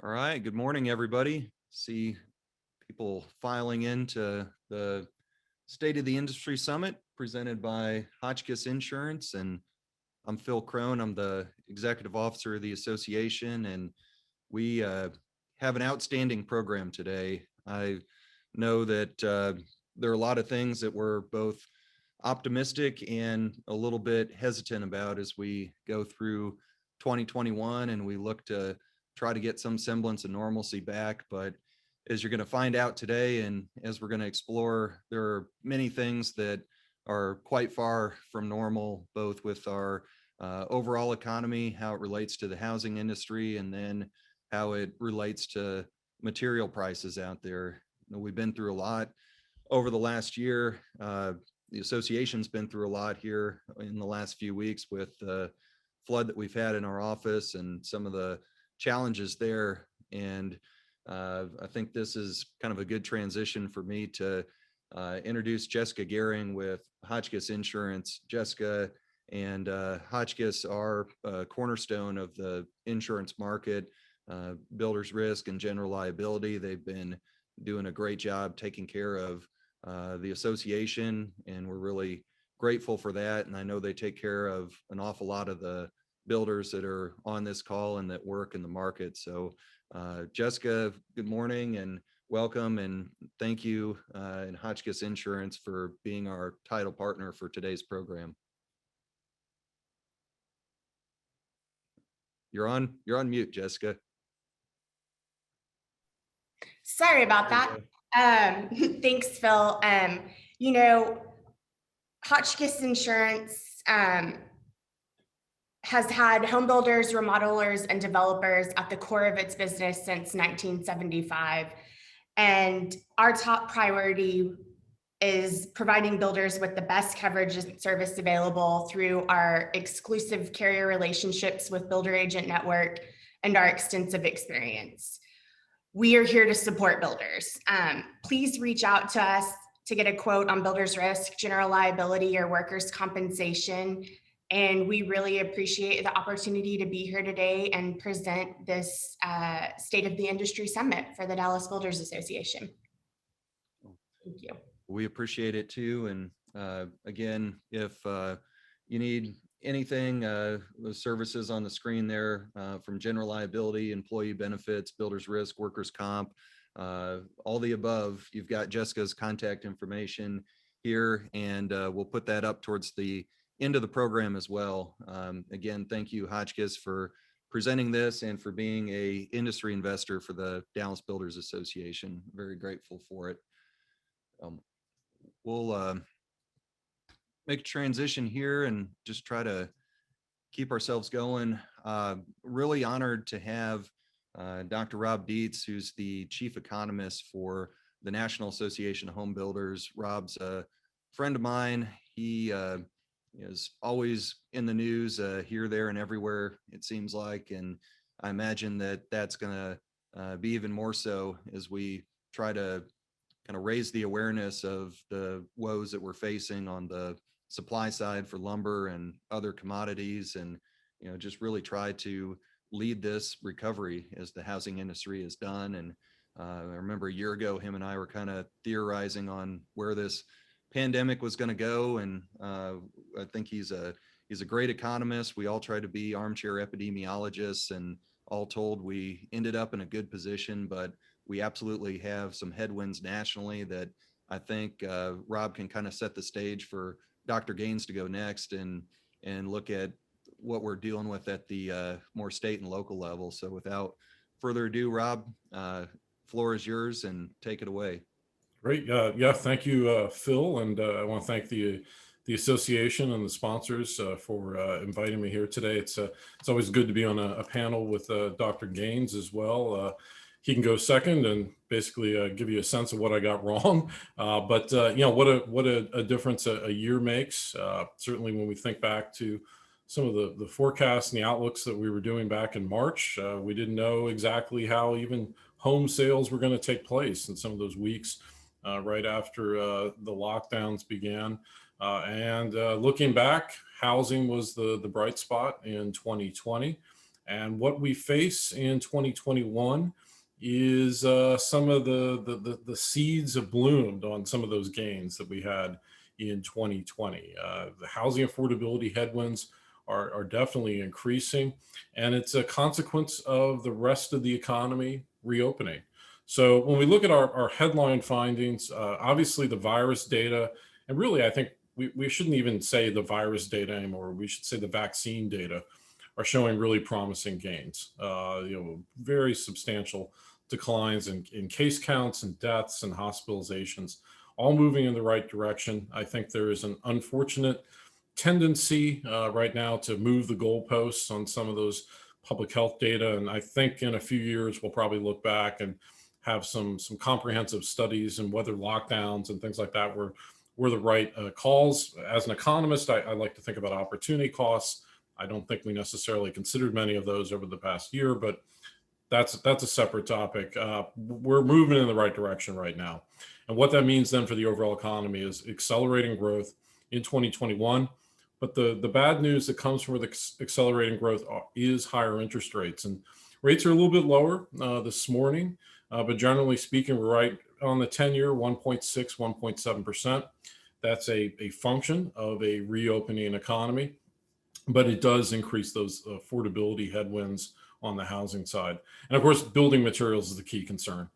All right. Good morning, everybody. See people filing into the State of the Industry Summit presented by Hotchkiss Insurance. And I'm Phil Crone. I'm the executive officer of the association. And we have an outstanding program today. I know that there are a lot of things that we're both optimistic and a little bit hesitant about as we go through 2021 and we look to try to get some semblance of normalcy back. But as you're going to find out today, and as we're going to explore, there are many things that are quite far from normal, both with our overall economy, how it relates to the housing industry, and then how it relates to material prices out there. We've been through a lot over the last year. The association's been through a lot here in the last few weeks with the flood that we've had in our office and some of the challenges there. And I think this is kind of a good transition for me to introduce Jessica Gehring with Hotchkiss Insurance. Jessica and Hotchkiss are a cornerstone of the insurance market, builder's risk and general liability. They've been doing a great job taking care of the association, and we're really grateful for that. And I know they take care of an awful lot of the builders that are on this call and that work in the market. So Jessica, good morning and welcome, and thank you and Hotchkiss Insurance for being our title partner for today's program. You're on mute, Jessica. Sorry about that. Thanks, Phil. You know, Hotchkiss Insurance has had home builders, remodelers, and developers at the core of its business since 1975. And our top priority is providing builders with the best coverage and service available through our exclusive carrier relationships with Builder Agent Network and our extensive experience. We are here to support builders. Please reach out to us to get a quote on builder's risk, general liability, or workers' compensation. And we really appreciate the opportunity to be here today and present this State of the Industry Summit for the Dallas Builders Association. Thank you. We appreciate it too. And again, if you need anything, the services on the screen there from general liability, employee benefits, builder's risk, workers' comp, all the above, you've got Jessica's contact information here, and we'll put that up towards the end of the program as well. Again, thank you, Hotchkiss, for presenting this and for being a industry investor for the Dallas Builders Association. Very grateful for it. We'll make a transition here and just try to keep ourselves going. Really honored to have Dr. Rob Dietz, who's the chief economist for the National Association of Home Builders. Rob's a friend of mine. He is always in the news here, there, and everywhere, it seems like. And I imagine that that's going to be even more so as we try to kind of raise the awareness of the woes that we're facing on the supply side for lumber and other commodities, and just really try to lead this recovery as the housing industry has done. And I remember a year ago, him and I were kind of theorizing on where this pandemic was going to go, and I think he's a great economist. We all try to be armchair epidemiologists, and all told, we ended up in a good position, but we absolutely have some headwinds nationally that I think Rob can kind of set the stage for Dr. Gaines to go next and look at what we're dealing with at the more state and local level. So without further ado, Rob, floor is yours and take it away. Great. Yeah, thank you, Phil. And I want to thank the association and the sponsors for inviting me here today. It's always good to be on a panel with Dr. Gaines as well. He can go second and basically give you a sense of what I got wrong. But what a difference a year makes. Certainly when we think back to some of the forecasts and the outlooks that we were doing back in March, we didn't know exactly how even home sales were going to take place in some of those weeks right after the lockdowns began. And looking back, housing was the bright spot in 2020. And what we face in 2021 is some of the seeds have bloomed on some of those gains that we had in 2020. The housing affordability headwinds are definitely increasing, and it's a consequence of the rest of the economy reopening. So when we look at our headline findings, obviously the virus data, and really I think we shouldn't even say the virus data anymore, we should say the vaccine data, are showing really promising gains. Very substantial declines in case counts and deaths and hospitalizations, all moving in the right direction. I think there is an unfortunate tendency right now to move the goalposts on some of those public health data. And I think in a few years, we'll probably look back and have some comprehensive studies and whether lockdowns and things like that were the right calls. As an economist, I like to think about opportunity costs. I don't think we necessarily considered many of those over the past year, but that's a separate topic. We're moving in the right direction right now. And what that means then for the overall economy is accelerating growth in 2021. But the bad news that comes from the accelerating growth is higher interest rates. And rates are a little bit lower this morning, but generally speaking, we're right on the 10-year, 1.6, 1.7%. That's a function of a reopening economy, but it does increase those affordability headwinds on the housing side. And of course, building materials is the key concern.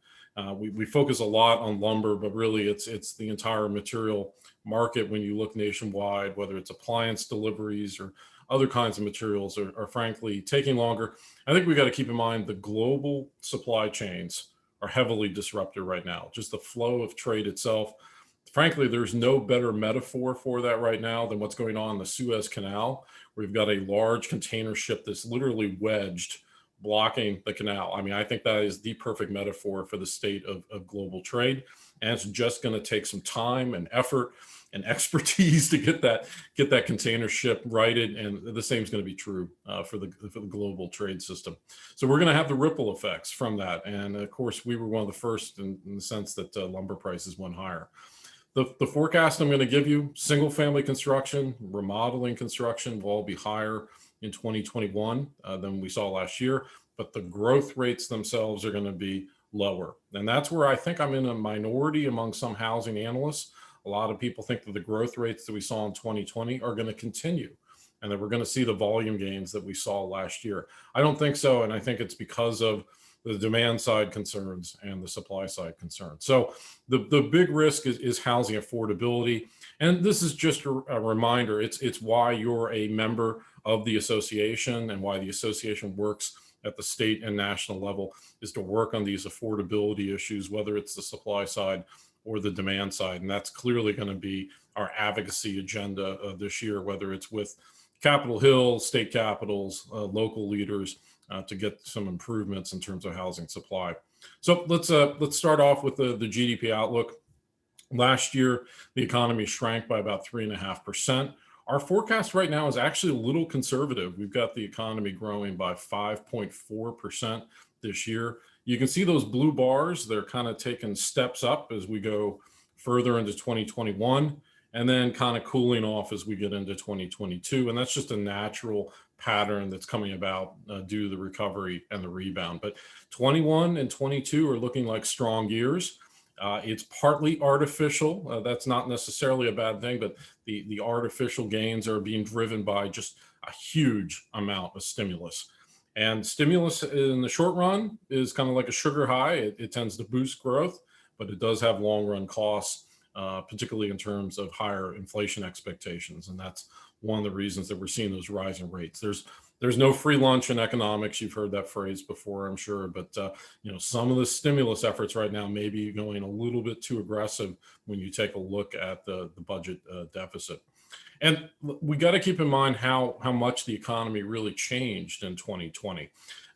We focus a lot on lumber, but really it's the entire material market when you look nationwide, whether it's appliance deliveries or other kinds of materials are frankly taking longer. I think we got to keep in mind the global supply chains are heavily disrupted right now. Just the flow of trade itself. Frankly, there's no better metaphor for that right now than what's going on in the Suez Canal, where we've got a large container ship that's literally wedged, blocking the canal. I mean, I think that is the perfect metaphor for the state of global trade. And it's just going to take some time and effort and expertise to get that container ship righted. And the same is going to be true for the global trade system. So we're going to have the ripple effects from that. And of course, we were one of the first in the sense that lumber prices went higher. The forecast I'm going to give you, single family construction, remodeling construction will all be higher in 2021 than we saw last year, but the growth rates themselves are going to be lower. And that's where I think I'm in a minority among some housing analysts. A lot of people think that the growth rates that we saw in 2020 are going to continue and that we're going to see the volume gains that we saw last year. I don't think so. And I think it's because of the demand side concerns and the supply side concerns. So the big risk is housing affordability. And this is just a reminder, it's why you're a member of the association and why the association works at the state and national level is to work on these affordability issues, whether it's the supply side or the demand side. And that's clearly going to be our advocacy agenda this year, whether it's with Capitol Hill, state capitals, local leaders, to get some improvements in terms of housing supply. So let's start off with the GDP outlook. Last year, the economy shrank by about 3.5%. Our forecast right now is actually a little conservative. We've got the economy growing by 5.4% this year. You can see those blue bars, they're kind of taking steps up as we go further into 2021 and then kind of cooling off as we get into 2022. And that's just a natural pattern that's coming about due to the recovery and the rebound. But 21 and 22 are looking like strong years. It's partly artificial. That's not necessarily a bad thing, but the artificial gains are being driven by just a huge amount of stimulus. And stimulus in the short run is kind of like a sugar high. It tends to boost growth, but it does have long run costs, particularly in terms of higher inflation expectations. And that's one of the reasons that we're seeing those rising rates. There's no free lunch in economics. You've heard that phrase before, I'm sure. But some of the stimulus efforts right now may be going a little bit too aggressive when you take a look at the budget deficit. And we got to keep in mind how much the economy really changed in 2020. I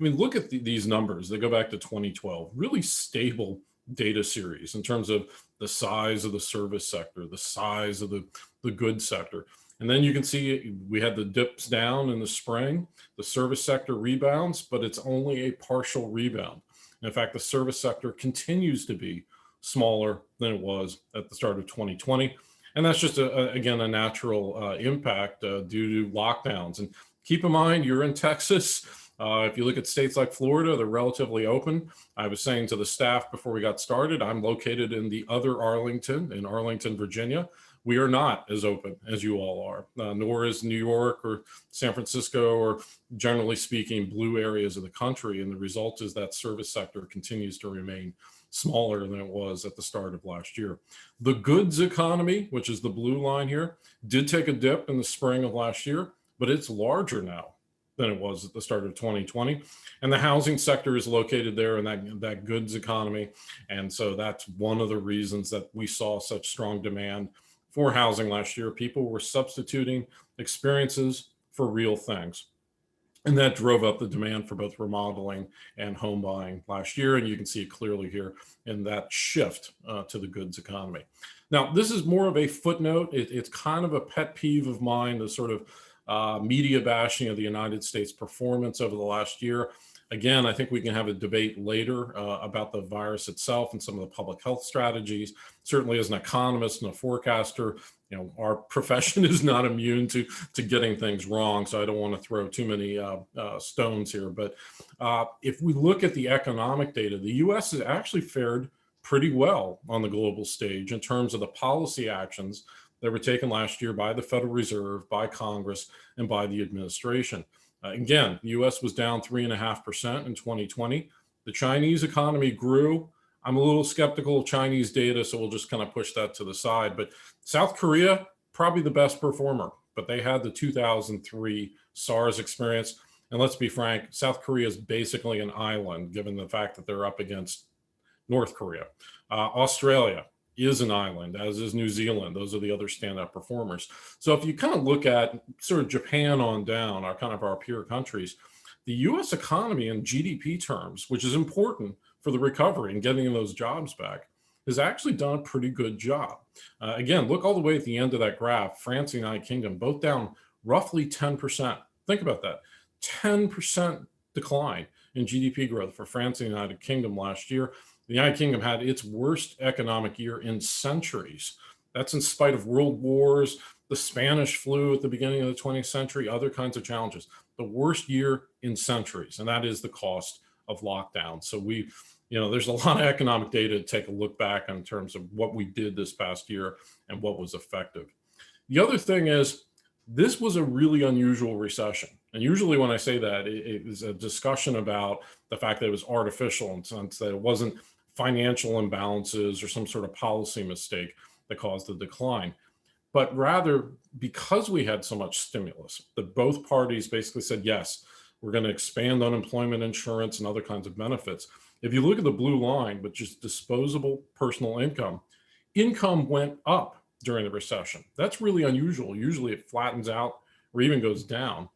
mean, look at these numbers. They go back to 2012, really stable data series in terms of the size of the service sector, the size of the goods sector. And then you can see we had the dips down in the spring, the service sector rebounds, but it's only a partial rebound. And in fact, the service sector continues to be smaller than it was at the start of 2020. And that's just, again, a natural impact due to lockdowns. And keep in mind, you're in Texas. If you look at states like Florida, they're relatively open. I was saying to the staff before we got started, I'm located in the other Arlington, in Arlington, Virginia. We are not as open as you all are, nor is New York or San Francisco, or generally speaking, blue areas of the country. And the result is that service sector continues to remain smaller than it was at the start of last year. The goods economy, which is the blue line here, did take a dip in the spring of last year, but it's larger now than it was at the start of 2020. And the housing sector is located there in that goods economy. And so that's one of the reasons that we saw such strong demand for housing last year. People were substituting experiences for real things. And that drove up the demand for both remodeling and home buying last year. And you can see it clearly here in that shift to the goods economy. Now, this is more of a footnote. It's kind of a pet peeve of mine, the sort of media bashing of the United States performance over the last year. Again, I think we can have a debate later about the virus itself and some of the public health strategies. Certainly as an economist and a forecaster, our profession is not immune to getting things wrong. So I don't want to throw too many stones here. But if we look at the economic data, the US has actually fared pretty well on the global stage in terms of the policy actions that were taken last year by the Federal Reserve, by Congress, and by the administration. Again, the US was down 3.5% in 2020. The Chinese economy grew. I'm a little skeptical of Chinese data, so we'll just kind of push that to the side. But South Korea, probably the best performer, but they had the 2003 SARS experience. And let's be frank, South Korea is basically an island, given the fact that they're up against North Korea. Australia is an island, as is New Zealand. Those are the other standout performers. So if you kind of look at sort of Japan on down, our peer countries, the US economy in GDP terms, which is important for the recovery and getting those jobs back, has actually done a pretty good job. Again, look all the way at the end of that graph. France and the United Kingdom both down roughly 10%. Think about that, 10% decline in GDP growth for France and the United Kingdom last year. The United Kingdom had its worst economic year in centuries. That's in spite of world wars, the Spanish flu at the beginning of the 20th century, other kinds of challenges. The worst year in centuries, and that is the cost of lockdown. So there's a lot of economic data to take a look back in terms of what we did this past year and what was effective. The other thing is, this was a really unusual recession. And usually when I say that, it is a discussion about the fact that it was artificial in the sense that it wasn't financial imbalances or some sort of policy mistake that caused the decline, but rather because we had so much stimulus that both parties basically said, yes, we're going to expand unemployment insurance and other kinds of benefits. If you look at the blue line, which is disposable personal income, income went up during the recession. That's really unusual. Usually it flattens out or even goes down.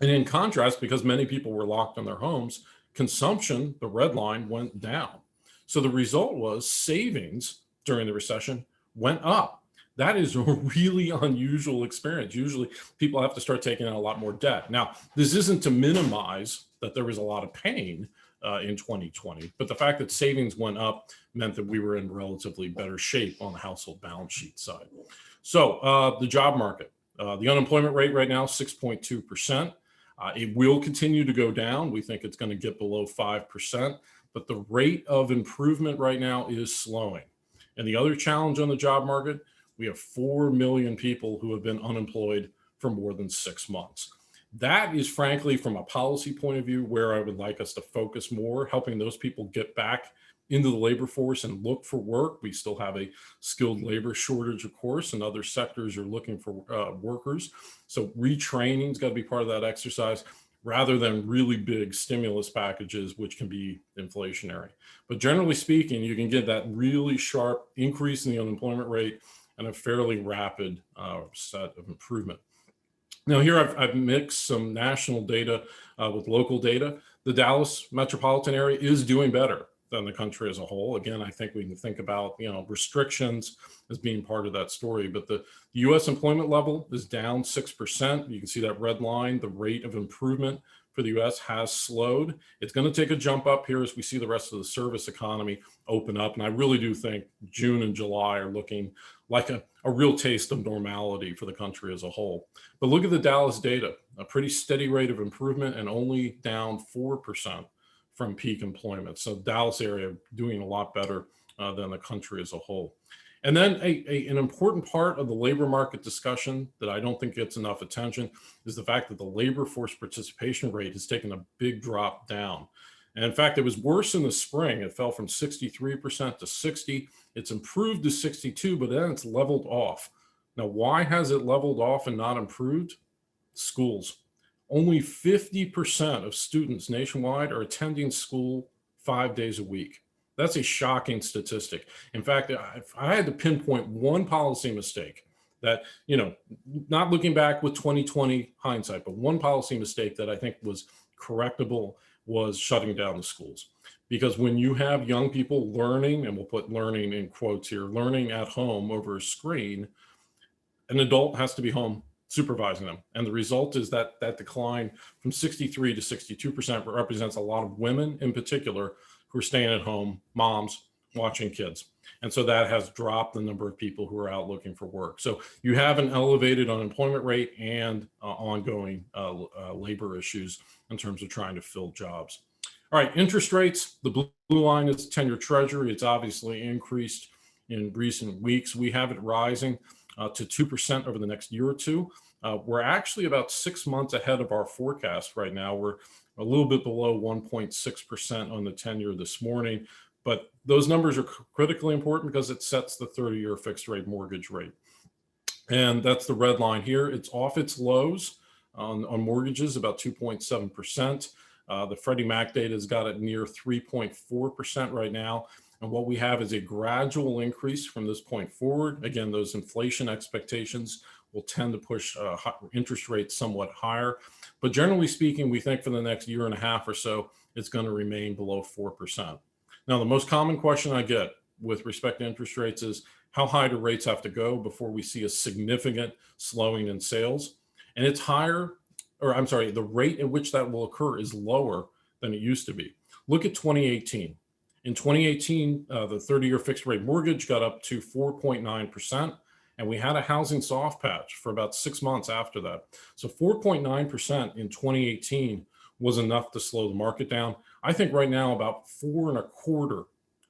And in contrast, because many people were locked in their homes, consumption, the red line, went down. So the result was savings during the recession went up. That is a really unusual experience. Usually people have to start taking on a lot more debt. Now, this isn't to minimize that there was a lot of pain in 2020, but the fact that savings went up meant that we were in relatively better shape on the household balance sheet side. So the job market, the unemployment rate right now, 6.2%. It will continue to go down. We think it's going to get below 5%, but the rate of improvement right now is slowing. And the other challenge on the job market, we have 4 million people who have been unemployed for more than 6 months. That is, frankly, from a policy point of view, where I would like us to focus more, helping those people get back into the labor force and look for work. We still have a skilled labor shortage, of course, and other sectors are looking for workers. So retraining has got to be part of that exercise, rather than really big stimulus packages, which can be inflationary. But generally speaking, you can get that really sharp increase in the unemployment rate and a fairly rapid set of improvement. Now here I've mixed some national data with local data. The Dallas metropolitan area is doing better than the country as a whole. Again, I think we can think about restrictions as being part of that story, but the US employment level is down 6%. You can see that red line. The rate of improvement for the US has slowed. It's going to take a jump up here as we see the rest of the service economy open up. And I really do think June and July are looking like a real taste of normality for the country as a whole. But look at the Dallas data. a pretty steady rate of improvement and only down 4% from peak employment. So Dallas area doing a lot better than the country as a whole. And then an important part of the labor market discussion that I don't think gets enough attention is the fact that the labor force participation rate has taken a big drop down. And in fact, it was worse in the spring. It fell from 63% to 60. It's improved to 62, but then it's leveled off. Now, why has it leveled off and not improved? Schools. Only 50% of students nationwide are attending school 5 days a week. That's a shocking statistic. In fact, if I had to pinpoint one policy mistake that, not looking back with 2020 hindsight, but one policy mistake that I think was correctable was shutting down the schools. Because when you have young people learning, and we'll put learning in quotes here, learning at home over a screen, an adult has to be home supervising them. And the result is that decline from 63 to 62% represents a lot of women in particular who are staying at home, moms watching kids. And so that has dropped the number of people who are out looking for work. So you have an elevated unemployment rate and ongoing labor issues in terms of trying to fill jobs. All right, interest rates, the blue line is 10-year treasury. It's obviously increased in recent weeks. We have it rising to 2% over the next year or two. We're actually about 6 months ahead of our forecast right now. We're a little bit below 1.6% on the 10-year this morning, but those numbers are critically important because it sets the 30-year fixed rate mortgage rate. And that's the red line here. It's off its lows on mortgages, about 2.7%. The Freddie Mac data has got it near 3.4% right now. And what we have is a gradual increase from this point forward. Again, those inflation expectations will tend to push interest rates somewhat higher. But generally speaking, we think for the next year and a half or so, it's going to remain below 4%. Now, the most common question I get with respect to interest rates is, how high do rates have to go before we see a significant slowing in sales? And it's higher, or I'm sorry, the rate at which that will occur is lower than it used to be. Look at 2018. In 2018, the 30-year fixed rate mortgage got up to 4.9%. And we had a housing soft patch for about 6 months after that. So 4.9% in 2018 was enough to slow the market down. I think right now about 4.25%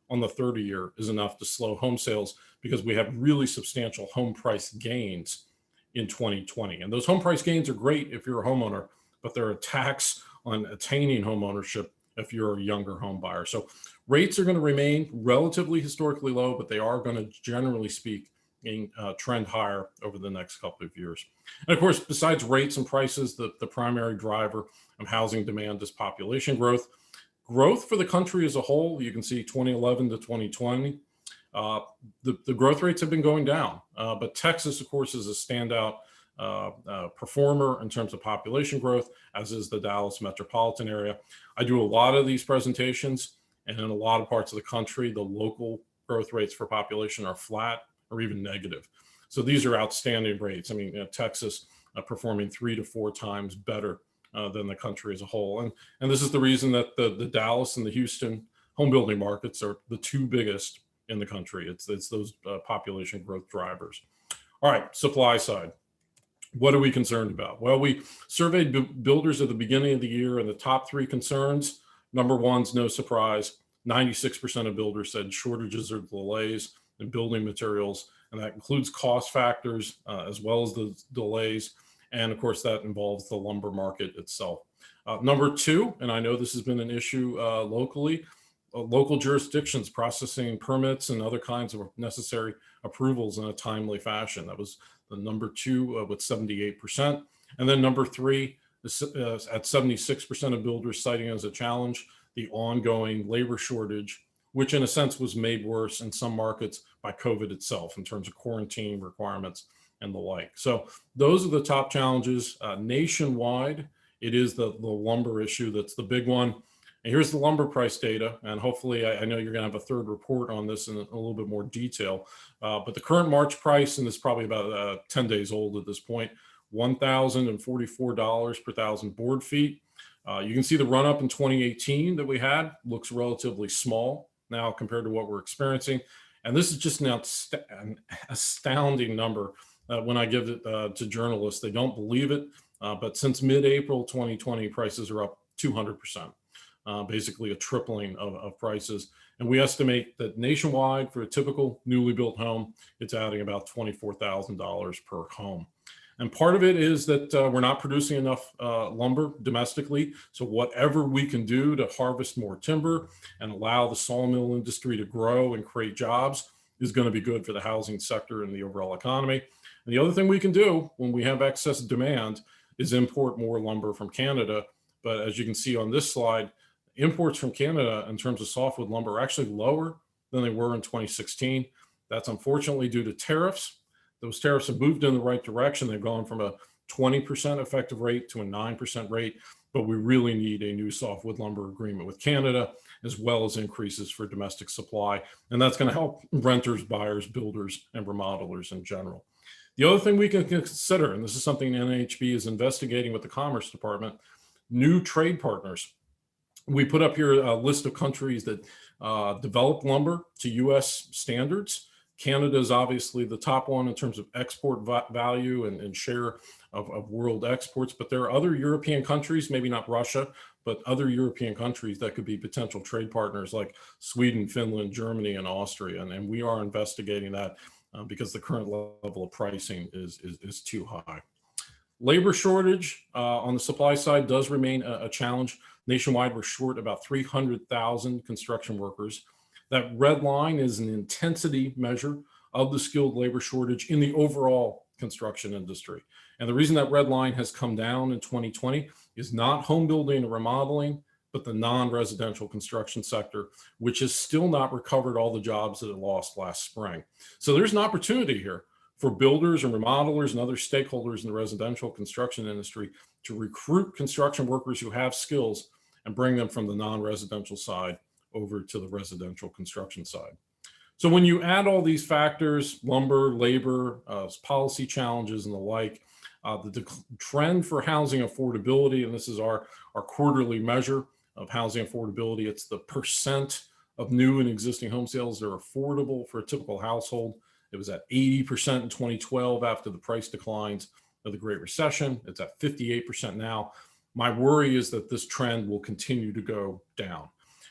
on the 30-year is enough to slow home sales because we have really substantial home price gains in 2020. And those home price gains are great if you're a homeowner, but they're a tax on attaining home ownership if you're a younger home buyer. So rates are going to remain relatively historically low, but they are going to, generally speak, trend higher over the next couple of years. And of course, besides rates and prices, the primary driver of housing demand is population growth. Growth for the country as a whole, you can see 2011 to 2020, the growth rates have been going down. But Texas, of course, is a standout performer in terms of population growth, as is the Dallas metropolitan area. I do a lot of these presentations, and in a lot of parts of the country, the local growth rates for population are flat or even negative. So these are outstanding rates. I mean, Texas performing 3 to 4 times better than the country as a whole. And this is the reason that the Dallas and the Houston home building markets are the 2 biggest in the country. It's those population growth drivers. All right, supply side. What are we concerned about? Well, we surveyed builders at the beginning of the year, and the top 3 concerns, number one's no surprise. 96% of builders said shortages or delays in building materials, and that includes cost factors as well as the delays. And of course, that involves the lumber market itself. Number 2, and I know this has been an issue locally, local jurisdictions processing permits and other kinds of necessary approvals in a timely fashion. That was the number 2 with 78%. And then number 3 is at 76% of builders citing as a challenge the ongoing labor shortage, which in a sense was made worse in some markets by COVID itself in terms of quarantine requirements and the like. So those are the top challenges. Nationwide, it is the lumber issue that's the big one. And here's the lumber price data. And hopefully, I know you're going to have a third report on this in a little bit more detail. But the current March price, and it's probably about 10 days old at this point, $1,044 per 1,000 board feet. You can see the run up in 2018 that we had looks relatively small now compared to what we're experiencing. And this is just an astounding number. When I give it to journalists, they don't believe it. But since mid-April 2020, prices are up 200%, basically a tripling of prices. And we estimate that nationwide for a typical newly built home, it's adding about $24,000 per home. And part of it is that we're not producing enough lumber domestically. So whatever we can do to harvest more timber and allow the sawmill industry to grow and create jobs is going to be good for the housing sector and the overall economy. And the other thing we can do when we have excess demand is import more lumber from Canada. But as you can see on this slide, imports from Canada in terms of softwood lumber are actually lower than they were in 2016. That's unfortunately due to tariffs. Those tariffs have moved in the right direction. They've gone from a 20% effective rate to a 9% rate, but we really need a new softwood lumber agreement with Canada, as well as increases for domestic supply. And that's going to help renters, buyers, builders, and remodelers in general. The other thing we can consider, and this is something NHB is investigating with the Commerce Department, new trade partners. We put up here a list of countries that develop lumber to US standards. Canada is obviously the top one in terms of export value and share of world exports, but there are other European countries, maybe not Russia, but other European countries that could be potential trade partners like Sweden, Finland, Germany, and Austria. And we are investigating that because the current level of pricing is too high. Labor shortage on the supply side does remain a challenge. Nationwide, we're short about 300,000 construction workers. That red line is an intensity measure of the skilled labor shortage in the overall construction industry. And the reason that red line has come down in 2020 is not home building and remodeling, but the non-residential construction sector, which has still not recovered all the jobs that it lost last spring. So there's an opportunity here for builders and remodelers and other stakeholders in the residential construction industry to recruit construction workers who have skills and bring them from the non-residential side over to the residential construction side. So when you add all these factors, lumber, labor, policy challenges and the like, the trend for housing affordability, and this is our quarterly measure of housing affordability, it's the percent of new and existing home sales that are affordable for a typical household. It was at 80% in 2012 after the price declines of the Great Recession. It's at 58% now. My worry is that this trend will continue to go down.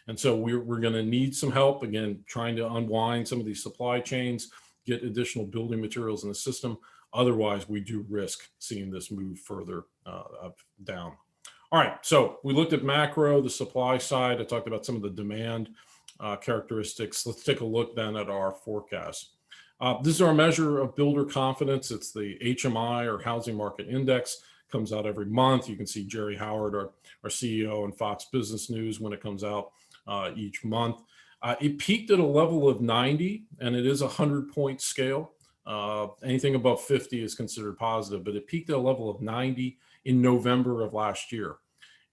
And so we're going to need some help, again, trying to unwind some of these supply chains, get additional building materials in the system. Otherwise, we do risk seeing this move further down. All right, so we looked at macro, the supply side. I talked about some of the demand characteristics. Let's take a look then at our forecast. This is our measure of builder confidence. It's the HMI, or Housing Market Index. Comes out every month. You can see Jerry Howard, our CEO, and Fox Business News when it comes out each month. It peaked at a level of 90, and it is a 100-point scale. Anything above 50 is considered positive, but it peaked at a level of 90 in November of last year.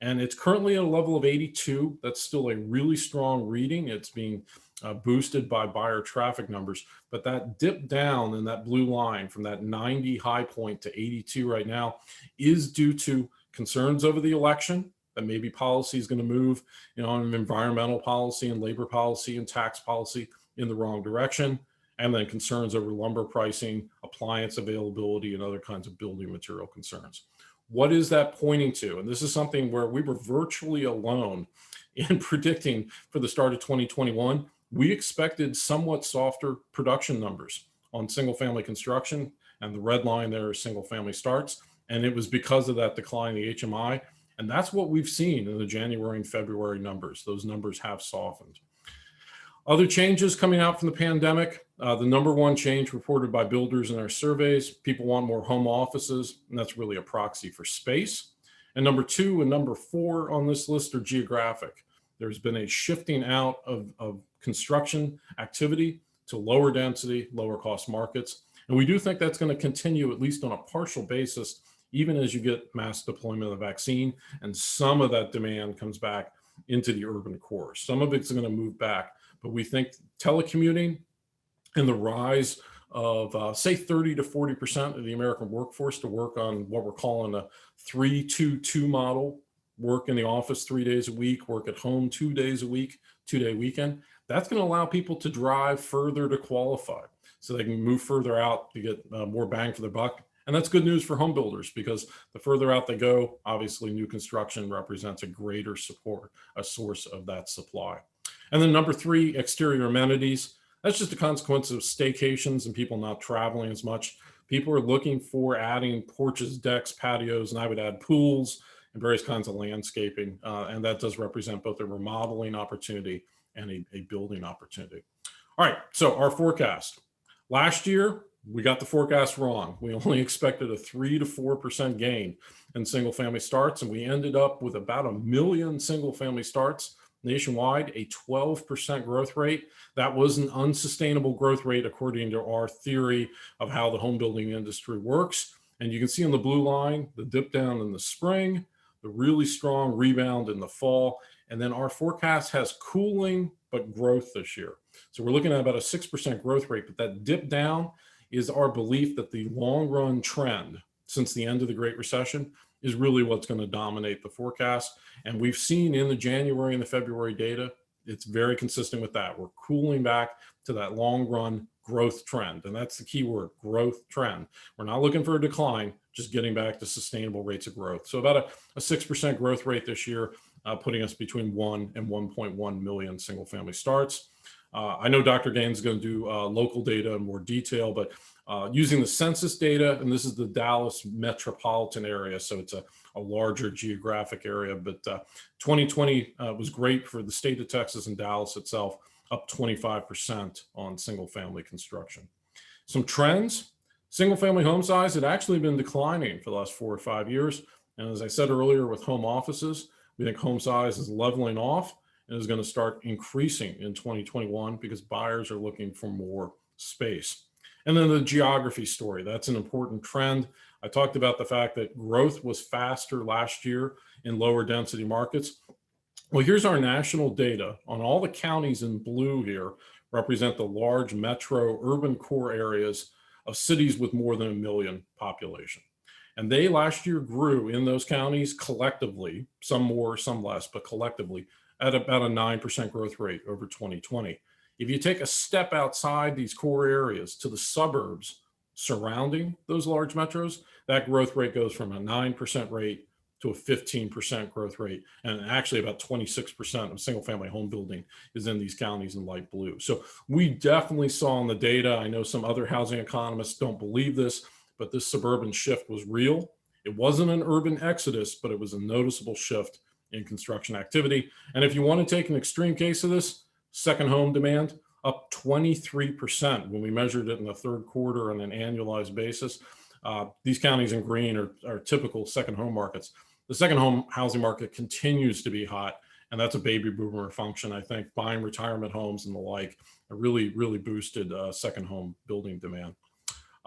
And it's currently at a level of 82. That's still a really strong reading. It's being boosted by buyer traffic numbers, but that dip down in that blue line from that 90 high point to 82 right now is due to concerns over the election, that maybe policy is going to move, on environmental policy and labor policy and tax policy in the wrong direction, and then concerns over lumber pricing, appliance availability, and other kinds of building material concerns. What is that pointing to? And this is something where we were virtually alone in predicting for the start of 2021. We expected somewhat softer production numbers on single family construction, and the red line there is single family starts. And it was because of that decline in the HMI. And that's what we've seen in the January and February numbers. Those numbers have softened. Other changes coming out from the pandemic, the number one change reported by builders in our surveys, people want more home offices, and that's really a proxy for space. And number two and number four on this list are geographic. There's been a shifting out of construction activity to lower density, lower cost markets. And we do think that's going to continue, at least on a partial basis, even as you get mass deployment of the vaccine and some of that demand comes back into the urban core. Some of it's going to move back, but we think telecommuting and the rise of say 30 to 40% of the American workforce to work on what we're calling a 3-2-2 model, work in the office 3 days a week, work at home 2 days a week, 2-day weekend. That's going to allow people to drive further to qualify so they can move further out to get more bang for their buck. And that's good news for home builders because the further out they go, obviously new construction represents a greater support, a source of that supply. And then number 3, exterior amenities. That's just a consequence of staycations and people not traveling as much. People are looking for adding porches, decks, patios, and I would add pools and various kinds of landscaping. And that does represent both a remodeling opportunity and a building opportunity. All right, so our forecast. Last year, we got the forecast wrong. We only expected a 3 to 4% gain in single family starts, and we ended up with about 1 million single family starts nationwide, a 12% growth rate. That was an unsustainable growth rate according to our theory of how the home building industry works. And you can see on the blue line, the dip down in the spring, the really strong rebound in the fall. And then our forecast has cooling, but growth this year. So we're looking at about a 6% growth rate, but that dip down is our belief that the long run trend since the end of the Great Recession is really what's going to dominate the forecast. And we've seen in the January and the February data, it's very consistent with that. We're cooling back to that long run growth trend. And that's the key word, growth trend. We're not looking for a decline, just getting back to sustainable rates of growth. So about a 6% growth rate this year, putting us between 1 and 1.1 million single family starts. I know Dr. Gaines is going to do local data in more detail, but using the census data, and this is the Dallas metropolitan area, so it's a larger geographic area, but 2020 was great for the state of Texas and Dallas itself, up 25% on single family construction. Some trends, single family home size had actually been declining for the last 4 or 5 years. And as I said earlier with home offices, we think home size is leveling off and is going to start increasing in 2021 because buyers are looking for more space. And then the geography story, that's an important trend. I talked about the fact that growth was faster last year in lower density markets. Well, here's our national data on all the counties in blue here represent the large metro urban core areas of cities with more than 1 million population. And they last year grew in those counties collectively, some more, some less, but collectively at about a 9% growth rate over 2020. If you take a step outside these core areas to the suburbs surrounding those large metros, that growth rate goes from a 9% rate to a 15% growth rate. And actually about 26% of single family home building is in these counties in light blue. So we definitely saw in the data, I know some other housing economists don't believe this, but this suburban shift was real. It wasn't an urban exodus, but it was a noticeable shift in construction activity. And if you want to take an extreme case of this, second home demand up 23% when we measured it in the third quarter on an annualized basis. These counties in green are typical second home markets. The second home housing market continues to be hot, and that's a baby boomer function. I think buying retirement homes and the like really, really boosted second home building demand.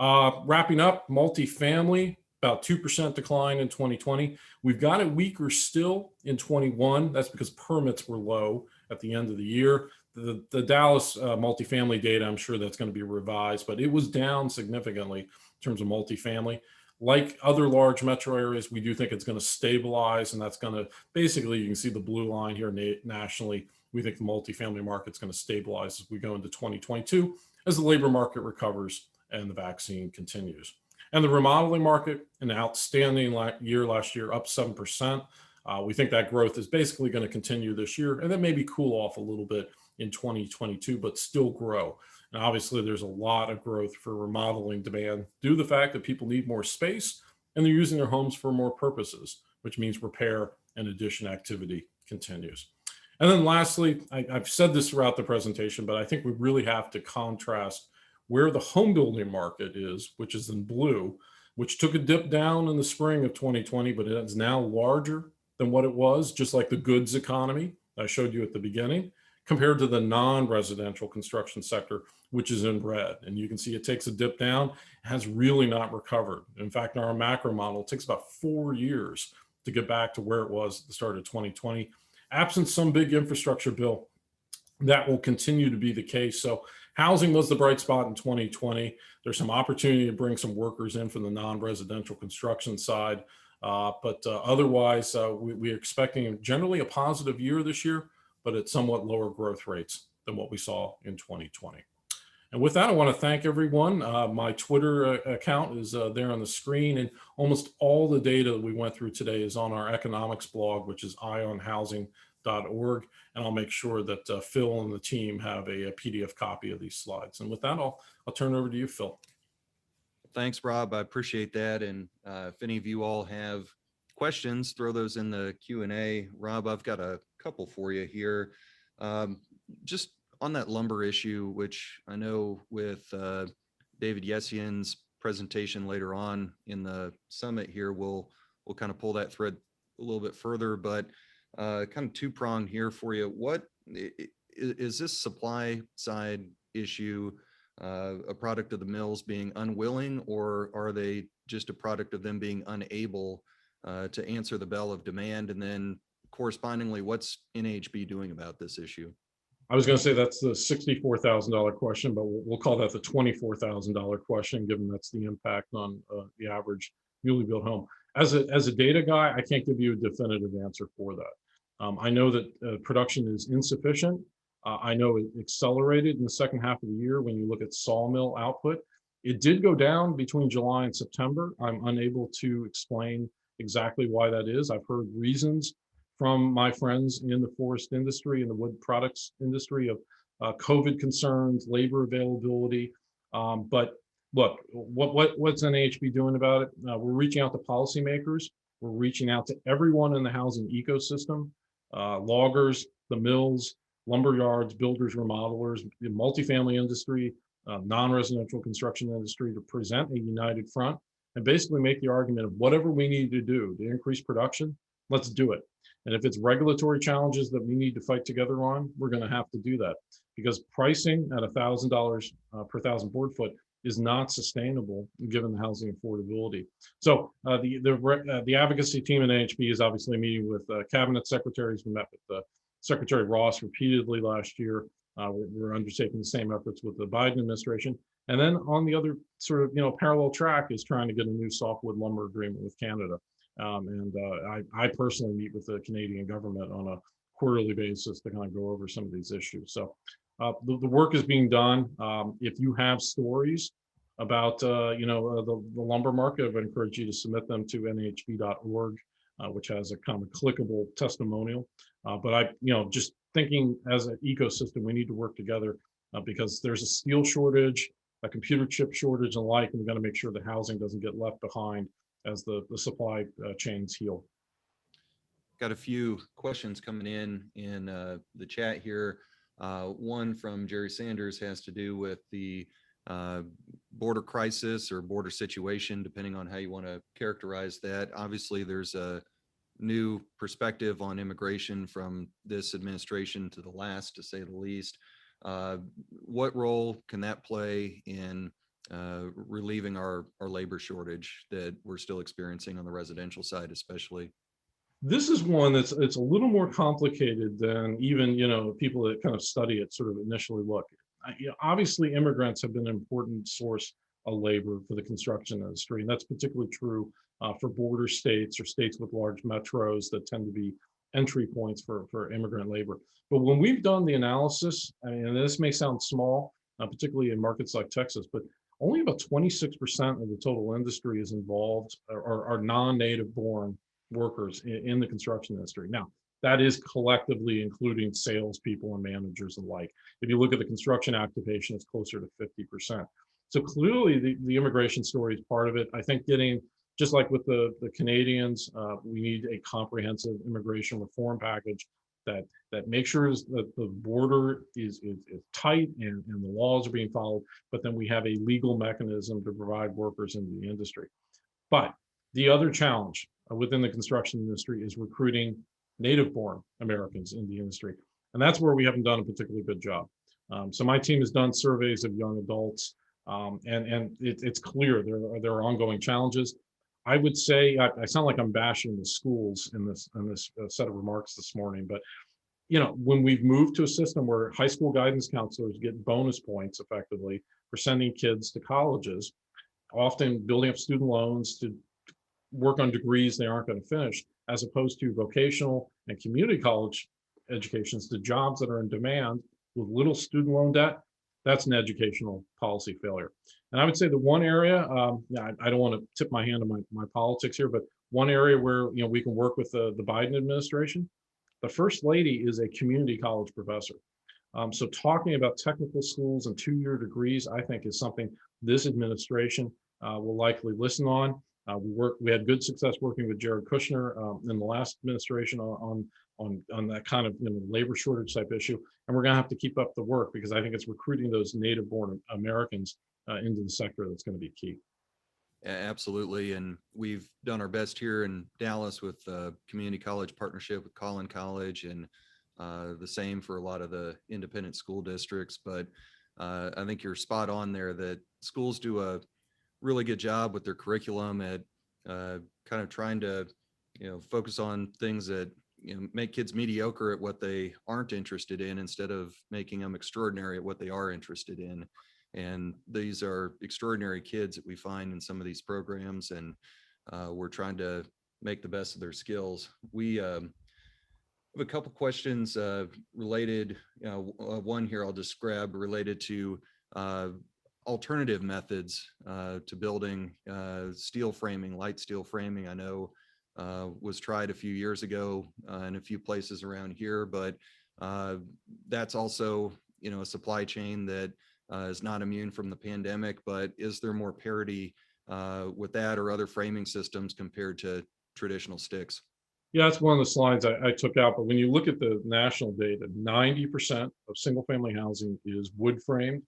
Wrapping up, multifamily, about 2% decline in 2020. We've got it weaker still in 21. That's because permits were low at the end of the year. The Dallas multifamily data, I'm sure that's going to be revised, but it was down significantly in terms of multifamily. Like other large metro areas, we do think it's going to stabilize, and that's going to, basically, you can see the blue line here nationally. We think the multifamily market's going to stabilize as we go into 2022, as the labor market recovers and the vaccine continues. And the remodeling market, an outstanding year last year, up 7%. We think that growth is basically going to continue this year, and then maybe cool off a little bit in 2022, but still grow. And obviously, there's a lot of growth for remodeling demand due to the fact that people need more space and they're using their homes for more purposes, which means repair and addition activity continues. And then lastly, I've said this throughout the presentation, but I think we really have to contrast where the home building market is, which is in blue, which took a dip down in the spring of 2020, but it is now larger than what it was, just like the goods economy I showed you at the beginning, compared to the non-residential construction sector, which is in red. And you can see it takes a dip down, has really not recovered. In fact, in our macro model, it takes about 4 years to get back to where it was at the start of 2020. Absent some big infrastructure bill, that will continue to be the case. So housing was the bright spot in 2020. There's some opportunity to bring some workers in from the non-residential construction side. But otherwise, we're expecting generally a positive year this year, but at somewhat lower growth rates than what we saw in 2020. And with that, I want to thank everyone. My Twitter account is there on the screen, and almost all the data that we went through today is on our economics blog, which is eyeonhousing.org. And I'll make sure that Phil and the team have a PDF copy of these slides. And with that, I'll turn it over to you, Phil. Thanks, Rob. I appreciate that. And if any of you all have questions, throw those in the Q&A. Rob, I've got a couple for you here. Just on that lumber issue, which I know with David Yessian's presentation later on in the summit here, we'll kind of pull that thread a little bit further, but kind of two-pronged here for you. What is this supply side issue a product of the mills being unwilling, or are they just a product of them being unable to answer the bell of demand? And then correspondingly, what's NHB doing about this issue? I was going to say that's the $64,000 question, but we'll call that the $24,000 question, given that's the impact on the average newly built home. As a data guy, I can't give you a definitive answer for that. I know that production is insufficient. I know it accelerated in the second half of the year when you look at sawmill output. It did go down between July and September. I'm unable to explain exactly why that is. I've heard reasons from my friends in the forest industry and the wood products industry of COVID concerns, labor availability. But look, what's NAHB doing about it? We're reaching out to policymakers. We're reaching out to everyone in the housing ecosystem, loggers, the mills, lumber yards, builders, remodelers, the multifamily industry, non-residential construction industry, to present a united front and basically make the argument of whatever we need to do to increase production, let's do it. And if it's regulatory challenges that we need to fight together on, we're going to have to do that, because pricing at $1,000 per thousand board foot is not sustainable given the housing affordability. So the advocacy team in NHB is obviously meeting with cabinet secretaries. We met with Secretary Ross repeatedly last year. We're undertaking the same efforts with the Biden administration. And then on the other sort of parallel track is trying to get a new softwood lumber agreement with Canada. I personally meet with the Canadian government on a quarterly basis to kind of go over some of these issues. So the work is being done. If you have stories about the lumber market, I would encourage you to submit them to nhb.org, which has a kind of a clickable testimonial. But just thinking as an ecosystem, we need to work together because there's a steel shortage, a computer chip shortage and the like, and we've got to make sure the housing doesn't get left behind as the supply chains heal. Got a few questions coming in the chat here. One from Jerry Sanders has to do with the border crisis or border situation, depending on how you want to characterize that. Obviously, there's a new perspective on immigration from this administration to the last, to say the least. What role can that play in relieving our labor shortage that we're still experiencing on the residential side, especially? This is one it's a little more complicated than even people that kind of study it sort of initially look. Obviously, immigrants have been an important source of labor for the construction industry, and that's particularly true for border states or states with large metros that tend to be entry points for immigrant labor. But when we've done the analysis, and this may sound small, particularly in markets like Texas, but only about 26% of the total industry is involved or are non-native born workers in the construction industry. Now, that is collectively including salespeople and managers and like. If you look at the construction occupation, it's closer to 50%. So clearly the immigration story is part of it. I think just like with the Canadians, we need a comprehensive immigration reform package that makes sure that the border is tight and the laws are being followed, but then we have a legal mechanism to provide workers into the industry. But the other challenge within the construction industry is recruiting native-born Americans in the industry. And that's where we haven't done a particularly good job. So my team has done surveys of young adults, and it's clear there are ongoing challenges. I would say, I sound like I'm bashing the schools in this set of remarks this morning, but when we've moved to a system where high school guidance counselors get bonus points effectively for sending kids to colleges, often building up student loans to work on degrees they aren't going to finish, as opposed to vocational and community college educations to jobs that are in demand with little student loan debt, That's an educational policy failure. And I would say the one area, I don't want to tip my hand to my politics here, but one area where we can work with the Biden administration, the first lady is a community college professor. So talking about technical schools and two-year degrees, I think is something this administration will likely listen on. We had good success working with Jared Kushner in the last administration on that kind of labor shortage type issue, and we're going to have to keep up the work because I think it's recruiting those native-born Americans into the sector that's going to be key. Absolutely, and we've done our best here in Dallas with community college partnership with Collin College, and the same for a lot of the independent school districts. But I think you're spot on there that schools do a really good job with their curriculum at kind of trying to focus on things that make kids mediocre at what they aren't interested in instead of making them extraordinary at what they are interested in. And these are extraordinary kids that we find in some of these programs, and we're trying to make the best of their skills. We have a couple questions related. One here I'll just grab related to alternative methods to building steel framing, light steel framing. I know was tried a few years ago in a few places around here, but that's also a supply chain that is not immune from the pandemic. But is there more parity with that or other framing systems compared to traditional sticks? Yeah, that's one of the slides I took out. But when you look at the national data, 90% of single family housing is wood framed,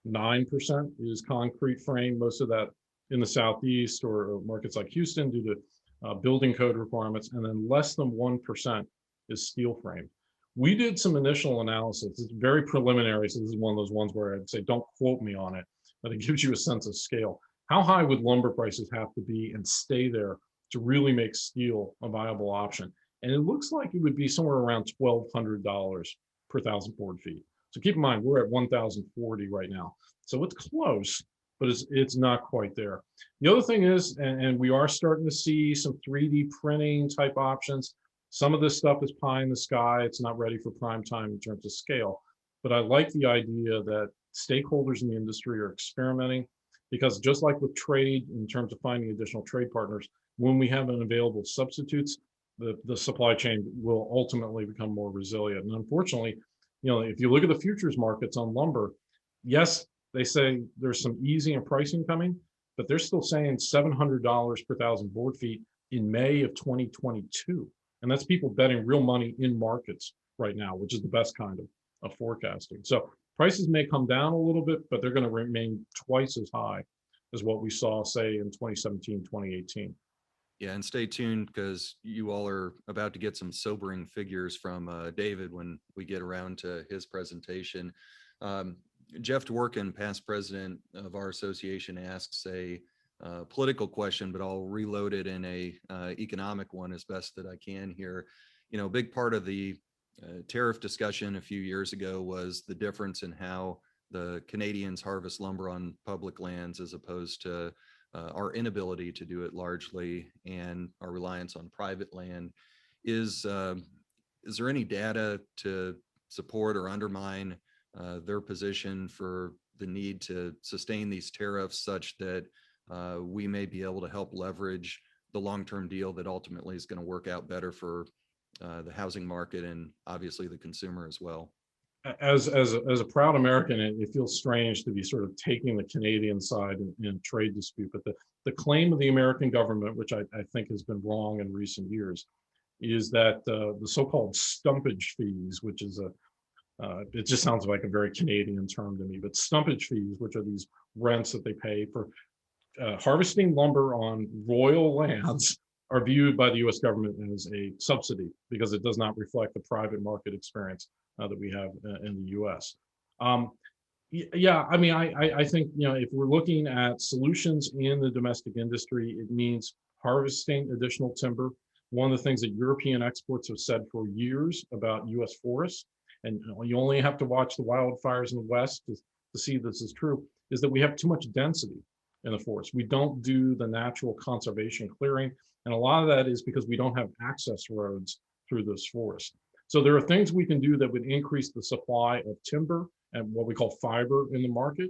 9% is concrete frame, most of that in the Southeast or markets like Houston due to building code requirements, and then less than 1% is steel framed. We did some initial analysis. It's very preliminary, so this is one of those ones where I'd say don't quote me on it, but it gives you a sense of scale. How high would lumber prices have to be and stay there to really make steel a viable option? And it looks like it would be somewhere around $1,200 per 1,000 board feet. So keep in mind, we're at 1,040 right now. So it's close, but it's not quite there. The other thing is, and we are starting to see some 3D printing type options. Some of this stuff is pie in the sky. It's not ready for prime time in terms of scale. But I like the idea that stakeholders in the industry are experimenting, because just like with trade, in terms of finding additional trade partners, when we have unavailable substitutes, the supply chain will ultimately become more resilient. And unfortunately, if you look at the futures markets on lumber, yes, they say there's some easing in pricing coming, but they're still saying $700 per 1,000 board feet in May of 2022. And that's people betting real money in markets right now, which is the best kind of forecasting. So prices may come down a little bit, but they're going to remain twice as high as what we saw, say, in 2017, 2018. Yeah, and stay tuned because you all are about to get some sobering figures from David when we get around to his presentation. Jeff Dworkin, past president of our association, asks a political question, but I'll reload it in a economic one as best that I can here. A big part of the tariff discussion a few years ago was the difference in how the Canadians harvest lumber on public lands as opposed to our inability to do it largely and our reliance on private land. Is there any data to support or undermine their position for the need to sustain these tariffs such that we may be able to help leverage the long-term deal that ultimately is going to work out better for the housing market and obviously the consumer as well? As a proud American, it feels strange to be sort of taking the Canadian side in a trade dispute. But the claim of the American government, which I think has been wrong in recent years, is that the so-called stumpage fees, which is it just sounds like a very Canadian term to me, but stumpage fees, which are these rents that they pay for harvesting lumber on royal lands, are viewed by the U.S. government as a subsidy because it does not reflect the private market experience that we have in the U.S. Yeah, I mean, I think, if we're looking at solutions in the domestic industry, it means harvesting additional timber. One of the things that European experts have said for years about U.S. forests, and you only have to watch the wildfires in the West to see this is true, is that we have too much density in the forest. We don't do the natural conservation clearing. And a lot of that is because we don't have access roads through this forest. So there are things we can do that would increase the supply of timber and what we call fiber in the market.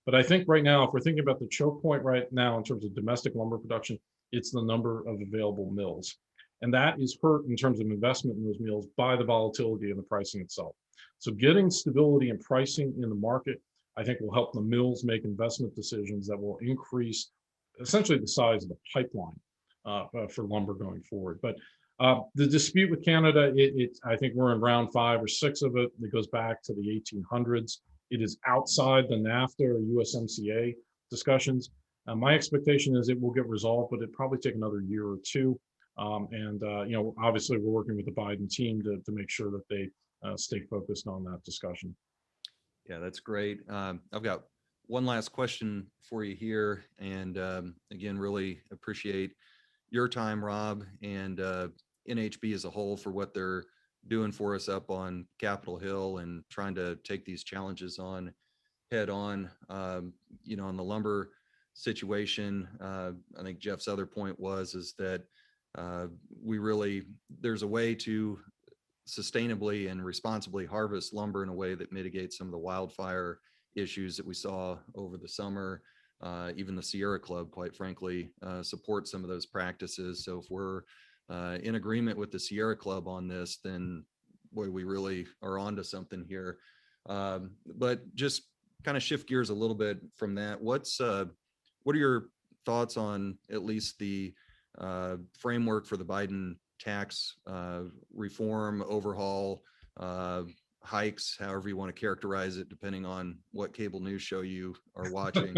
But I think right now, if we're thinking about the choke point right now in terms of domestic lumber production, it's the number of available mills. And that is hurt in terms of investment in those mills by the volatility in the pricing itself. So getting stability in pricing in the market, I think, will help the mills make investment decisions that will increase essentially the size of the pipeline for lumber going forward. But the dispute with Canada, I think we're in round 5 or 6 of it. It goes back to the 1800s. It is outside the NAFTA or USMCA discussions. My expectation is it will get resolved, but it'll probably take another year or two. Obviously we're working with the Biden team to make sure that they stay focused on that discussion. Yeah, that's great. I've got one last question for you here. And again, really appreciate your time, Rob, and NHB as a whole for what they're doing for us up on Capitol Hill and trying to take these challenges on head on. On the lumber situation, I think Jeff's other point is that there's a way to sustainably and responsibly harvest lumber in a way that mitigates some of the wildfire issues that we saw over the summer. Even the Sierra Club, quite frankly, supports some of those practices. So if we're in agreement with the Sierra Club on this, then boy, we really are onto something here. But just kind of shift gears a little bit from that. What are your thoughts on at least the framework for the Biden tax reform, overhaul, hikes, however you want to characterize it, depending on what cable news show you are watching?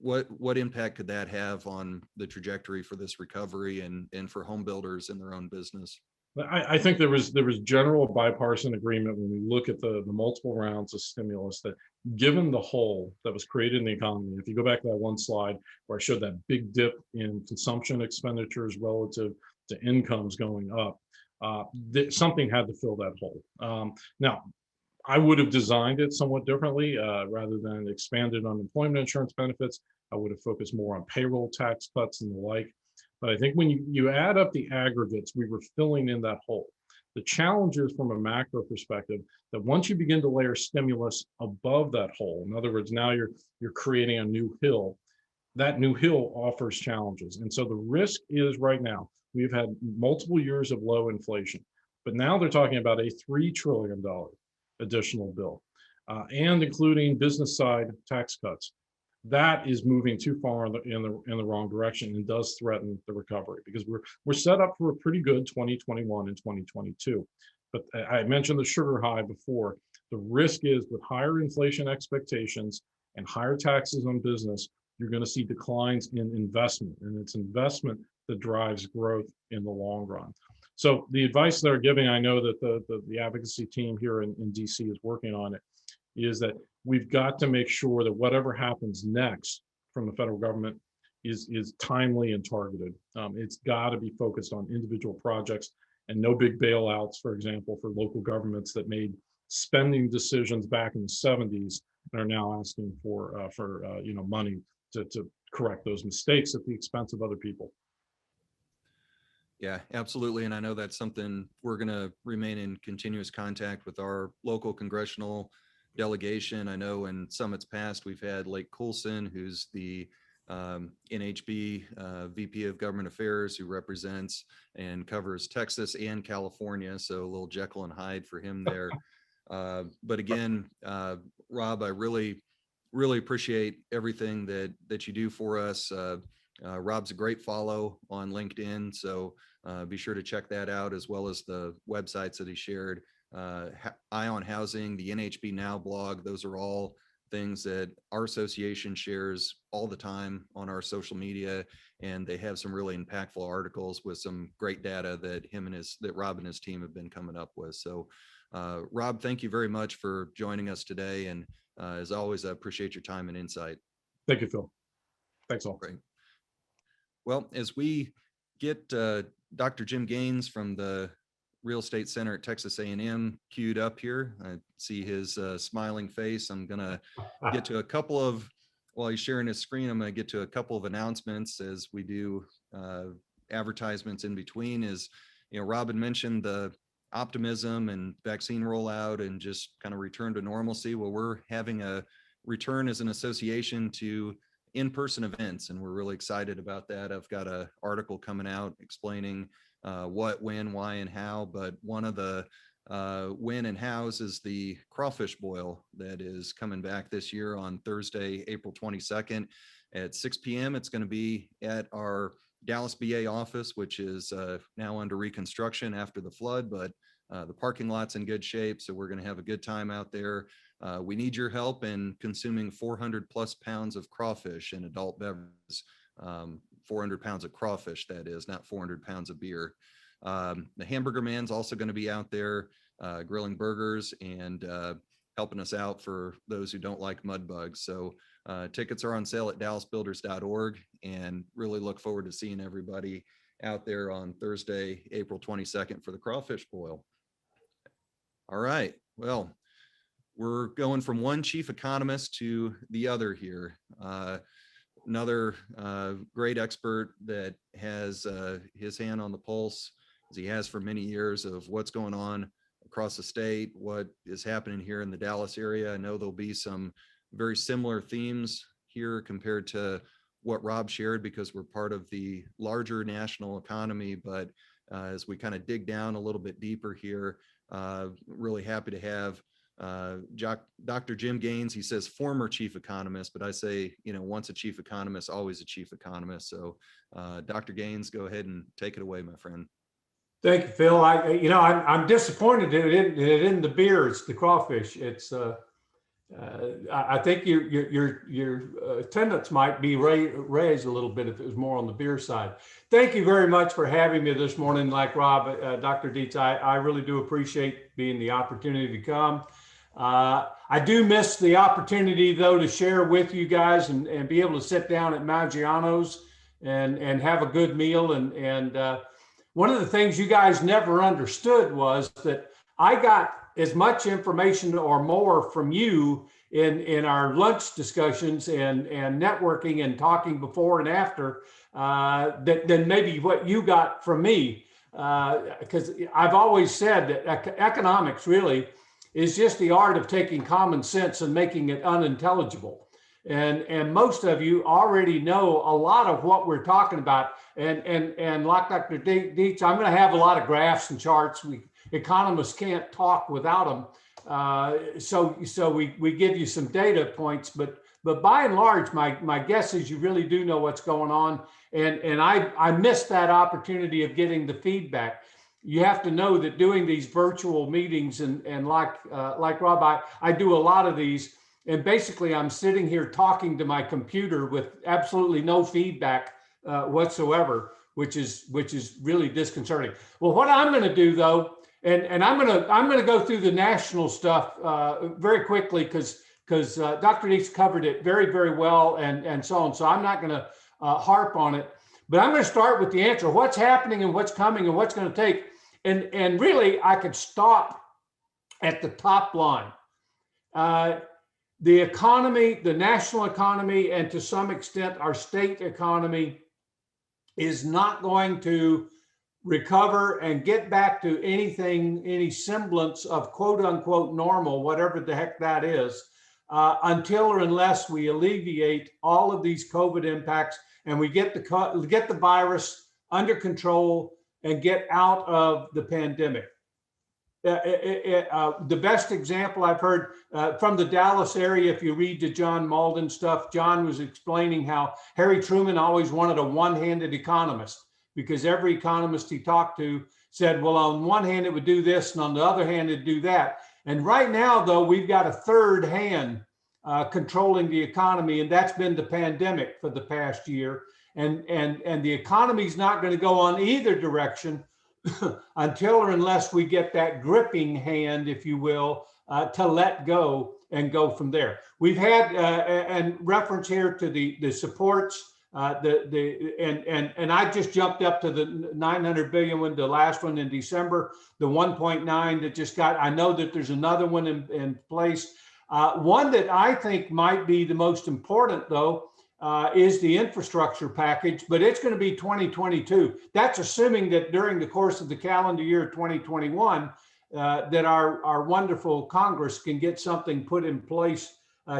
What impact could that have on the trajectory for this recovery and for home builders in their own business? I think there was general bipartisan agreement when we look at the multiple rounds of stimulus that, given the hole that was created in the economy, if you go back to that one slide where I showed that big dip in consumption expenditures relative to incomes going up, something had to fill that hole. Now, I would have designed it somewhat differently. Rather than expanded unemployment insurance benefits, I would have focused more on payroll tax cuts and the like. But I think when you add up the aggregates, we were filling in that hole. The challenge is, from a macro perspective, that once you begin to layer stimulus above that hole, in other words, now you're creating a new hill, that new hill offers challenges. And so the risk is, right now, we've had multiple years of low inflation, but now they're talking about a $3 trillion additional bill, and including business side tax cuts. That is moving too far in the wrong direction and does threaten the recovery, because we're set up for a pretty good 2021 and 2022. But I mentioned the sugar high before. The risk is, with higher inflation expectations and higher taxes on business, you're going to see declines in investment, and it's investment that drives growth in the long run. So the advice they're giving, I know that the advocacy team here in DC is working on it, is that we've got to make sure that whatever happens next from the federal government is timely and targeted. It's got to be focused on individual projects and no big bailouts, for example, for local governments that made spending decisions back in the 70s and are now asking for money to correct those mistakes at the expense of other people. Yeah, absolutely. And I know that's something we're going to remain in continuous contact with our local congressional delegation. I know in summits past, we've had Lake Coulson, who's the NHB VP of Government Affairs, who represents and covers Texas and California. So a little Jekyll and Hyde for him there. But again, Rob, I really appreciate everything that you do for us. Rob's a great follow on LinkedIn, so be sure to check that out, as well as the websites that he shared. Eye on Housing, the NHB Now blog, those are all things that our association shares all the time on our social media, and they have some really impactful articles with some great data that Rob and his team have been coming up with. So Rob, thank you very much for joining us today, and as always, I appreciate your time and insight. Thank you, Phil. Thanks all. Great. Well, as we get Dr. Jim Gaines from the Real Estate Center at Texas A&M queued up here, I see his smiling face. I'm going to get to a couple of, while he's sharing his screen, I'm going to get to a couple of announcements as we do advertisements in between. As you know, Robin mentioned the optimism and vaccine rollout and just kind of return to normalcy. Well, we're having a return as an association to in-person events, and we're really excited about that. I've got an article coming out explaining what, when, why, and how, but one of the when and hows is the crawfish boil that is coming back this year on Thursday, April 22nd at 6 p.m. It's going to be at our Dallas BA office, which is now under reconstruction after the flood, but the parking lot's in good shape. So we're going to have a good time out there. We need your help in consuming 400 plus pounds of crawfish in adult beverages. 400 pounds of crawfish, that is, not 400 pounds of beer. The Hamburger Man's also going to be out there grilling burgers and helping us out for those who don't like mud bugs. So tickets are on sale at dallasbuilders.org, and really look forward to seeing everybody out there on Thursday, April 22nd for the crawfish boil. All right. Well, we're going from one chief economist to the other here. Another great expert that has his hand on the pulse, as he has for many years, of what's going on across the state, what is happening here in the Dallas area. I know there'll be some very similar themes here compared to what Rob shared, because we're part of the larger national economy. But as we kind of dig down a little bit deeper here, really happy to have Dr. Jim Gaines. He says former chief economist, but I say, once a chief economist, always a chief economist. So Dr. Gaines, go ahead and take it away, my friend. Thank you, Phil. I'm disappointed that it isn't the beer, it's the crawfish. It's I think your attendance might be raised a little bit if it was more on the beer side. Thank you very much for having me this morning. Like Rob, Dr. Dietz, I really do appreciate being the opportunity to come. I do miss the opportunity, though, to share with you guys and be able to sit down at Maggiano's and have a good meal. And one of the things you guys never understood was that I got as much information or more from you in our lunch discussions and networking and talking before and after than maybe what you got from me. Because I've always said that economics really is just the art of taking common sense and making it unintelligible. And most of you already know a lot of what we're talking about. And like Dr. Dietz, I'm going to have a lot of graphs and charts. Economists can't talk without them. So we give you some data points, but by and large, my guess is you really do know what's going on. And I missed that opportunity of getting the feedback. You have to know that doing these virtual meetings and like Rob, I do a lot of these, and basically I'm sitting here talking to my computer with absolutely no feedback whatsoever, which is really disconcerting. Well, what I'm going to do though, and I'm going to go through the national stuff very quickly because Dr. Dietz covered it very, very well and so on. So I'm not going to harp on it, but I'm going to start with the answer: what's happening and what's coming and what's going to take. And really, I could stop at the top line. The economy, the national economy, and to some extent our state economy is not going to recover and get back to any semblance of quote unquote normal, whatever the heck that is, until or unless we alleviate all of these COVID impacts and we get the virus under control and get out of the pandemic. The best example I've heard from the Dallas area, if you read the John Malden stuff, John was explaining how Harry Truman always wanted a one-handed economist, because every economist he talked to said, well, on one hand it would do this, and on the other hand it'd do that. And right now, though, we've got a third hand controlling the economy, and that's been the pandemic for the past year. And the economy's not going to go on either direction until or unless we get that gripping hand, if you will, to let go and go from there. We've had and reference here to the supports, and I just jumped up to the 900 billion one, the last one in December, the 1.9 that just got. I know that there's another one in place. One that I think might be the most important, though, is the infrastructure package, but it's going to be 2022. That's assuming that during the course of the calendar year 2021, that our wonderful Congress can get something put in place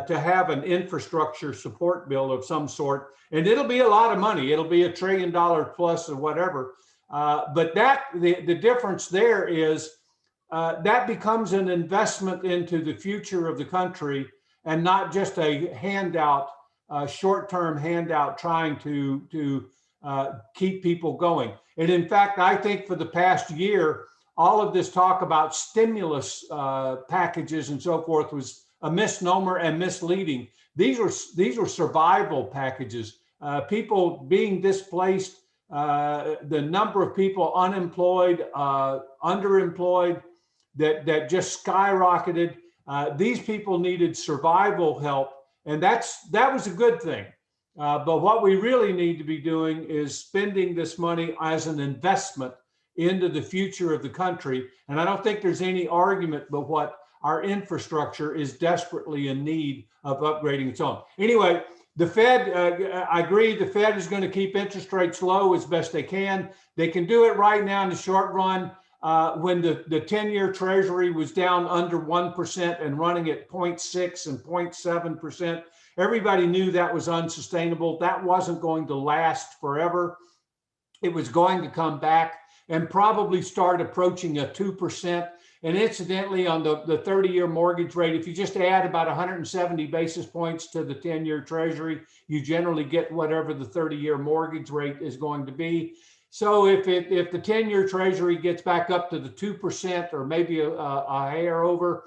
to have an infrastructure support bill of some sort. And it'll be a lot of money. It'll be $1 trillion plus or whatever. But the difference there is that becomes an investment into the future of the country and not just a handout, short-term handout trying to keep people going. And in fact, I think for the past year, all of this talk about stimulus packages and so forth was a misnomer and misleading. These were survival packages. People being displaced, the number of people unemployed, underemployed, that just skyrocketed. These people needed survival help, and that was a good thing. But what we really need to be doing is spending this money as an investment into the future of the country. And I don't think there's any argument but what our infrastructure is desperately in need of upgrading its own. Anyway, the Fed, I agree, the Fed is going to keep interest rates low as best they can. They can do it right now in the short run. When the 10-year Treasury was down under 1% and running at 0.6 and 0.7%, everybody knew that was unsustainable. That wasn't going to last forever. It was going to come back and probably start approaching a 2%. And incidentally, on the 30-year mortgage rate, if you just add about 170 basis points to the 10-year Treasury, you generally get whatever the 30-year mortgage rate is going to be. So if the 10-year Treasury gets back up to the 2% or maybe a hair over,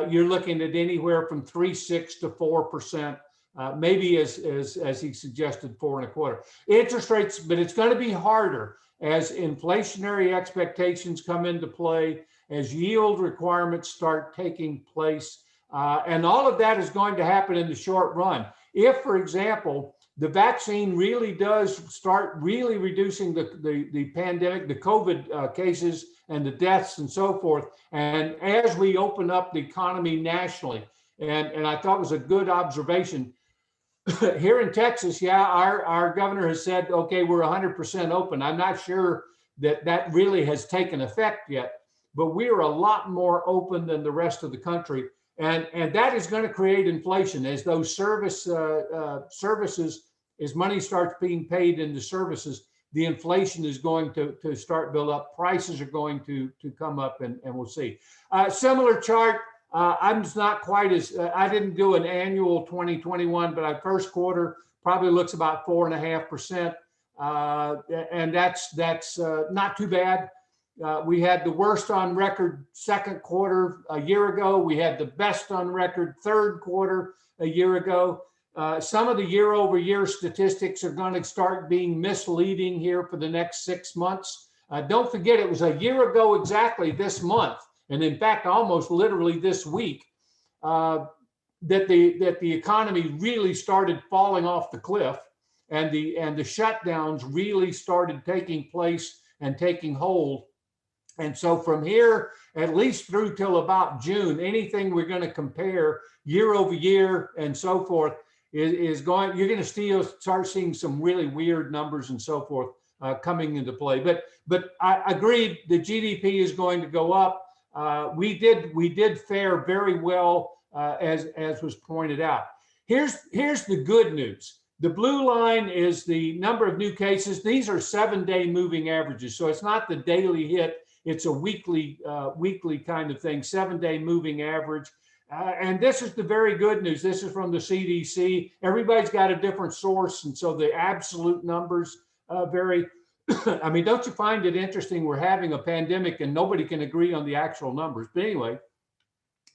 you're looking at anywhere from 3.6 to 4%, maybe as he suggested, 4.25. Interest rates, but it's going to be harder as inflationary expectations come into play, as yield requirements start taking place. And all of that is going to happen in the short run. If, for example, the vaccine really does start really reducing the pandemic, the COVID cases and the deaths and so forth, and as we open up the economy nationally, and I thought it was a good observation, here in Texas, yeah, our governor has said, okay, we're 100% open. I'm not sure that really has taken effect yet, but we are a lot more open than the rest of the country. And that is going to create inflation as those services, as money starts being paid into services, the inflation is going to start build up. Prices are going to come up, and we'll see. Similar chart. I'm just not quite as, I didn't do an annual 2021, but our first quarter probably looks about 4.5%. And that's not too bad. We had the worst on record second quarter a year ago. We had the best on record third quarter a year ago. Some of the year over year statistics are going to start being misleading here for the next 6 months. Don't forget, it was a year ago exactly this month, and in fact, almost literally this week, that the economy really started falling off the cliff, and the shutdowns really started taking place and taking hold. And so from here, at least through till about June, anything we're going to compare year over year and so forth is going, you're going to start seeing some really weird numbers and so forth coming into play. But I agree, the GDP is going to go up. We did fare very well, as was pointed out. Here's the good news. The blue line is the number of new cases. These are 7-day moving averages. So it's not the daily hit. It's a weekly kind of thing, 7-day moving average. And this is the very good news. This is from the CDC. Everybody's got a different source. And so the absolute numbers vary. I mean, don't you find it interesting? We're having a pandemic and nobody can agree on the actual numbers. But anyway,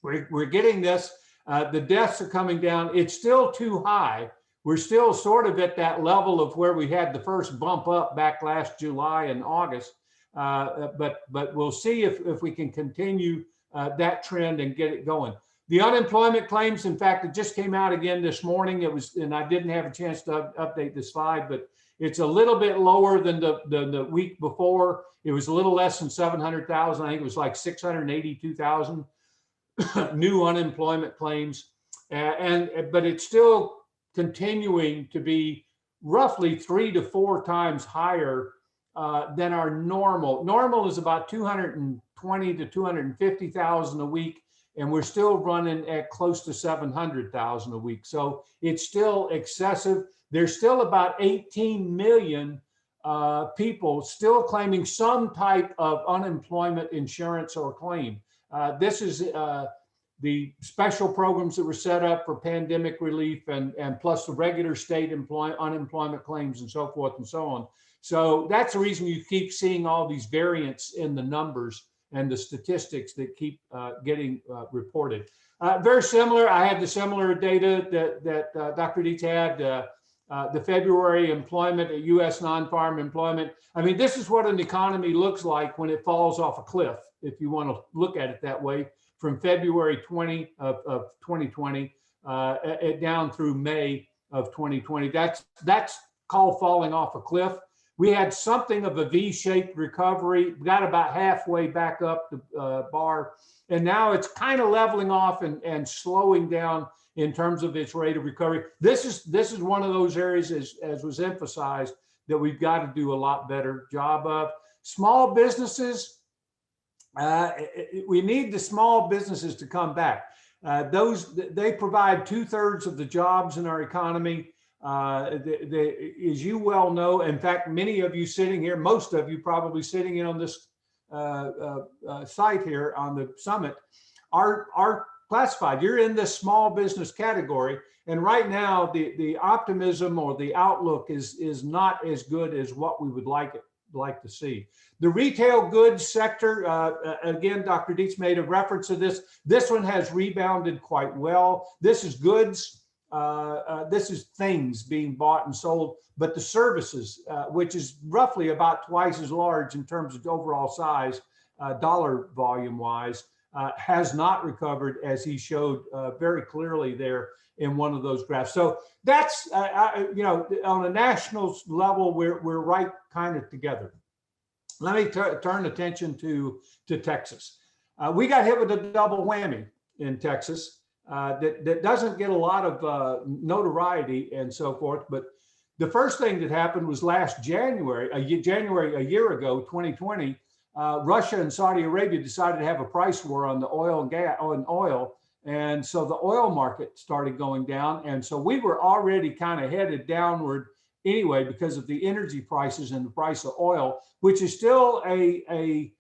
we're getting this. The deaths are coming down. It's still too high. We're still sort of at that level of where we had the first bump up back last July and August. But we'll see if we can continue that trend and get it going. The unemployment claims, in fact, it just came out again this morning. It was, and I didn't have a chance to update the slide, but it's a little bit lower than the week before. It was a little less than 700,000. I think it was like 682,000 new unemployment claims. But it's still continuing to be roughly 3 to 4 times higher than our normal. Normal is about 220 to 250,000 a week, and we're still running at close to 700,000 a week. So it's still excessive. There's still about 18 million people still claiming some type of unemployment insurance or claim. This is the special programs that were set up for pandemic relief and plus the regular state unemployment claims and so forth and so on. So that's the reason you keep seeing all these variants in the numbers and the statistics that keep getting reported. Very similar. I had the similar data that Dr. Dietz had. The February employment at U.S. non-farm employment. I mean, this is what an economy looks like when it falls off a cliff, if you want to look at it that way, from February 20 of 2020 down through May of 2020. That's called falling off a cliff. We had something of a V-shaped recovery, got about halfway back up the bar, and now it's kind of leveling off and slowing down in terms of its rate of recovery. This is one of those areas, as was emphasized, that we've got to do a lot better job of. Small businesses, we need the small businesses to come back. They provide 2/3 of the jobs in our economy. As you well know, in fact, many of you sitting here, most of you probably sitting in on this site here on the summit, are classified. You're in the small business category, and right now the optimism or the outlook is not as good as what we would like to see. The retail goods sector, again, Dr. Dietz made a reference to this. This one has rebounded quite well. This is goods. This is things being bought and sold, but the services, which is roughly about twice as large in terms of overall size, dollar volume wise, has not recovered, as he showed very clearly there in one of those graphs. So that's, on a national level, we're right kind of together. Let me turn attention to Texas. We got hit with a double whammy in Texas. That doesn't get a lot of notoriety and so forth. But the first thing that happened was last January, a year ago, 2020, Russia and Saudi Arabia decided to have a price war on the oil and gas, on oil. And so the oil market started going down. And so we were already kind of headed downward anyway because of the energy prices and the price of oil, which is still a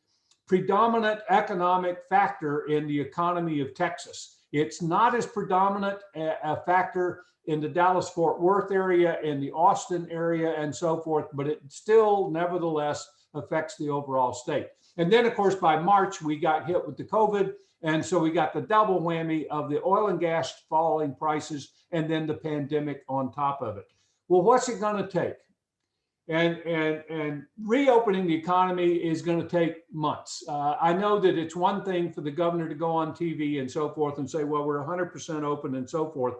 predominant economic factor in the economy of Texas. It's not as predominant a factor in the Dallas-Fort Worth area, in the Austin area, and so forth, but it still nevertheless affects the overall state. And then, of course, by March, we got hit with the COVID, and so we got the double whammy of the oil and gas falling prices and then the pandemic on top of it. Well, what's it going to take? And reopening the economy is going to take months. I know that it's one thing for the governor to go on TV and so forth and say, well, we're 100% open and so forth.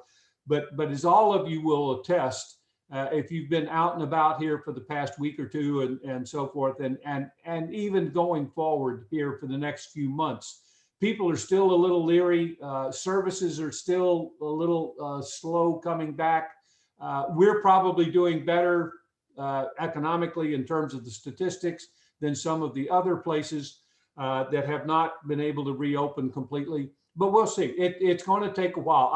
But as all of you will attest, if you've been out and about here for the past week or two and so forth, and even going forward here for the next few months, people are still a little leery. Services are still a little slow coming back. We're probably doing better economically in terms of the statistics than some of the other places that have not been able to reopen completely. But we'll see. It's going to take a while.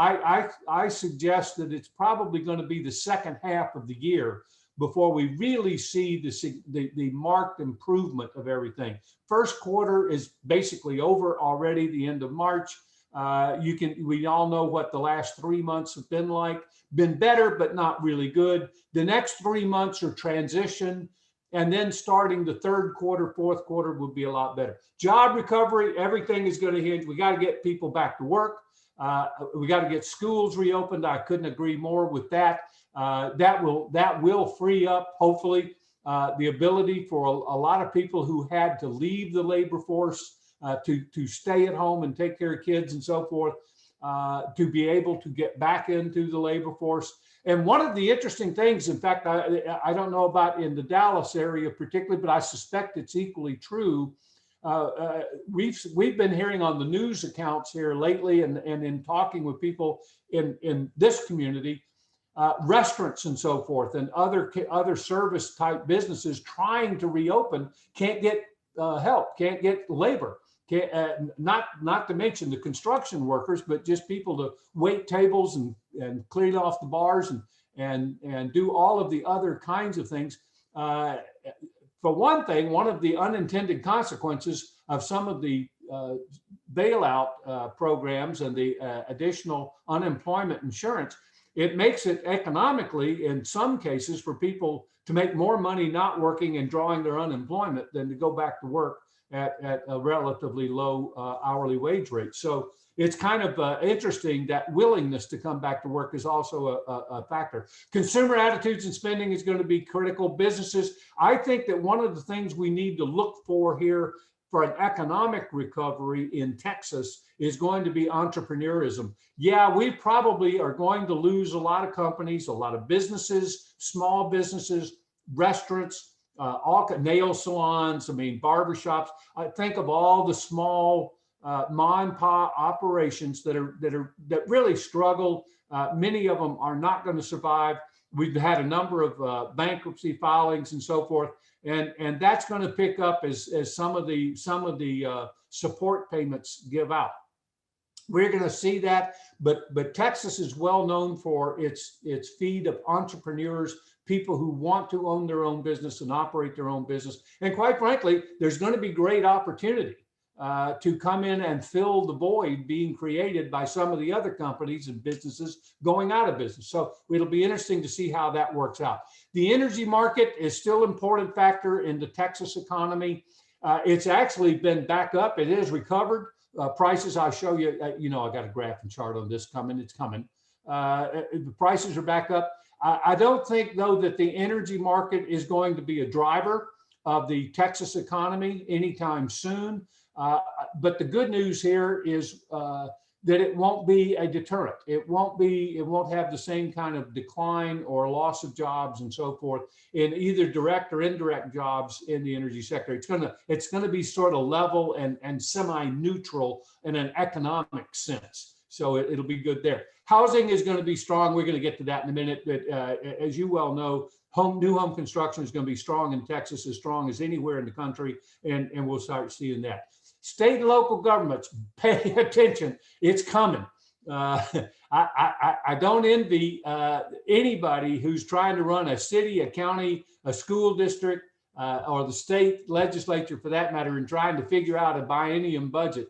I suggest that it's probably going to be the second half of the year before we really see the marked improvement of everything. First quarter is basically over already, the end of March. We all know what the last 3 months have been like. Been better, but not really good. The next 3 months are transition. And then starting the third quarter, fourth quarter will be a lot better. Job recovery, everything is going to hinge. We got to get people back to work. We got to get schools reopened. I couldn't agree more with that. That will free up, hopefully, the ability for a lot of people who had to leave the labor force to stay at home and take care of kids and so forth, to be able to get back into the labor force. And one of the interesting things, in fact, I don't know about in the Dallas area particularly, but I suspect it's equally true. We've been hearing on the news accounts here lately and in talking with people in this community, restaurants and so forth, and other service type businesses trying to reopen can't get help, can't get labor. Not to mention the construction workers, but just people to wait tables and clean off the bars and do all of the other kinds of things. For one thing, one of the unintended consequences of some of the bailout programs and the additional unemployment insurance, it makes it economically, in some cases, for people to make more money not working and drawing their unemployment than to go back to work at a relatively low hourly wage rate. So it's kind of interesting that willingness to come back to work is also a factor. Consumer attitudes and spending is going to be critical. Businesses, I think that one of the things we need to look for here for an economic recovery in Texas is going to be entrepreneurism. Yeah, we probably are going to lose a lot of companies, a lot of businesses, small businesses, restaurants, all nail salons, I mean, barbershops. I think of all the small mom and pop operations that really struggle. Many of them are not going to survive. We've had a number of bankruptcy filings and so forth, and that's going to pick up as some of the support payments give out. We're going to see that, but Texas is well known for its feed of entrepreneurs, people who want to own their own business and operate their own business. And quite frankly, there's going to be great opportunity to come in and fill the void being created by some of the other companies and businesses going out of business. So it'll be interesting to see how that works out. The energy market is still an important factor in the Texas economy. It's actually been back up. It is recovered. Prices, I'll show you, I got a graph and chart on this coming. It's coming. The prices are back up. I don't think, though, that the energy market is going to be a driver of the Texas economy anytime soon. But the good news here is that it won't be a deterrent. It won't have the same kind of decline or loss of jobs and so forth in either direct or indirect jobs in the energy sector. It's gonna be sort of level and semi-neutral in an economic sense. So it'll be good there. Housing is going to be strong. We're going to get to that in a minute. But as you well know, new home construction is going to be strong in Texas, as strong as anywhere in the country, and we'll start seeing that. State and local governments, pay attention. It's coming. I don't envy anybody who's trying to run a city, a county, a school district, or the state legislature, for that matter, and trying to figure out a biennium budget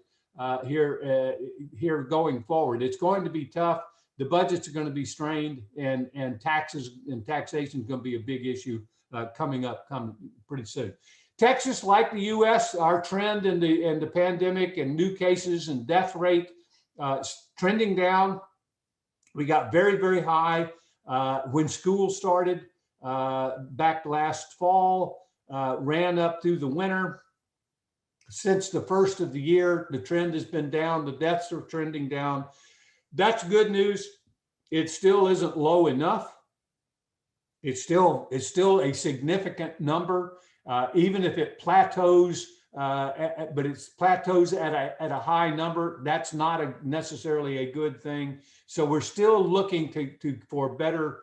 here going forward. It's going to be tough. The budgets are going to be strained, and taxes and taxation is going to be a big issue coming pretty soon. Texas, like the U.S., our trend in the pandemic and new cases and death rate trending down. We got very, very high when school started back last fall, ran up through the winter. Since the first of the year, the trend has been down. The deaths are trending down. That's good news. It still isn't low enough. It's still a significant number, even if it plateaus. But it plateaus at a high number. That's not necessarily a good thing. So we're still looking for better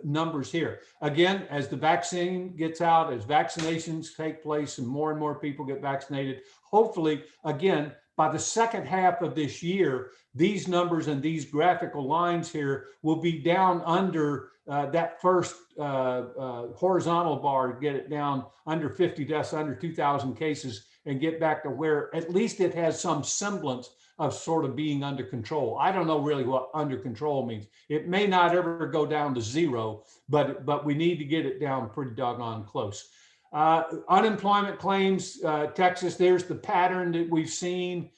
numbers here. Again, as the vaccine gets out, as vaccinations take place and more people get vaccinated, hopefully, again, by the second half of this year, these numbers and these graphical lines here will be down under that first horizontal bar, get it down under 50 deaths, under 2,000 cases, and get back to where at least it has some semblance of sort of being under control. I don't know really what under control means. It may not ever go down to zero, but we need to get it down pretty doggone close. Unemployment claims, Texas, there's the pattern that we've seen.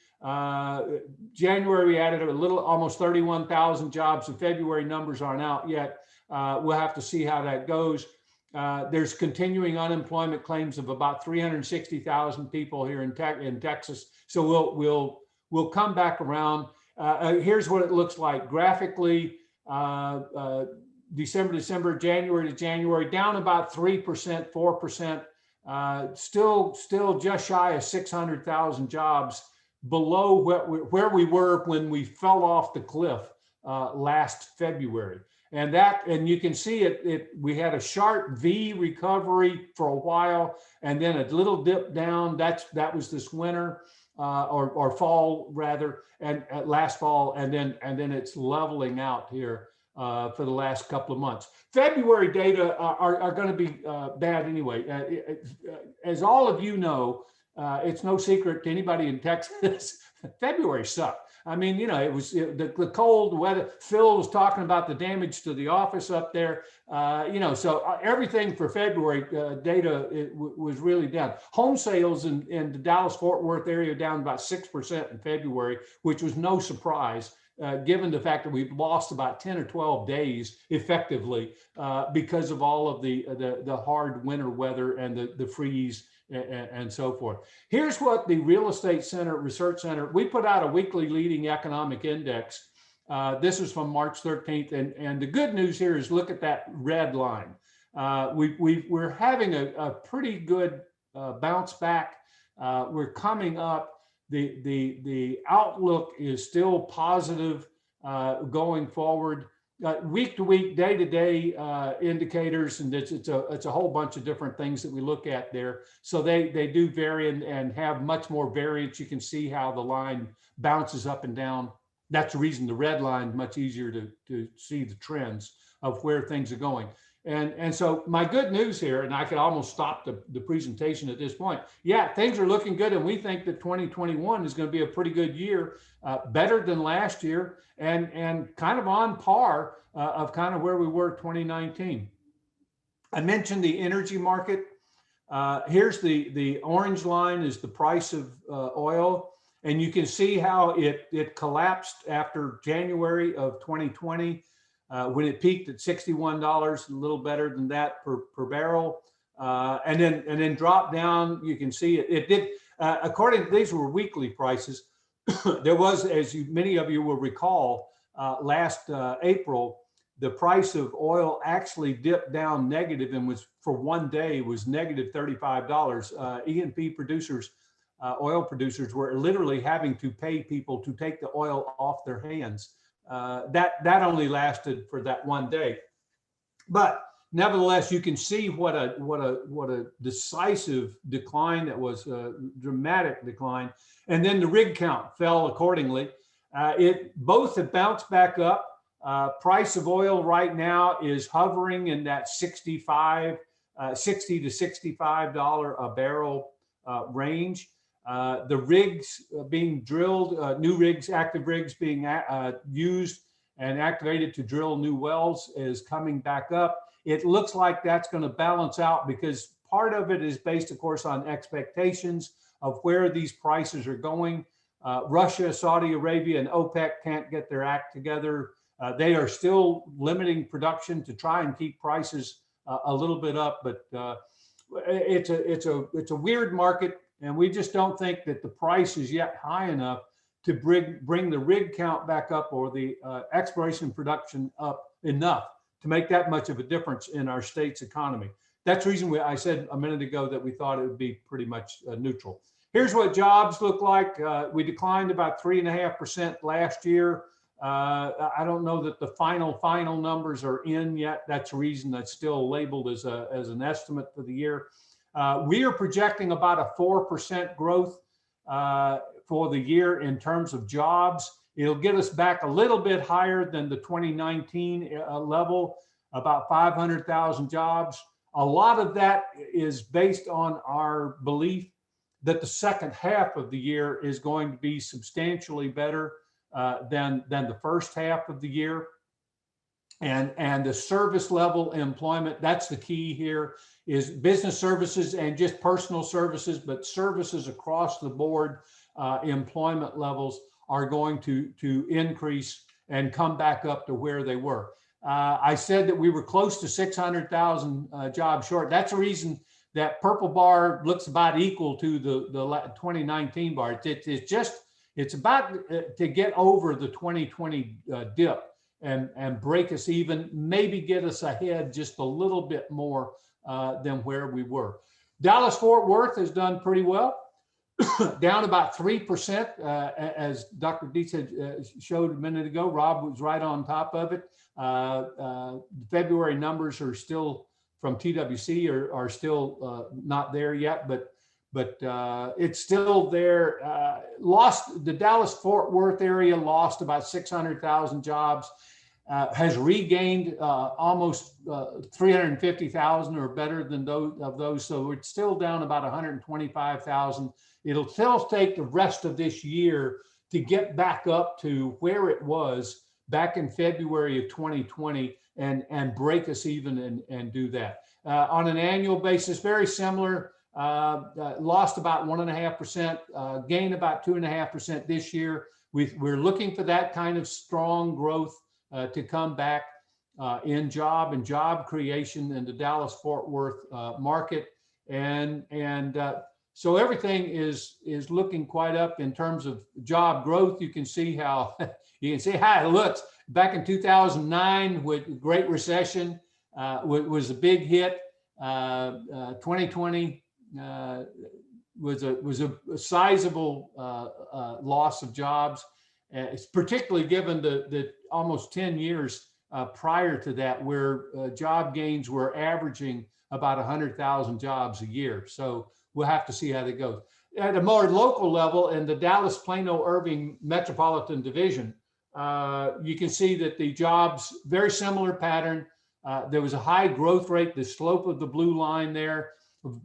January, we added almost 31,000 jobs. The February numbers aren't out yet. We'll have to see how that goes. There's continuing unemployment claims of about 360,000 people here in Texas. So we'll come back around. Here's what it looks like graphically. December to December, January to January, down about 3%, 4%. Still just shy of 600,000 jobs below where we were when we fell off the cliff last February. And you can see it, we had a sharp V recovery for a while, and then a little dip down. That was this winter, or fall rather, and last fall, and then it's leveling out here for the last couple of months. February data are going to be bad anyway. As all of you know, it's no secret to anybody in Texas, February sucked. I mean, you know, it was the cold weather. Phil was talking about the damage to the office up there. You know, so everything for February data was really down. Home sales in the Dallas-Fort Worth area down about 6% in February, which was no surprise, given the fact that we've lost about 10 or 12 days effectively because of all of the hard winter weather and the freeze and so forth. Here's what the Real Estate Center Research Center, we put out a weekly leading economic index. This is from March 13th. And the good news here is look at that red line. We're having a pretty good bounce back. We're coming up. The outlook is still positive going forward. Week to week, day to day indicators, and it's a whole bunch of different things that we look at there. So they do vary and have much more variance. You can see how the line bounces up and down. That's the reason the red line is much easier to see the trends of where things are going. And so my good news here, and I could almost stop the presentation at this point. Yeah, things are looking good, and we think that 2021 is going to be a pretty good year, better than last year, and kind of on par of kind of where we were 2019. I mentioned the energy market. Here's the orange line is the price of oil, and you can see how it collapsed after January of 2020. When it peaked at $61, a little better than that per barrel, and then dropped down. You can see it did. According to these were weekly prices. There was, as many of you will recall, last April, the price of oil actually dipped down negative and was for one day was negative $35. E&P producers, oil producers, were literally having to pay people to take the oil off their hands. That only lasted for that one day, but nevertheless, you can see what a decisive decline that was, a dramatic decline, and then the rig count fell accordingly. Both have bounced back up. Price of oil right now is hovering in that $60 to $65 a barrel range. The rigs being drilled, new rigs, active rigs being used and activated to drill new wells is coming back up. It looks like that's going to balance out because part of it is based, of course, on expectations of where these prices are going. Russia, Saudi Arabia, and OPEC can't get their act together. They are still limiting production to try and keep prices a little bit up, but it's a weird market. And we just don't think that the price is yet high enough to bring the rig count back up or the exploration production up enough to make that much of a difference in our state's economy. That's the reason I said a minute ago that we thought it would be pretty much neutral. Here's what jobs look like. We declined about 3.5% last year. I don't know that the final numbers are in yet. That's the reason that's still labeled as an estimate for the year. We are projecting about a 4% growth for the year in terms of jobs. It'll get us back a little bit higher than the 2019 level, about 500,000 jobs. A lot of that is based on our belief that the second half of the year is going to be substantially better than the first half of the year. And the service level employment, that's the key here, is business services and just personal services, but services across the board, employment levels are going to increase and come back up to where they were. I said that we were close to 600,000 jobs short. That's the reason that purple bar looks about equal to the 2019 bar. It's about to get over the 2020 dip and break us even, maybe get us ahead just a little bit more than where we were. Dallas-Fort Worth has done pretty well. down about 3%, as Dr. Dietz showed a minute ago. Rob was right on top of it. February numbers are still from TWC are still not there yet, but it's still there. The Dallas-Fort Worth area lost about 600,000 jobs, has regained almost 350,000 or better than those. So it's still down about 125,000. It'll still take the rest of this year to get back up to where it was back in February of 2020 and break us even and do that. On an annual basis, very similar. Lost about 1.5%, gained about 2.5% this year. We're looking for that kind of strong growth to come back in job creation in the Dallas-Fort Worth market. So everything is looking quite up in terms of job growth. You can see how it looks. Back in 2009, with Great Recession, was a big hit. 2020 was a sizable loss of jobs. It's particularly given the almost 10 years prior to that, where job gains were averaging about 100,000 jobs a year. So we'll have to see how that goes. At a more local level, in the Dallas-Plano-Irving Metropolitan Division, you can see that the jobs, very similar pattern. There was a high growth rate, the slope of the blue line there,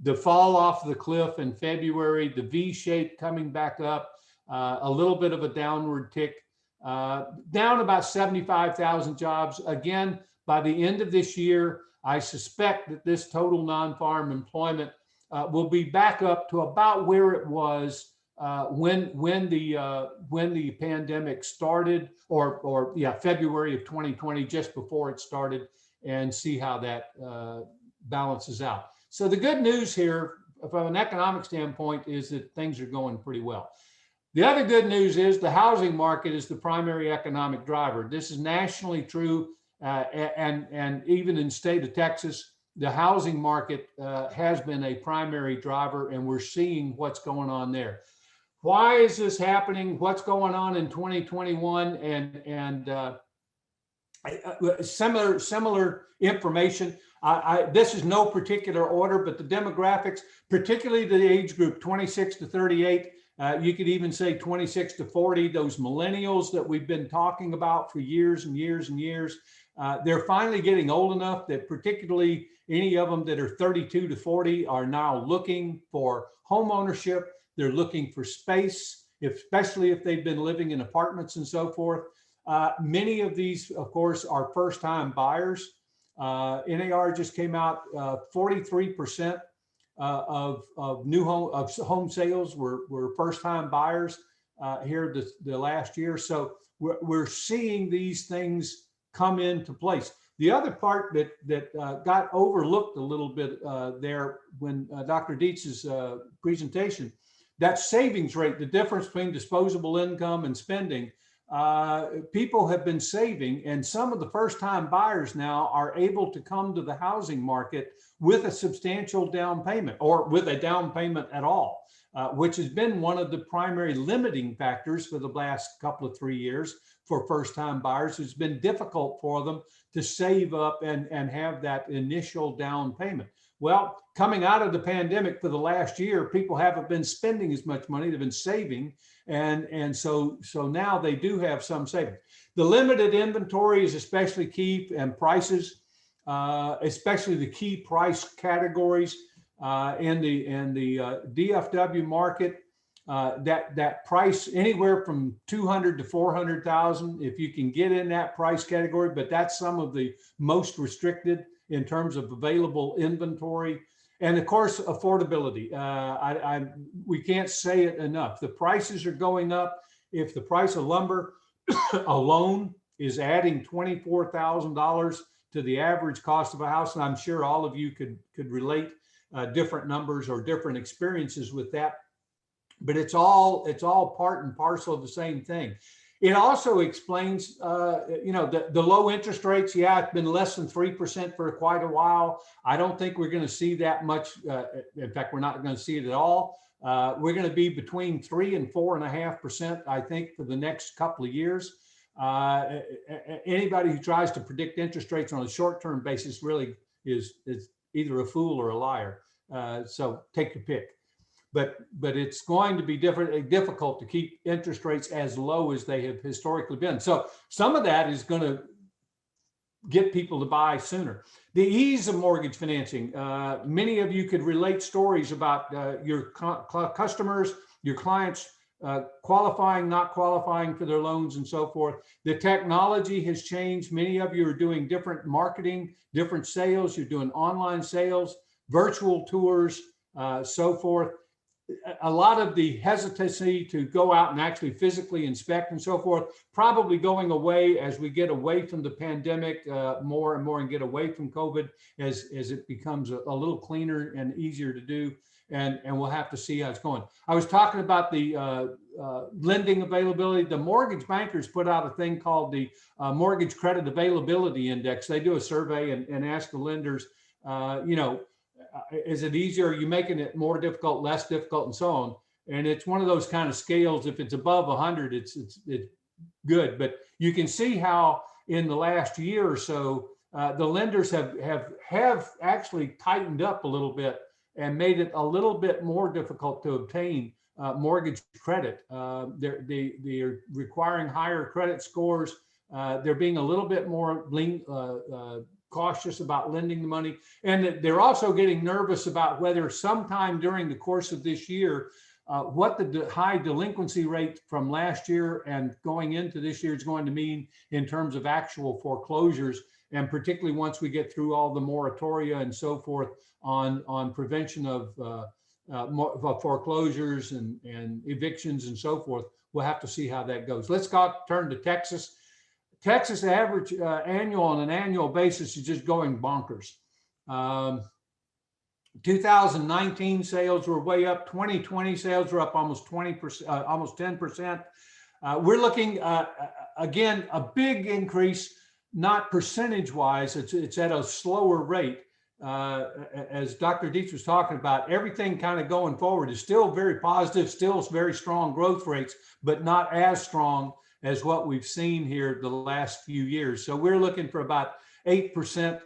the fall off the cliff in February, the V shape coming back up, a little bit of a downward tick, down about 75,000 jobs. Again, by the end of this year, I suspect that this total non-farm employment will be back up to about where it was when the pandemic started, or February of 2020, just before it started, and see how that balances out. So the good news here from an economic standpoint is that things are going pretty well. The other good news is the housing market is the primary economic driver. This is nationally true, and even in the state of Texas, the housing market has been a primary driver, and we're seeing what's going on there. Why is this happening? What's going on in 2021? And similar information. This is no particular order, but the demographics, particularly the age group 26 to 38, you could even say 26 to 40, those millennials that we've been talking about for years and years and years, they're finally getting old enough that particularly any of them that are 32 to 40 are now looking for home ownership. They're looking for space, especially if they've been living in apartments and so forth. Many of these, of course, are first-time buyers. NAR just came out, 43% of home sales were first-time buyers here the last year. So we're seeing these things come into place. The other part that got overlooked a little bit there when Dr. Dietz's presentation, that savings rate, the difference between disposable income and spending. People have been saving, and some of the first-time buyers now are able to come to the housing market with a substantial down payment, or with a down payment at all, which has been one of the primary limiting factors for the last couple of 3 years for first-time buyers. It's been difficult for them to save up and have that initial down payment. Well, coming out of the pandemic for the last year, people haven't been spending as much money. They've been saving. And so now they do have some savings. The limited inventory is especially key, and prices, especially the key price categories in the DFW market. That price anywhere from 200 to 400,000, if you can get in that price category, but that's some of the most restricted in terms of available inventory. And of course, affordability. We can't say it enough. The prices are going up. If the price of lumber alone is adding $24,000 to the average cost of a house, and I'm sure all of you could relate different numbers or different experiences with that, but it's all part and parcel of the same thing. It also explains, the low interest rates. Yeah, it's been less than 3% for quite a while. I don't think we're going to see that much. In fact, we're not going to see it at all We're going to be between 3 and 4.5%, I think, for the next couple of years. Anybody who tries to predict interest rates on a short-term basis really is either a fool or a liar. So take your pick. But it's going to be difficult to keep interest rates as low as they have historically been. So some of that is going to get people to buy sooner. The ease of mortgage financing. Many of you could relate stories about your customers, your clients qualifying, not qualifying for their loans and so forth. The technology has changed. Many of you are doing different marketing, different sales. You're doing online sales, virtual tours, so forth. A lot of the hesitancy to go out and actually physically inspect and so forth, probably going away as we get away from the pandemic more and more and get away from COVID as it becomes a little cleaner and easier to do. And we'll have to see how it's going. I was talking about the lending availability. The mortgage bankers put out a thing called the Mortgage Credit Availability Index. They do a survey and ask the lenders, is it easier? Are you making it more difficult, less difficult, and so on? And it's one of those kind of scales. If it's above 100, it's good. But you can see how in the last year or so, the lenders have actually tightened up a little bit and made it a little bit more difficult to obtain mortgage credit. They're requiring higher credit scores. They're being a little bit more cautious about lending the money. And they're also getting nervous about whether sometime during the course of this year, what the high delinquency rate from last year and going into this year is going to mean in terms of actual foreclosures. And particularly once we get through all the moratoria and so forth on prevention of foreclosures and evictions and so forth, we'll have to see how that goes. Let's turn to Texas. Texas average annual on an annual basis is just going bonkers. 2019 sales were way up. 2020 sales were up almost 20%, almost 10%. We're looking again a big increase, not percentage wise. It's at a slower rate. As Dr. Dietz was talking about, everything kind of going forward is still very positive, still very strong growth rates, but not as strong as what we've seen here the last few years. So we're looking for about 8%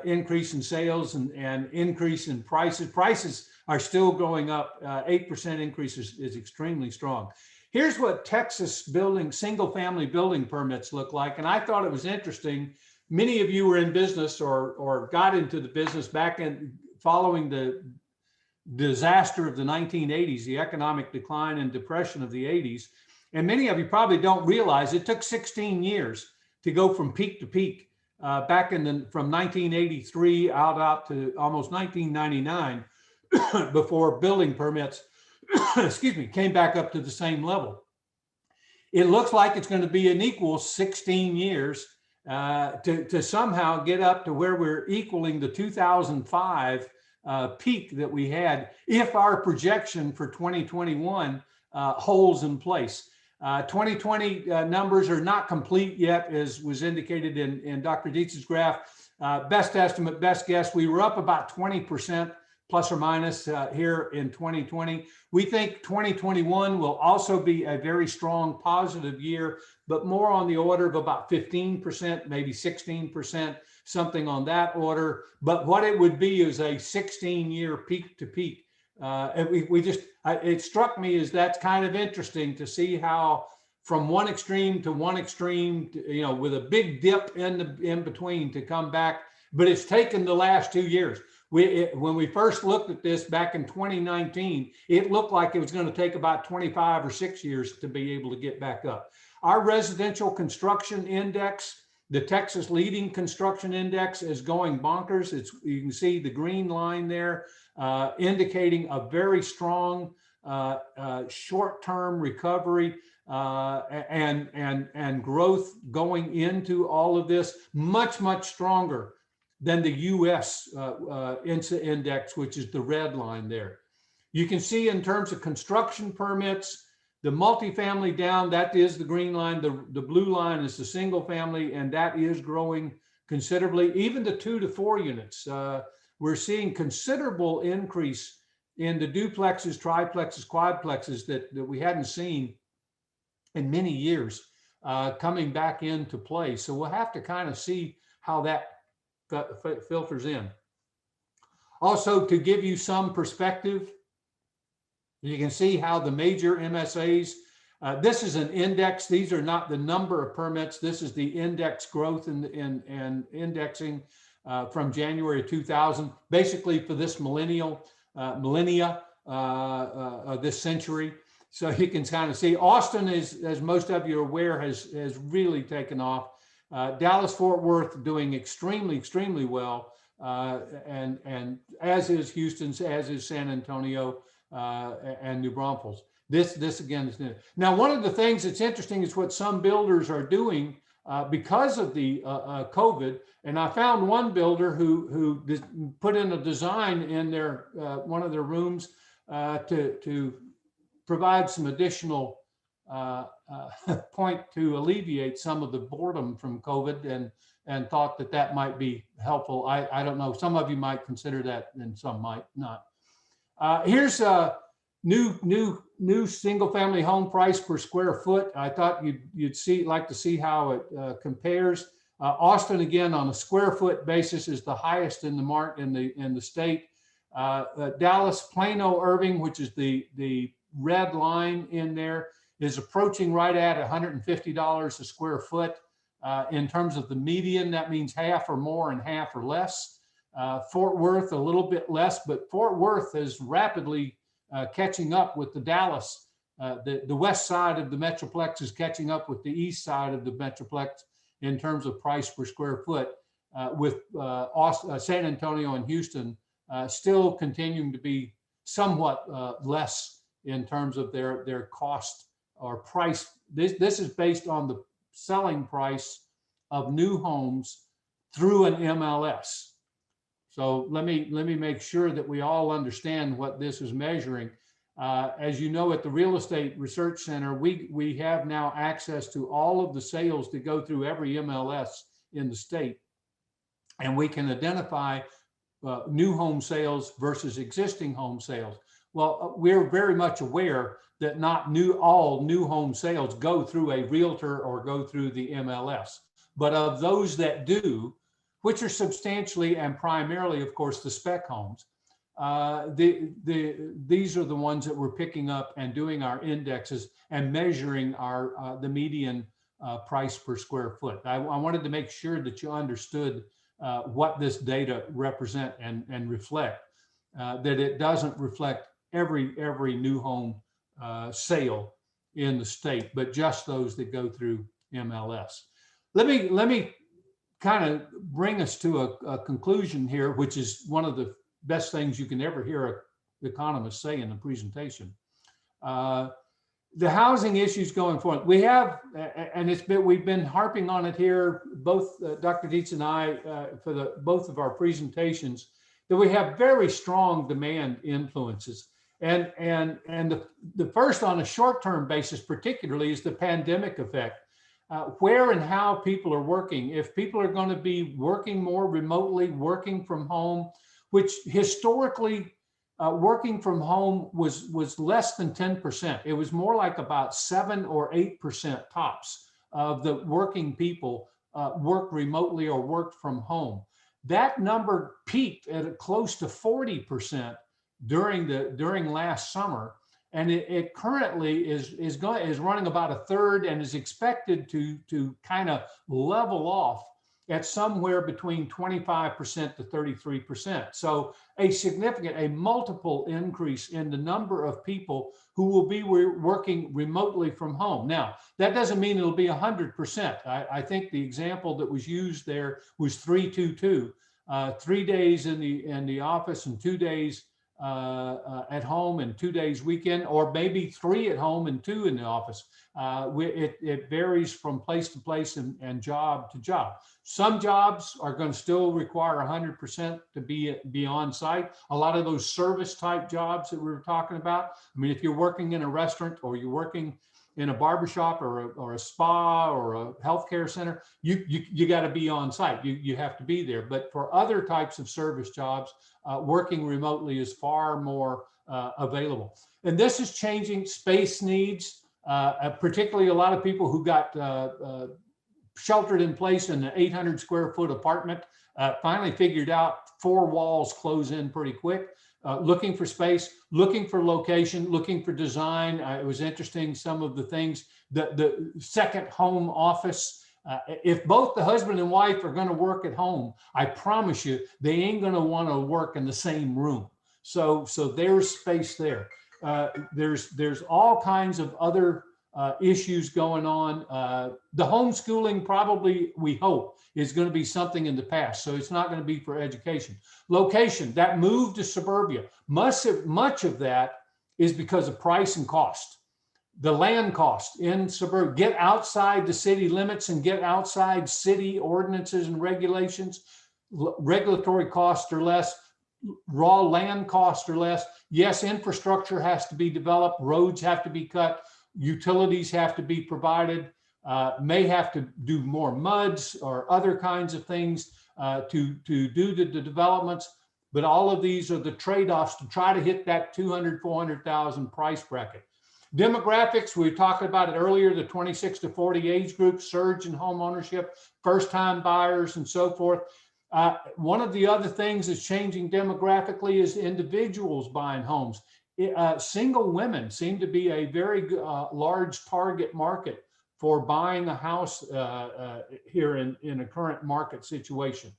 increase in sales and increase in prices. Prices are still going up. 8% increase is extremely strong. Here's what Texas single family building permits look like. And I thought it was interesting. Many of you were in business or got into the business back following the disaster of the 1980s, the economic decline and depression of the 80s. And many of you probably don't realize it took 16 years to go from peak to peak back from 1983 out to almost 1999 before building permits, excuse me, came back up to the same level. It looks like it's going to be an equal 16 years to somehow get up to where we're equaling the 2005 peak that we had if our projection for 2021 holds in place. 2020 numbers are not complete yet, as was indicated in Dr. Dietz's graph. Best estimate, best guess, we were up about 20% plus or minus here in 2020. We think 2021 will also be a very strong positive year, but more on the order of about 15%, maybe 16%, something on that order. But what it would be is a 16-year peak to peak. It struck me as that's kind of interesting to see how from one extreme to one extreme, with a big dip in between to come back. But it's taken the last 2 years. When we first looked at this back in 2019, it looked like it was going to take about 25 or 6 years to be able to get back up. Our residential construction index, the Texas leading construction index, is going bonkers. You can see the green line there indicating a very strong short-term recovery and growth going into all of this, much stronger than the U.S. index, which is the red line there. You can see in terms of construction permits, the multifamily down, that is the green line. The blue line is the single family, and that is growing considerably. Even the 2 to 4 units, we're seeing considerable increase in the duplexes, triplexes, quadplexes that we hadn't seen in many years coming back into play. So we'll have to kind of see how that filters in. Also, to give you some perspective, you can see how the major MSAs, this is an index. These are not the number of permits. This is the index growth and indexing from January 2000, basically for this millennia this century. So you can kind of see Austin is, as most of you are aware, has really taken off. Dallas Fort Worth doing extremely well, and as is Houston's, as is San Antonio and New Braunfels. This again is new. Now, one of the things that's interesting is what some builders are doing because of the COVID. And I found one builder who put in a design in their one of their rooms to provide some additional point to alleviate some of the boredom from COVID, and thought that might be helpful. I don't know. Some of you might consider that, and some might not. Here's a new single family home price per square foot. I thought you'd like to see how it compares. Austin, again, on a square foot basis, is the highest in the state. Dallas, Plano, Irving, which is the red line in there, is approaching right at $150 a square foot. In terms of the median, that means half or more and half or less. Fort Worth, a little bit less, but Fort Worth is rapidly catching up with the Dallas. The west side of the Metroplex is catching up with the east side of the Metroplex in terms of price per square foot, with San Antonio and Houston still continuing to be somewhat less in terms of their cost or price. This is based on the selling price of new homes through an MLS. So let me make sure that we all understand what this is measuring. As you know, at the Real Estate Research Center, we have now access to all of the sales that go through every MLS in the state, and we can identify new home sales versus existing home sales. Well, we're very much aware that not all new home sales go through a realtor or go through the MLS, but of those that do, which are substantially and primarily, of course, the spec homes, these are the ones that we're picking up and doing our indexes and measuring our the median price per square foot. I wanted to make sure that you understood what this data represent and reflect, that it doesn't reflect every new home sale in the state, but just those that go through MLS. Let me kind of bring us to a conclusion here, which is one of the best things you can ever hear an economist say in a presentation. The housing issues going forward, we have, and we've been harping on it here, both Dr. Dietz and I, for both of our presentations, that we have very strong demand influences. And the first, on a short-term basis particularly, is the pandemic effect. Where and how people are working. If people are going to be working more remotely, working from home, which historically working from home was less than 10%. It was more like about 7 or 8% tops of the working people work remotely or worked from home. That number peaked at close to 40% during last summer. And it currently is running about a third and is expected to kind of level off at somewhere between 25% to 33%. So a multiple increase in the number of people who will be working remotely from home. Now, that doesn't mean it'll be 100%. I think the example that was used there was 3-2-2, 3 days in the office and 2 days at home and 2 days weekend, or maybe 3 at home and 2 in the office. It varies from place to place and job to job. Some jobs are going to still require 100% to be on site. A lot of those service type jobs that we were talking about. I mean, if you're working in a restaurant or you're working in a barbershop or a spa or a healthcare center, you got to be on site. You have to be there. But for other types of service jobs, working remotely is far more available. And this is changing space needs, particularly a lot of people who got sheltered in place in an 800 square foot apartment, finally figured out 4 walls close in pretty quick, looking for space, looking for location, looking for design. It was interesting, some of the things, the second home office. If both the husband and wife are going to work at home, I promise you, they ain't going to want to work in the same room. So there's space there. There's all kinds of other issues going on. The homeschooling probably, we hope, is going to be something in the past. So it's not going to be for education. Location, that move to suburbia, much of that is because of price and cost. The land cost in suburbia, get outside the city limits and get outside city ordinances and regulations. Regulatory costs are less, raw land costs are less. Yes, infrastructure has to be developed, roads have to be cut, utilities have to be provided, may have to do more MUDs or other kinds of things to do the developments. But all of these are the trade-offs to try to hit that 200, 400,000 price bracket. Demographics, we talked about it earlier, the 26 to 40 age group, surge in home ownership, first-time buyers and so forth. One of the other things that's changing demographically is individuals buying homes. Single women seem to be a very large target market for buying a house here in a current market situation.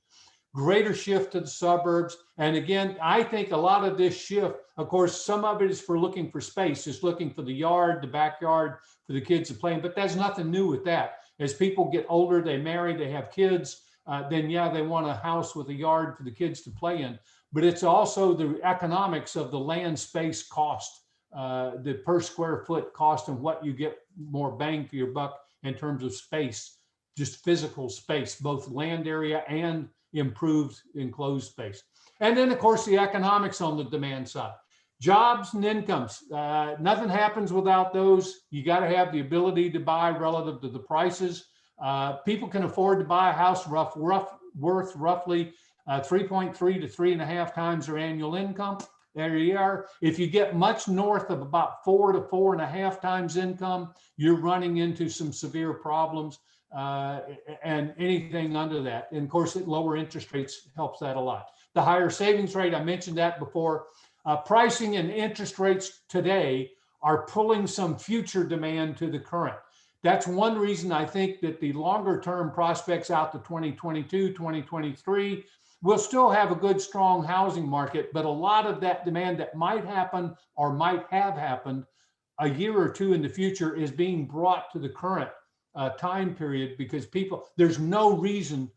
Greater shift to the suburbs. And again, I think a lot of this shift, of course, some of it is for looking for space, just looking for the yard, the backyard for the kids to play in, but there's nothing new with that. As people get older, they marry, they have kids, then yeah, they want a house with a yard for the kids to play in. But it's also the economics of the land space cost, the per square foot cost, and what you get more bang for your buck in terms of space, just physical space, both land area and improved enclosed space. And then of course the economics on the demand side, jobs and incomes. Nothing happens without those. You got to have the ability to buy relative to the prices. People can afford to buy a house worth roughly 3.3 to 3.5 times their annual income. There you are. If you get much north of about 4 to 4.5 times income, you're running into some severe problems. And anything under that. And of course, lower interest rates helps that a lot. The higher savings rate, I mentioned that before. Pricing and interest rates today are pulling some future demand to the current. That's one reason I think that the longer term prospects out to 2022, 2023, we'll still have a good, strong housing market, but a lot of that demand that might happen or might have happened a year or two in the future is being brought to the current time period, because there's no reason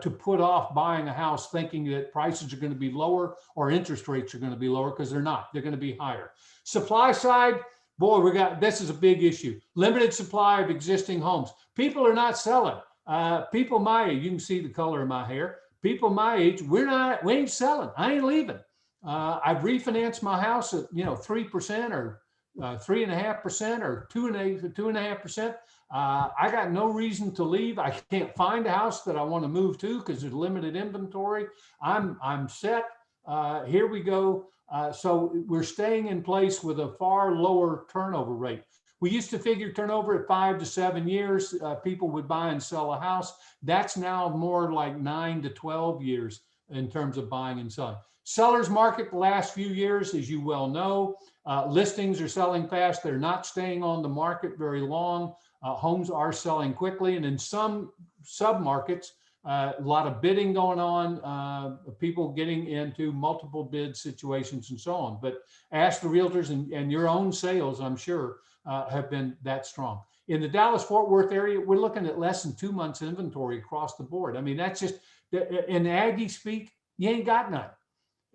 to put off buying a house thinking that prices are going to be lower or interest rates are going to be lower, because they're not. They're going to be higher. Supply side, boy, this is a big issue. Limited supply of existing homes. People are not selling. People my age, you can see the color of my hair. People my age, we ain't selling. I ain't leaving. I've refinanced my house at 3% or 3.5% or 2.5%. I got no reason to leave. I can't find a house that I want to move to because there's limited inventory. I'm set. Here we go. So we're staying in place with a far lower turnover rate. We used to figure turnover at 5 to 7 years. People would buy and sell a house. That's now more like 9 to 12 years in terms of buying and selling. Sellers market the last few years, as you well know, listings are selling fast. They're not staying on the market very long. Homes are selling quickly, and in some submarkets, a lot of bidding going on, people getting into multiple bid situations and so on. But ask the realtors, and your own sales, I'm sure, have been that strong. In the Dallas-Fort Worth area, we're looking at less than 2 months inventory across the board. I mean, that's just, in Aggie speak, you ain't got none.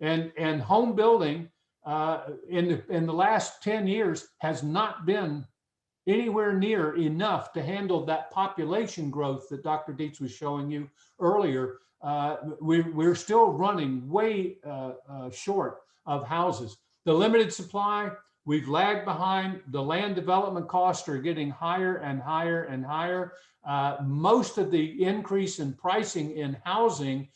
And home building in the last 10 years has not been anywhere near enough to handle that population growth that Dr. Dietz was showing you earlier. We're still running way short of houses. The limited supply, we've lagged behind. The land development costs are getting higher and higher and higher. Most of the increase in pricing in housing,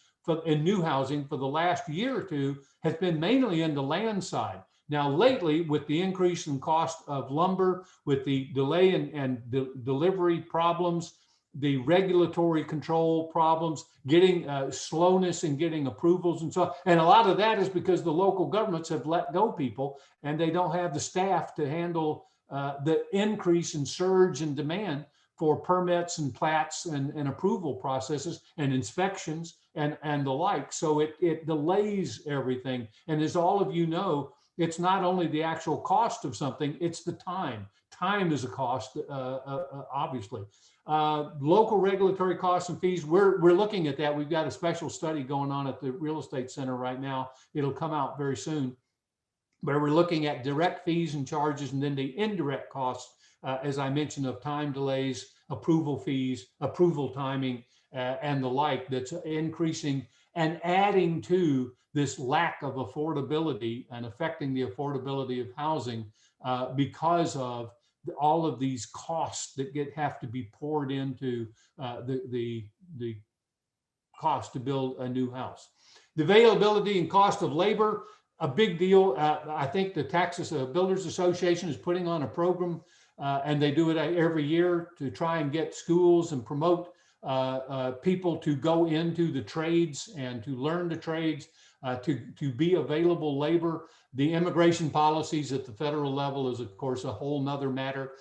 in new housing for the last year or two, has been mainly in the land side. Now, lately, with the increase in cost of lumber, with the delay and delivery problems, the regulatory control problems, getting slowness in getting approvals and so on. And a lot of that is because the local governments have let go people and they don't have the staff to handle the increase in surge and demand for permits and plats and approval processes and inspections and the like. So it delays everything. And as all of you know, it's not only the actual cost of something, it's the time. Time is a cost, obviously. Local regulatory costs and fees, we're looking at that. We've got a special study going on at the Real Estate Center right now. It'll come out very soon. But we're looking at direct fees and charges, and then the indirect costs, as I mentioned, of time delays, approval fees, approval timing, and the like, that's increasing and adding to this lack of affordability and affecting the affordability of housing because of all of these costs that have to be poured into the cost to build a new house. The availability and cost of labor, a big deal. I think the Texas Builders Association is putting on a program, and they do it every year to try and get schools and promote people to go into the trades and to learn the trades, to be available labor. The immigration policies at the federal level is, of course, a whole nother matter,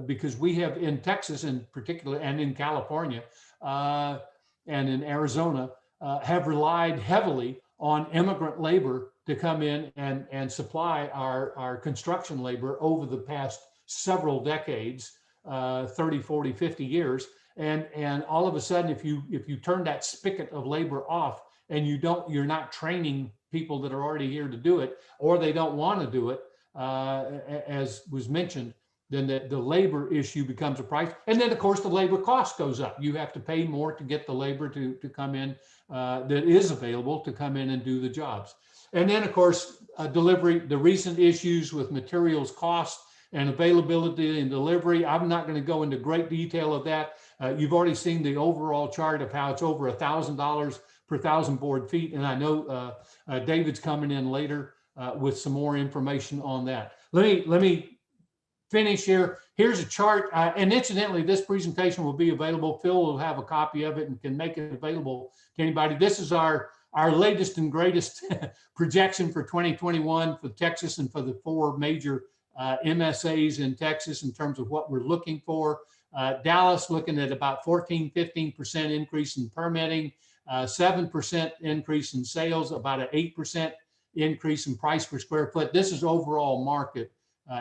because we have in Texas in particular and in California and in Arizona have relied heavily on immigrant labor to come in and supply our construction labor over the past several decades, 30, 40, 50 years. And all of a sudden, if you turn that spigot of labor off and you're not training people that are already here to do it, or they don't want to do it, as was mentioned, then the labor issue becomes a price. And then, of course, the labor cost goes up. You have to pay more to get the labor to come in that is available to come in and do the jobs. And then, of course, delivery, the recent issues with materials cost and availability and delivery. I'm not going to go into great detail of that. You've already seen the overall chart of how it's over $1,000 per 1,000 board feet. And I know David's coming in later with some more information on that. Let me finish here. Here's a chart. And incidentally, this presentation will be available. Phil will have a copy of it and can make it available to anybody. This is our latest and greatest projection for 2021 for Texas and for the 4 major MSAs in Texas in terms of what we're looking for. Dallas looking at about 14-15% increase in permitting, 7% increase in sales, about an 8% increase in price per square foot. This is overall market,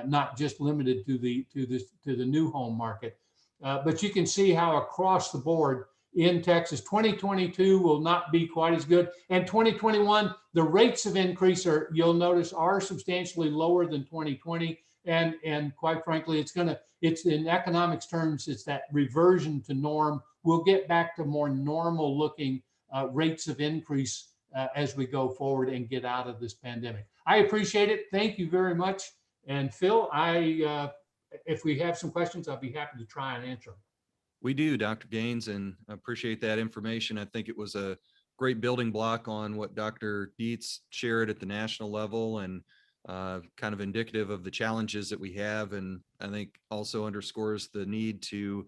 not just limited to the new home market. But you can see how across the board in Texas, 2022 will not be quite as good. And 2021, the rates of increase you'll notice are substantially lower than 2020. And quite frankly, it's in economics terms, it's that reversion to norm. We'll get back to more normal looking rates of increase as we go forward and get out of this pandemic. I appreciate it. Thank you very much. And Phil, if we have some questions, I'll be happy to try and answer them. We do, Dr. Gaines, and I appreciate that information. I think it was a great building block on what Dr. Dietz shared at the national level, and kind of indicative of the challenges that we have. And I think also underscores the need to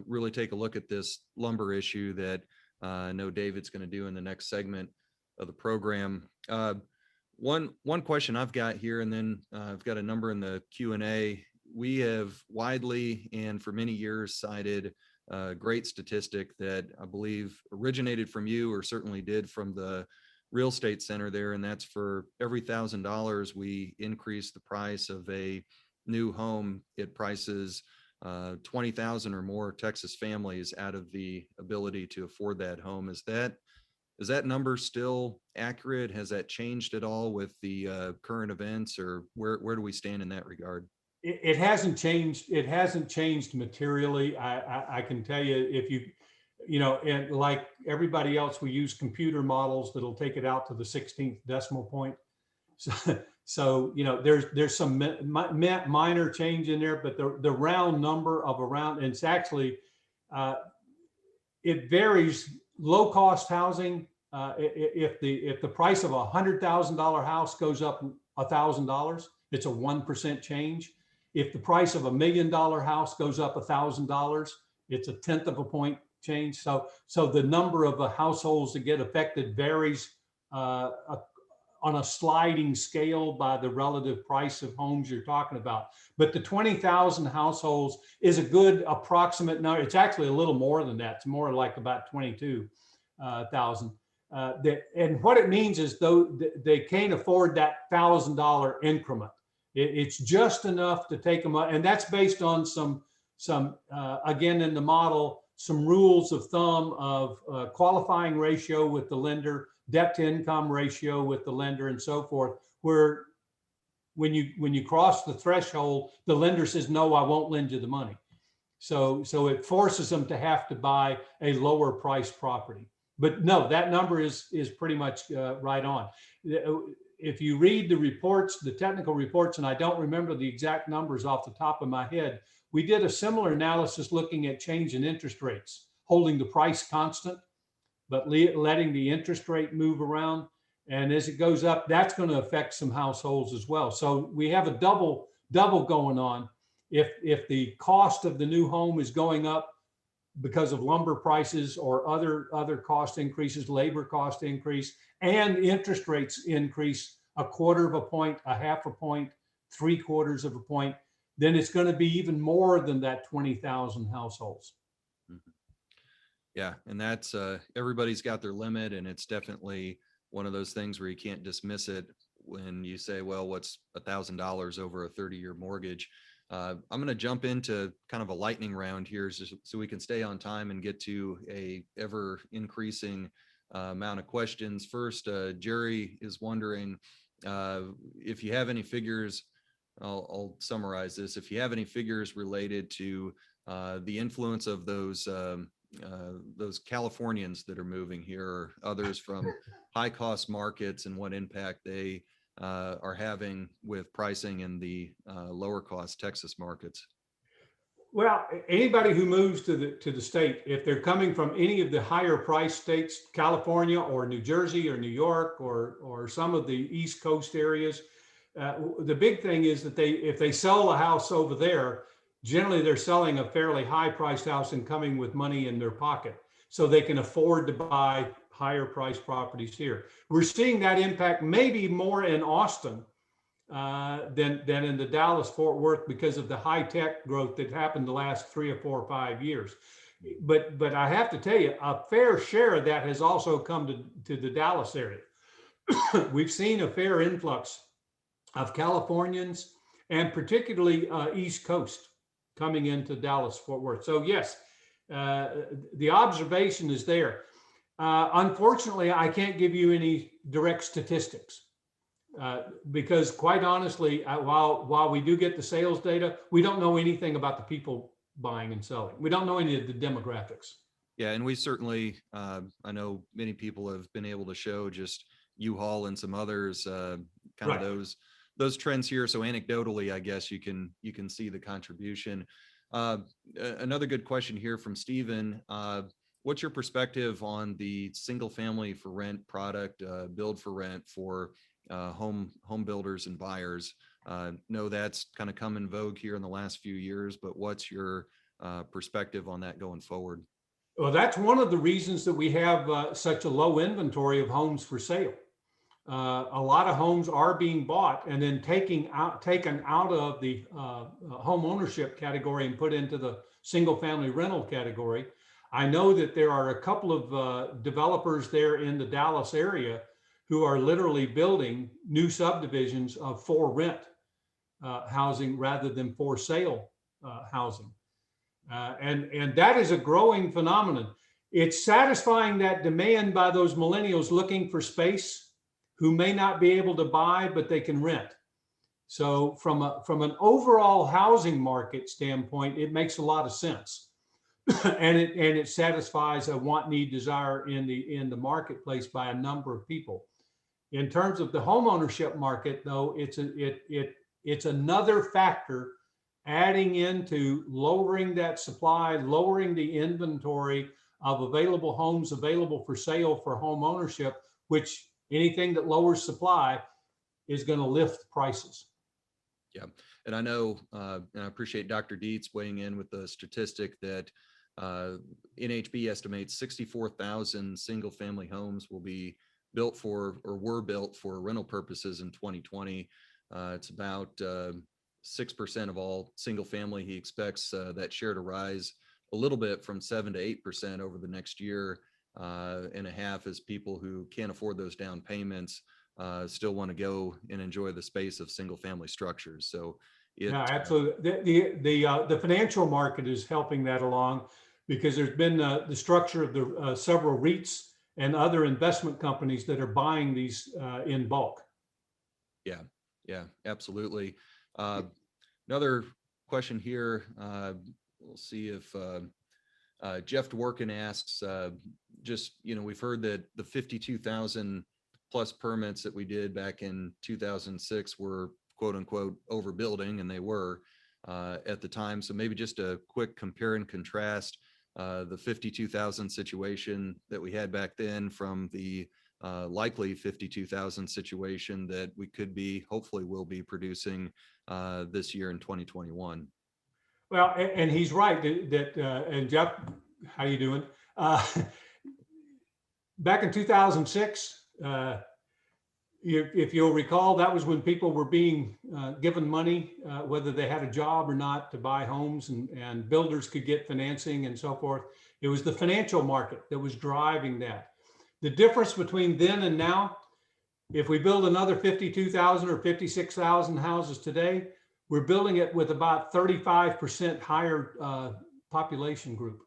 really take a look at this lumber issue that I know David's going to do in the next segment of the program. One question I've got here, and then I've got a number in the Q&A. We have widely and for many years cited a great statistic that I believe originated from you, or certainly did from the Real Estate Center there, and that's for every $1,000 we increase the price of a new home, it prices 20,000 or more Texas families out of the ability to afford that home. Is that number still accurate? Has that changed at all with the current events, or where do we stand in that regard? It hasn't changed. It hasn't changed materially. I can tell you, if and like everybody else, we use computer models that'll take it out to the 16th decimal point. So there's some minor change in there, but the round number of around, and it's actually, it varies. Low cost housing, if the price of $100,000 house goes up $1,000. It's a 1% change. If the price of $1 million house goes up $1,000, it's a 1/10 of a point change. So the number of households that get affected varies on a sliding scale by the relative price of homes you're talking about. But the 20,000 households is a good approximate number. It's actually a little more than that. It's more like about 22,000. And what it means is, though, they can't afford that $1,000 increment. It's just enough to take them up. And that's based on some again, in the model, some rules of thumb of qualifying ratio with the lender, debt to income ratio with the lender, and so forth, where when you cross the threshold, the lender says, no, I won't lend you the money. So it forces them to have to buy a lower priced property. But no, that number is pretty much right on. If you read the reports, the technical reports, and I don't remember the exact numbers off the top of my head, we did a similar analysis looking at change in interest rates, holding the price constant, but letting the interest rate move around. And as it goes up, that's going to affect some households as well. So we have a double going on. If the cost of the new home is going up because of lumber prices or other cost increases, labor cost increase, and interest rates increase 1/4 of a point, 1/2 a point, 3/4 of a point, then it's going to be even more than that 20,000 households. Yeah, and that's everybody's got their limit, and it's definitely one of those things where you can't dismiss it when you say, well, what's $1,000 over a 30-year mortgage? I'm going to jump into kind of a lightning round here so we can stay on time and get to a ever increasing amount of questions. First, Jerry is wondering if you have any figures. I'll summarize this. If you have any figures related to the influence of those Californians that are moving here, or others from high cost markets, and what impact they are having with pricing in the lower cost Texas markets. Well, anybody who moves to the state, if they're coming from any of the higher price states, California or New Jersey or New York or some of the East Coast areas, the big thing is that if they sell a house over there, generally they're selling a fairly high priced house and coming with money in their pocket, so they can afford to buy higher priced properties here. We're seeing that impact maybe more in Austin than in the Dallas-Fort Worth because of the high tech growth that happened the last 3 or 4 or 5 years. But I have to tell you, a fair share of that has also come to the Dallas area. We've seen a fair influx of Californians, and particularly East Coast, coming into Dallas-Fort Worth. So yes, the observation is there. Unfortunately, I can't give you any direct statistics because, quite honestly, while we do get the sales data, we don't know anything about the people buying and selling. We don't know any of the demographics. Yeah, and we certainly, I know many people have been able to show just U-Haul and some others, kind Right. of those trends here. So anecdotally, I guess you can see the contribution. Another good question here from Stephen. What's your perspective on the single family for rent product, build for rent for home builders and buyers? No, that's kind of come in vogue here in the last few years, but what's your perspective on that going forward? Well, that's one of the reasons that we have such a low inventory of homes for sale. A lot of homes are being bought and then taken out of the home ownership category and put into the single family rental category. I know that there are a couple of developers there in the Dallas area who are literally building new subdivisions of for rent housing rather than for sale housing. And that is a growing phenomenon. It's satisfying that demand by those millennials looking for space who may not be able to buy, but they can rent. So from an overall housing market standpoint, it makes a lot of sense. and it satisfies a want, need, desire in the marketplace by a number of people. In terms of the home ownership market, though, it's another factor adding into lowering that supply, lowering the inventory of available homes available for sale for home ownership, which anything that lowers supply is going to lift prices. Yeah, and I know, and I appreciate Dr. Dietz weighing in with the statistic that NHB estimates 64,000 single-family homes will be built for, or were built for rental purposes in 2020. It's about 6% of all single-family. He expects that share to rise a little bit from 7 to 8% over the next year and a half, as people who can't afford those down payments still want to go and enjoy the space of single family structures. So yeah, absolutely. The financial market is helping that along, because there's been the structure of the several REITs and other investment companies that are buying these in bulk. Yeah, absolutely. Another question here. We'll see if Jeff Dworkin asks, we've heard that the 52,000 plus permits that we did back in 2006 were quote unquote overbuilding, and they were at the time. So maybe just a quick compare and contrast the 52,000 situation that we had back then from the likely 52,000 situation that we could be, hopefully will be producing this year in 2021. Well, and he's right that and Jeff, how you doing? Back in 2006, if you'll recall, that was when people were being given money, whether they had a job or not, to buy homes, and builders could get financing and so forth. It was the financial market that was driving that. The difference between then and now, if we build another 52,000 or 56,000 houses today, we're building it with about 35% higher population group.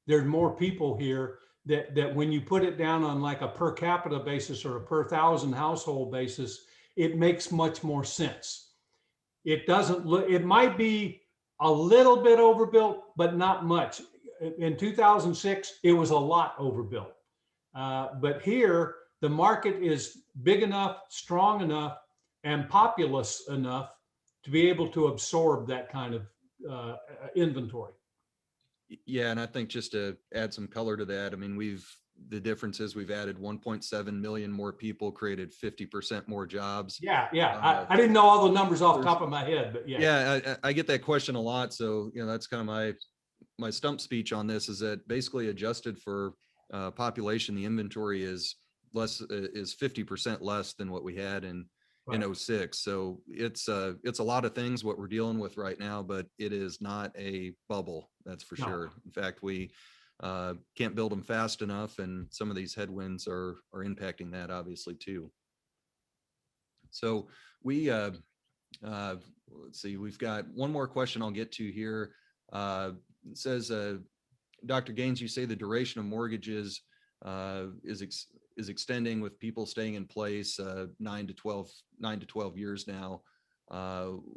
There's more people here that when you put it down on like a per capita basis or a per thousand household basis, it makes much more sense. It doesn't look, it might be a little bit overbuilt, but not much. In 2006, it was a lot overbuilt. But here, the market is big enough, strong enough, and populous enough to be able to absorb that kind of inventory. Yeah, and I think just to add some color to that, I mean, the difference is we've added 1.7 million more people, created 50% more jobs. Yeah. I didn't know all the numbers off the top of my head, but yeah. Yeah, I get that question a lot. So, that's kind of my stump speech on this, is that basically adjusted for population, the inventory is 50% less than what we had in 06. So it's a lot of things what we're dealing with right now, but it is not a bubble, that's for sure. In fact, we can't build them fast enough, and some of these headwinds are impacting that obviously too. So we let's see, we've got one more question I'll get to here. It says, Dr. Gaines, you say the duration of mortgages is extending with people staying in place 9 to 12 years now.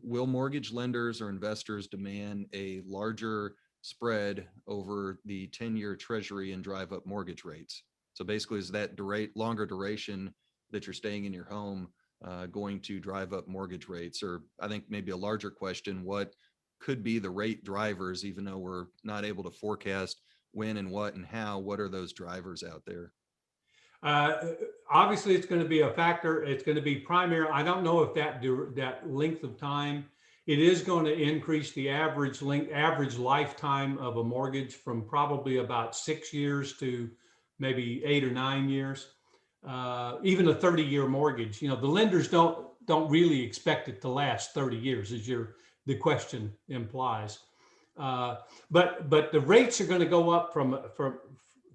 Will mortgage lenders or investors demand a larger spread over the 10-year treasury and drive up mortgage rates? So basically, is that longer duration that you're staying in your home going to drive up mortgage rates? Or I think maybe a larger question, what could be the rate drivers, even though we're not able to forecast when and what and how? What are those drivers out there? Obviously, it's going to be a factor. It's going to be primary. I don't know if that length of time, it is going to increase the average lifetime of a mortgage from probably about 6 years to maybe 8 or 9 years. Even a 30-year mortgage, the lenders don't really expect it to last 30 years, as the question implies. But the rates are going to go up from a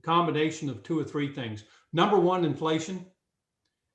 combination of 2 or 3 things. Number one, inflation.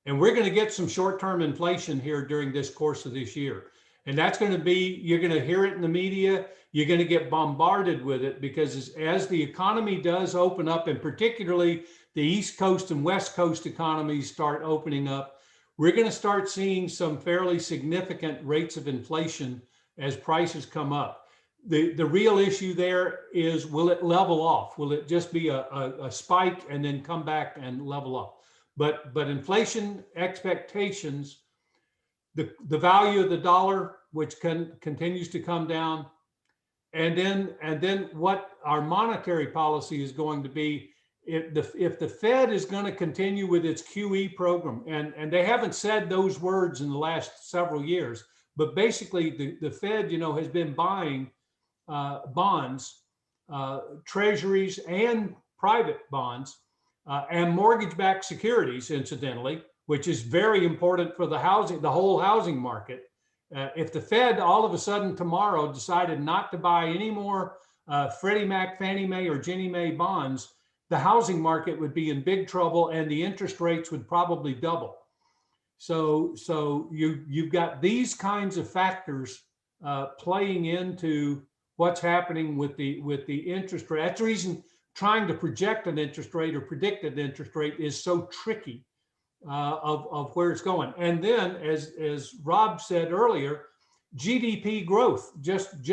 And we're going to get some short-term inflation here during this course of this year. And that's going to be, you're going to hear it in the media. You're going to get bombarded with it, because as the economy does open up, and particularly the East Coast and West Coast economies start opening up, we're going to start seeing some fairly significant rates of inflation as prices come up. The real issue there is, will it level off? Will it just be a spike and then come back and level off? But inflation expectations, the value of the dollar, which continues to come down, and then what our monetary policy is going to be, if the Fed is going to continue with its QE program, and they haven't said those words in the last several years, but basically the Fed, has been buying bonds, treasuries and private bonds, and mortgage-backed securities, incidentally, which is very important for the whole housing market. If the Fed all of a sudden tomorrow decided not to buy any more Freddie Mac, Fannie Mae, or Ginnie Mae bonds, the housing market would be in big trouble and the interest rates would probably double. So you've got these kinds of factors playing into what's happening with the interest rate. That's the reason trying to project an interest rate or predict an interest rate is so tricky of where it's going. And then, as Rob said earlier, GDP growth, just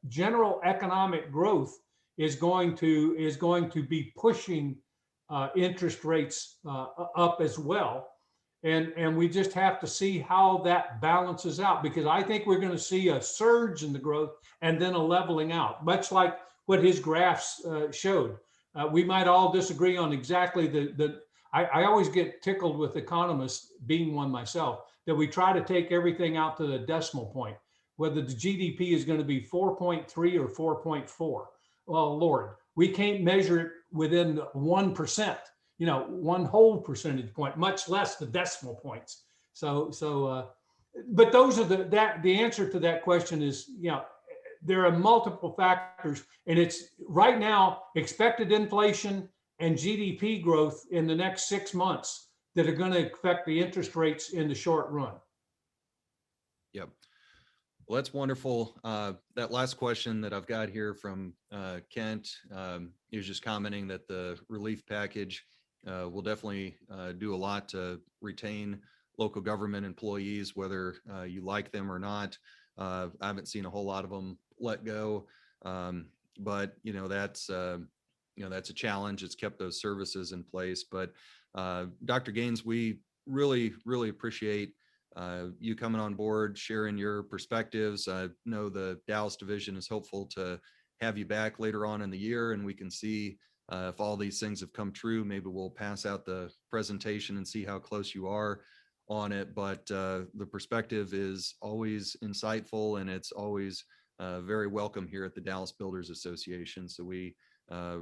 general economic growth, is going to be pushing interest rates up as well. And we just have to see how that balances out, because I think we're going to see a surge in the growth and then a leveling out, much like what his graphs showed. We might all disagree on exactly I always get tickled with economists, being one myself, that we try to take everything out to the decimal point, whether the GDP is going to be 4.3 or 4.4. Well, Lord, we can't measure it within 1%, one whole percentage point, much less the decimal points. But those are the answer to that question is, there are multiple factors, and it's right now expected inflation and GDP growth in the next 6 months that are going to affect the interest rates in the short run. Yep. Well, that's wonderful. That last question that I've got here from Kent, he was just commenting that the relief package will definitely do a lot to retain local government employees, whether you like them or not. I haven't seen a whole lot of them let go, but that's a challenge. It's kept those services in place. But Dr. Gaines, we really, really appreciate you coming on board, sharing your perspectives. I know the Dallas division is hopeful to have you back later on in the year, and we can see if all these things have come true. Maybe we'll pass out the presentation and see how close you are on it. But the perspective is always insightful, and it's always very welcome here at the Dallas Builders Association. So we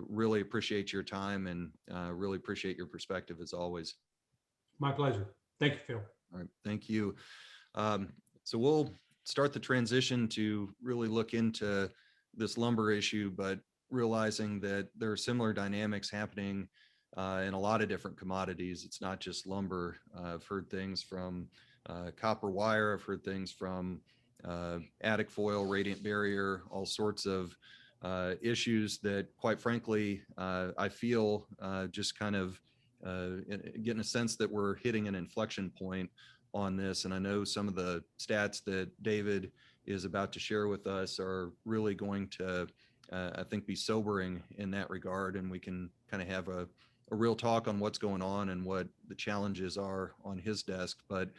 really appreciate your time and really appreciate your perspective as always. My pleasure. Thank you, Phil. All right, thank you. So we'll start the transition to really look into this lumber issue, but realizing that there are similar dynamics happening in a lot of different commodities. It's not just lumber. I've heard things from copper wire. I've heard things from attic foil, radiant barrier, all sorts of issues that, quite frankly, I feel just kind of getting a sense that we're hitting an inflection point on this. And I know some of the stats that David is about to share with us are really going to, I think, be sobering in that regard. And we can kind of have a real talk on what's going on and what the challenges are on his desk. But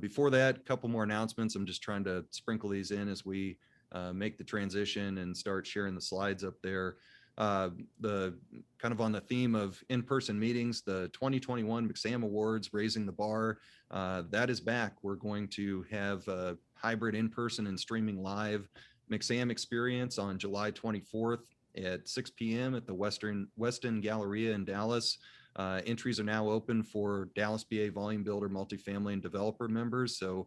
before that, a couple more announcements. I'm just trying to sprinkle these in as we make the transition and start sharing the slides up there. The kind of on the theme of in-person meetings, the 2021 Mcsam Awards, Raising the Bar, that is back. We're going to have a hybrid in-person and streaming live Mcsam experience on July 24th at 6 p.m. at the Westin Galleria in Dallas. Entries are now open for Dallas BA Volume Builder, Multifamily, and Developer members. So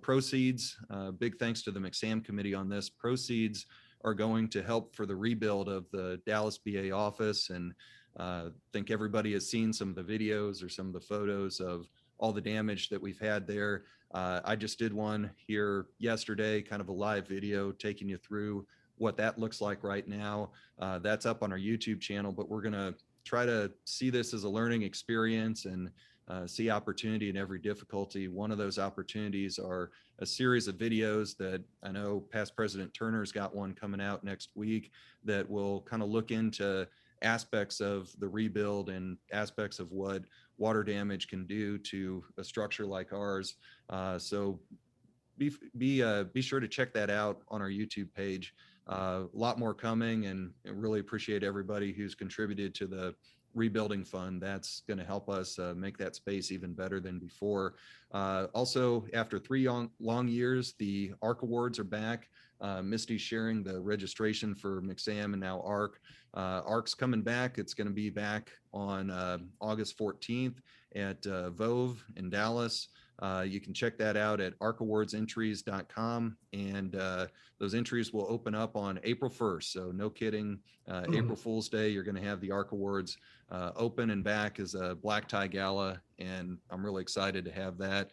proceeds, big thanks to the Mcsam Committee on this, proceeds are going to help for the rebuild of the Dallas BA office. And I think everybody has seen some of the videos or some of the photos of all the damage that we've had there. I just did one here yesterday, kind of a live video taking you through what that looks like right now. That's up on our YouTube channel, but we're gonna try to see this as a learning experience and see opportunity in every difficulty. One of those opportunities are a series of videos that I know past President Turner's got one coming out next week that will kind of look into aspects of the rebuild and aspects of what water damage can do to a structure like ours. So be sure to check that out on our YouTube page. A lot more coming, and really appreciate everybody who's contributed to the rebuilding fund. That's going to help us make that space even better than before. Also, after 3 long years, the ARC Awards are back. Misty's sharing the registration for Mcsam and now ARC. ARC's coming back. It's going to be back on August 14th at Vove in Dallas. You can check that out at arcawardsentrys.com, and those entries will open up on April 1st. So no kidding, April Fool's Day, you're going to have the ARC Awards open and back as a black tie gala, and I'm really excited to have that.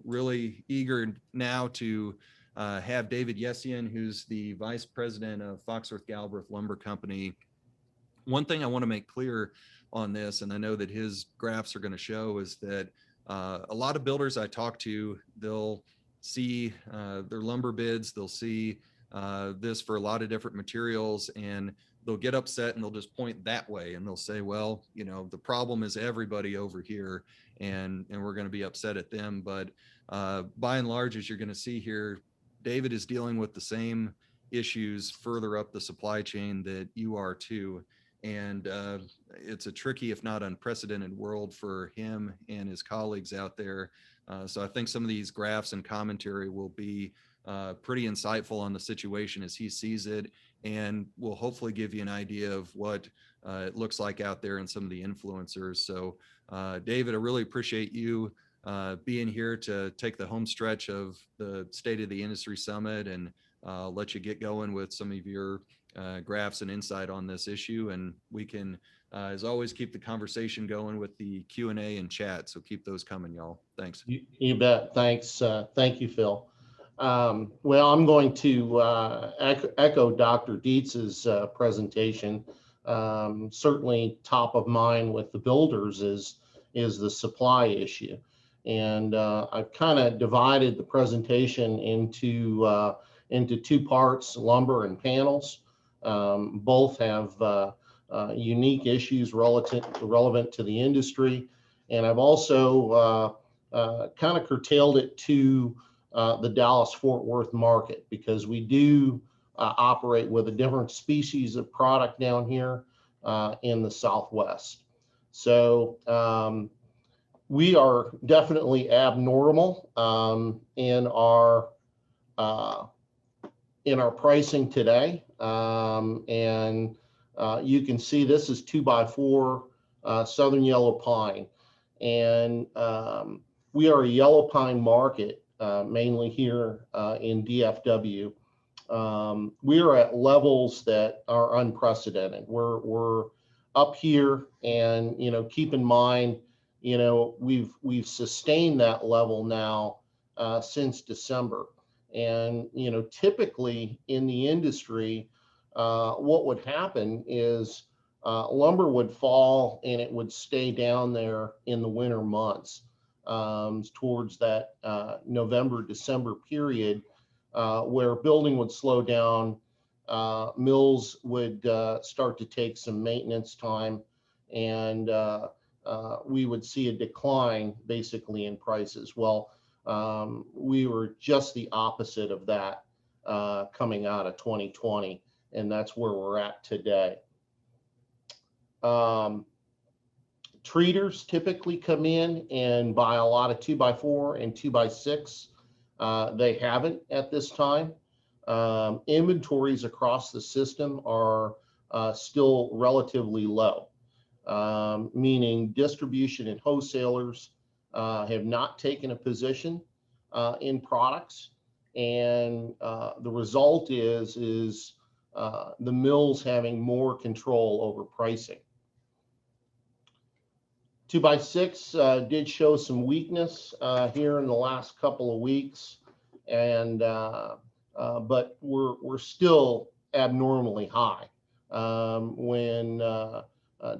Really eager now to have David Yessian, who's the vice president of Foxworth Galbraith Lumber Company. One thing I want to make clear on this, and I know that his graphs are going to show, is that a lot of builders I talk to, they'll see their lumber bids, they'll see this for a lot of different materials, and they'll get upset and they'll just point that way and they'll say, well, you know, the problem is everybody over here, and we're going to be upset at them. But by and large, as you're going to see here, David is dealing with the same issues further up the supply chain that you are too. And it's a tricky, if not unprecedented, world for him and his colleagues out there. So I think some of these graphs and commentary will be pretty insightful on the situation as he sees it, and will hopefully give you an idea of what it looks like out there and some of the influencers. So David, I really appreciate you being here to take the home stretch of the State of the Industry Summit, and let you get going with some of your graphs and insight on this issue. And we can, as always, keep the conversation going with the Q&A and chat. So keep those coming, y'all. Thanks. You bet. Thanks. Thank you, Phil. Well, I'm going to echo Dr. Dietz's presentation. Certainly top of mind with the builders is the supply issue. And I've kind of divided the presentation into 2 parts, lumber and panels. Both have unique issues relevant to the industry. And I've also kind of curtailed it to the Dallas-Fort Worth market, because we do operate with a different species of product down here in the Southwest. So we are definitely abnormal in our pricing today. And you can see this is 2x4 Southern Yellow Pine. And we are a yellow pine market, mainly here in DFW. We are at levels that are unprecedented. We're up here, and, you know, keep in mind, you know, we've sustained that level now since December. And, you know, typically in the industry, what would happen is lumber would fall and it would stay down there in the winter months towards that November, December period where building would slow down, mills would start to take some maintenance time, and we would see a decline basically in prices. Well, we were just the opposite of that coming out of 2020, and that's where we're at today. Treaters typically come in and buy a lot of 2x4 and 2x6. They haven't at this time. Inventories across the system are still relatively low, meaning distribution and wholesalers have not taken a position in products, and the result is the mills having more control over pricing. 2x6 did show some weakness here in the last couple of weeks, and but we're still abnormally high. When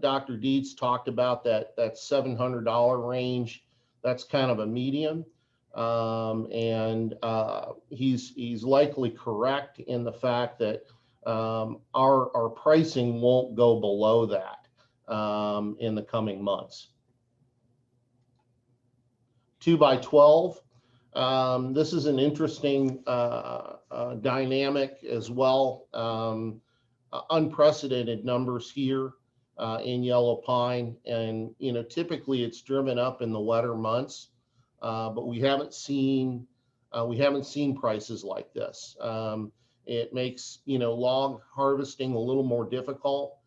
Dr. Dietz talked about that $700 range, that's kind of a medium, and he's likely correct in the fact that our pricing won't go below that in the coming months. 2x12, this is an interesting dynamic as well. Unprecedented numbers here. in yellow pine, and typically it's driven up in the wetter months, but we haven't seen prices like this. It makes log harvesting a little more difficult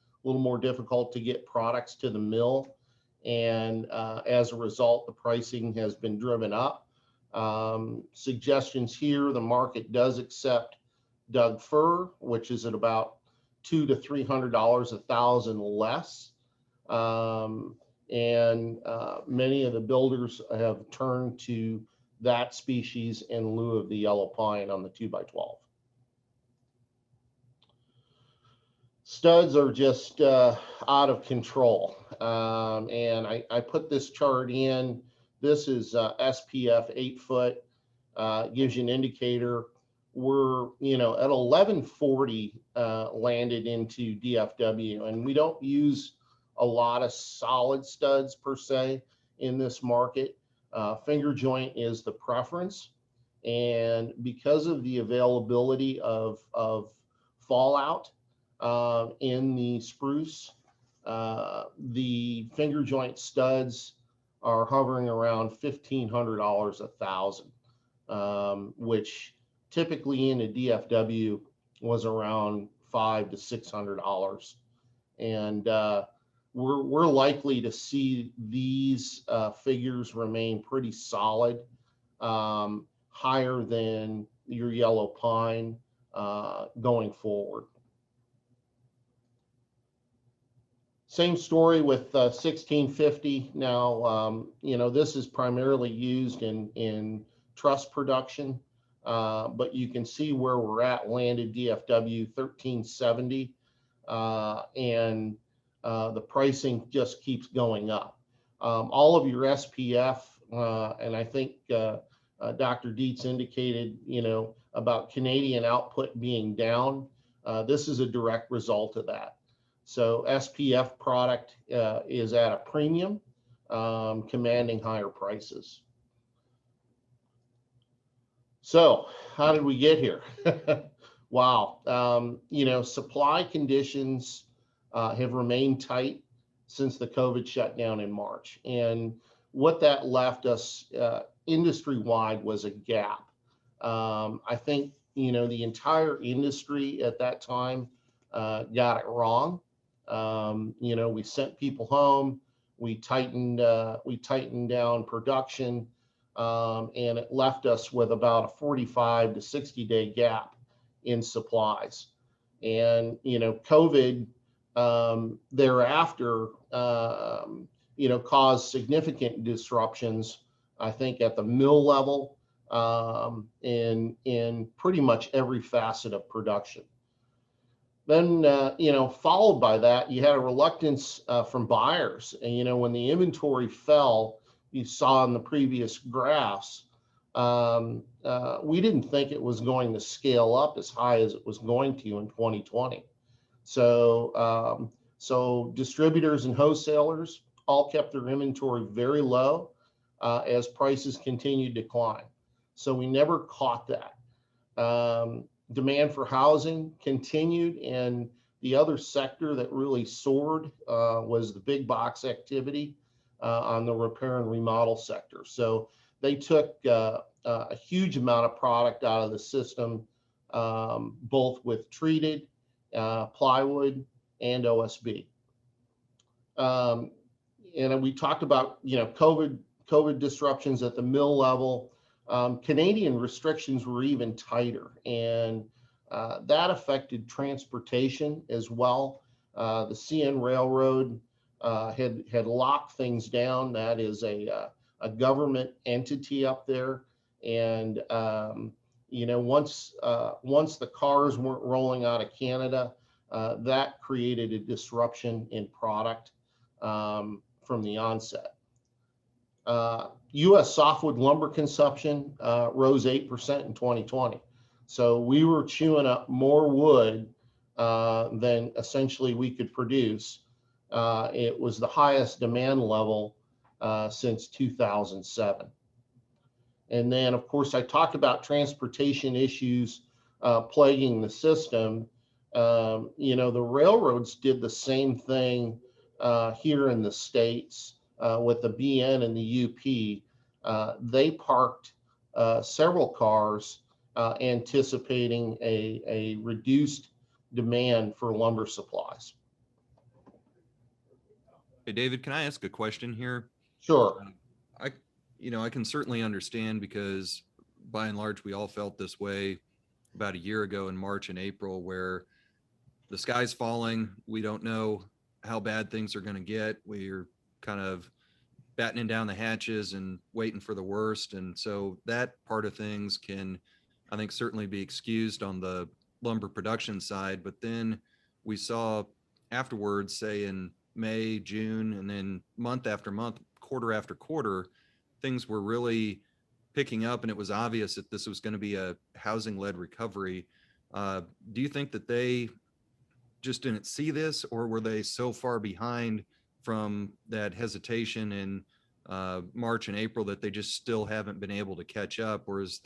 to get products to the mill, and as a result, the pricing has been driven up. Suggestions here: the market does accept Doug fir, which is at about $200 to $300 a thousand less. Many of the builders have turned to that species in lieu of the yellow pine on the 2x12. Studs are just out of control. And I put this chart in. This is SPF 8 foot, gives you an indicator. We're, at 1140 landed into DFW, and we don't use a lot of solid studs per se in this market. Finger joint is the preference, and because of the availability of fallout in the spruce, the finger joint studs are hovering around $1,500 a thousand, which typically in a DFW was around $500 to $600, and we're likely to see these figures remain pretty solid, higher than your yellow pine going forward. Same story with 1650. Now, this is primarily used in truss production. But you can see where we're at, landed DFW 1370, and the pricing just keeps going up. All of your SPF, and I think Dr. Dietz indicated, about Canadian output being down. This is a direct result of that. So SPF product is at a premium, commanding higher prices. So how did we get here? Wow. Supply conditions have remained tight since the COVID shutdown in March. And what that left us industry-wide was a gap. I think, the entire industry at that time got it wrong. We sent people home, we tightened down production, and it left us with about a 45 to 60 day gap in supplies. And, COVID thereafter, caused significant disruptions, I think, at the mill level, in pretty much every facet of production. Then, followed by that, you had a reluctance from buyers. And, when the inventory fell, you saw in the previous graphs, we didn't think it was going to scale up as high as it was going to in 2020. So, distributors and wholesalers all kept their inventory very low as prices continued to climb. So we never caught that. Demand for housing continued, and the other sector that really soared was the big box activity on the repair and remodel sector. So they took a huge amount of product out of the system, both with treated plywood and OSB. And we talked about COVID disruptions at the mill level. Canadian restrictions were even tighter, and that affected transportation as well. The CN Railroad had locked things down. That is a government entity up there, and once the cars weren't rolling out of Canada, that created a disruption in product from the onset. U.S. softwood lumber consumption rose 8% in 2020. So we were chewing up more wood than essentially we could produce. It was the highest demand level since 2007. And then, of course, I talked about transportation issues plaguing the system. The railroads did the same thing here in the States with the BN and the UP, they parked several cars anticipating a reduced demand for lumber supplies. Hey, David, can I ask a question here? Sure. I can certainly understand, because by and large, we all felt this way about a year ago in March and April, where the sky's falling. We don't know how bad things are going to get. We're kind of battening down the hatches and waiting for the worst. And so that part of things can, I think, certainly be excused on the lumber production side. But then we saw afterwards, say in May, June, and then month after month, quarter after quarter, things were really picking up, and it was obvious that this was going to be a housing-led recovery. Do you think that they just didn't see this, or were they so far behind from that hesitation in March and April that they just still haven't been able to catch up? Or is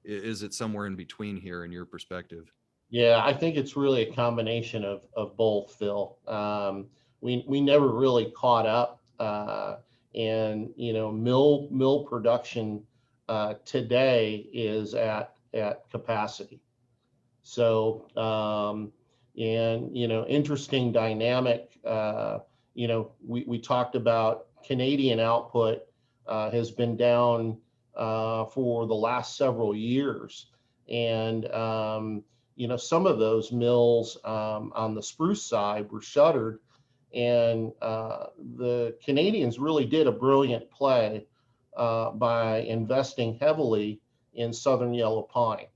it somewhere in between here in your perspective? Yeah, I think it's really a combination of both, Phil. We never really caught up, and mill production today is at capacity. So interesting dynamic. We talked about Canadian output has been down for the last several years, and some of those mills on the spruce side were shuttered, and the Canadians really did a brilliant play by investing heavily in southern yellow pine.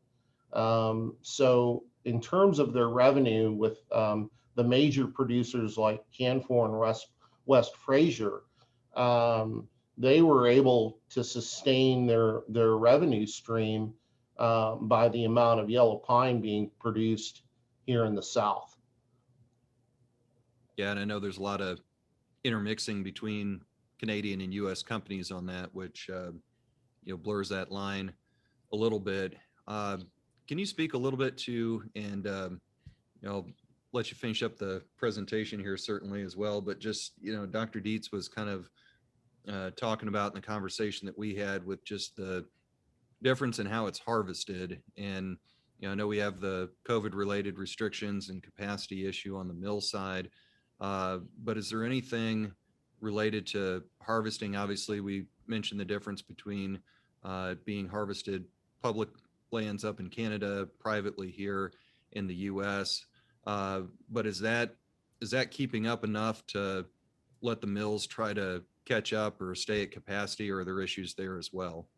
So in terms of their revenue with the major producers like Canfor and West Fraser, they were able to sustain their revenue stream by the amount of yellow pine being produced here in the South. Yeah, and I know there's a lot of intermixing between Canadian and U.S. companies on that, which blurs that line a little bit. Can you speak a little bit to, and I'll let you finish up the presentation here certainly as well, but just, Dr. Dietz was kind of talking about in the conversation that we had with just the difference in how it's harvested. And, I know we have the COVID related restrictions and capacity issue on the mill side, but is there anything related to harvesting? Obviously, we mentioned the difference between being harvested public lands up in Canada, privately here in the US. But is that keeping up enough to let the mills try to catch up or stay at capacity, or are there issues there as well?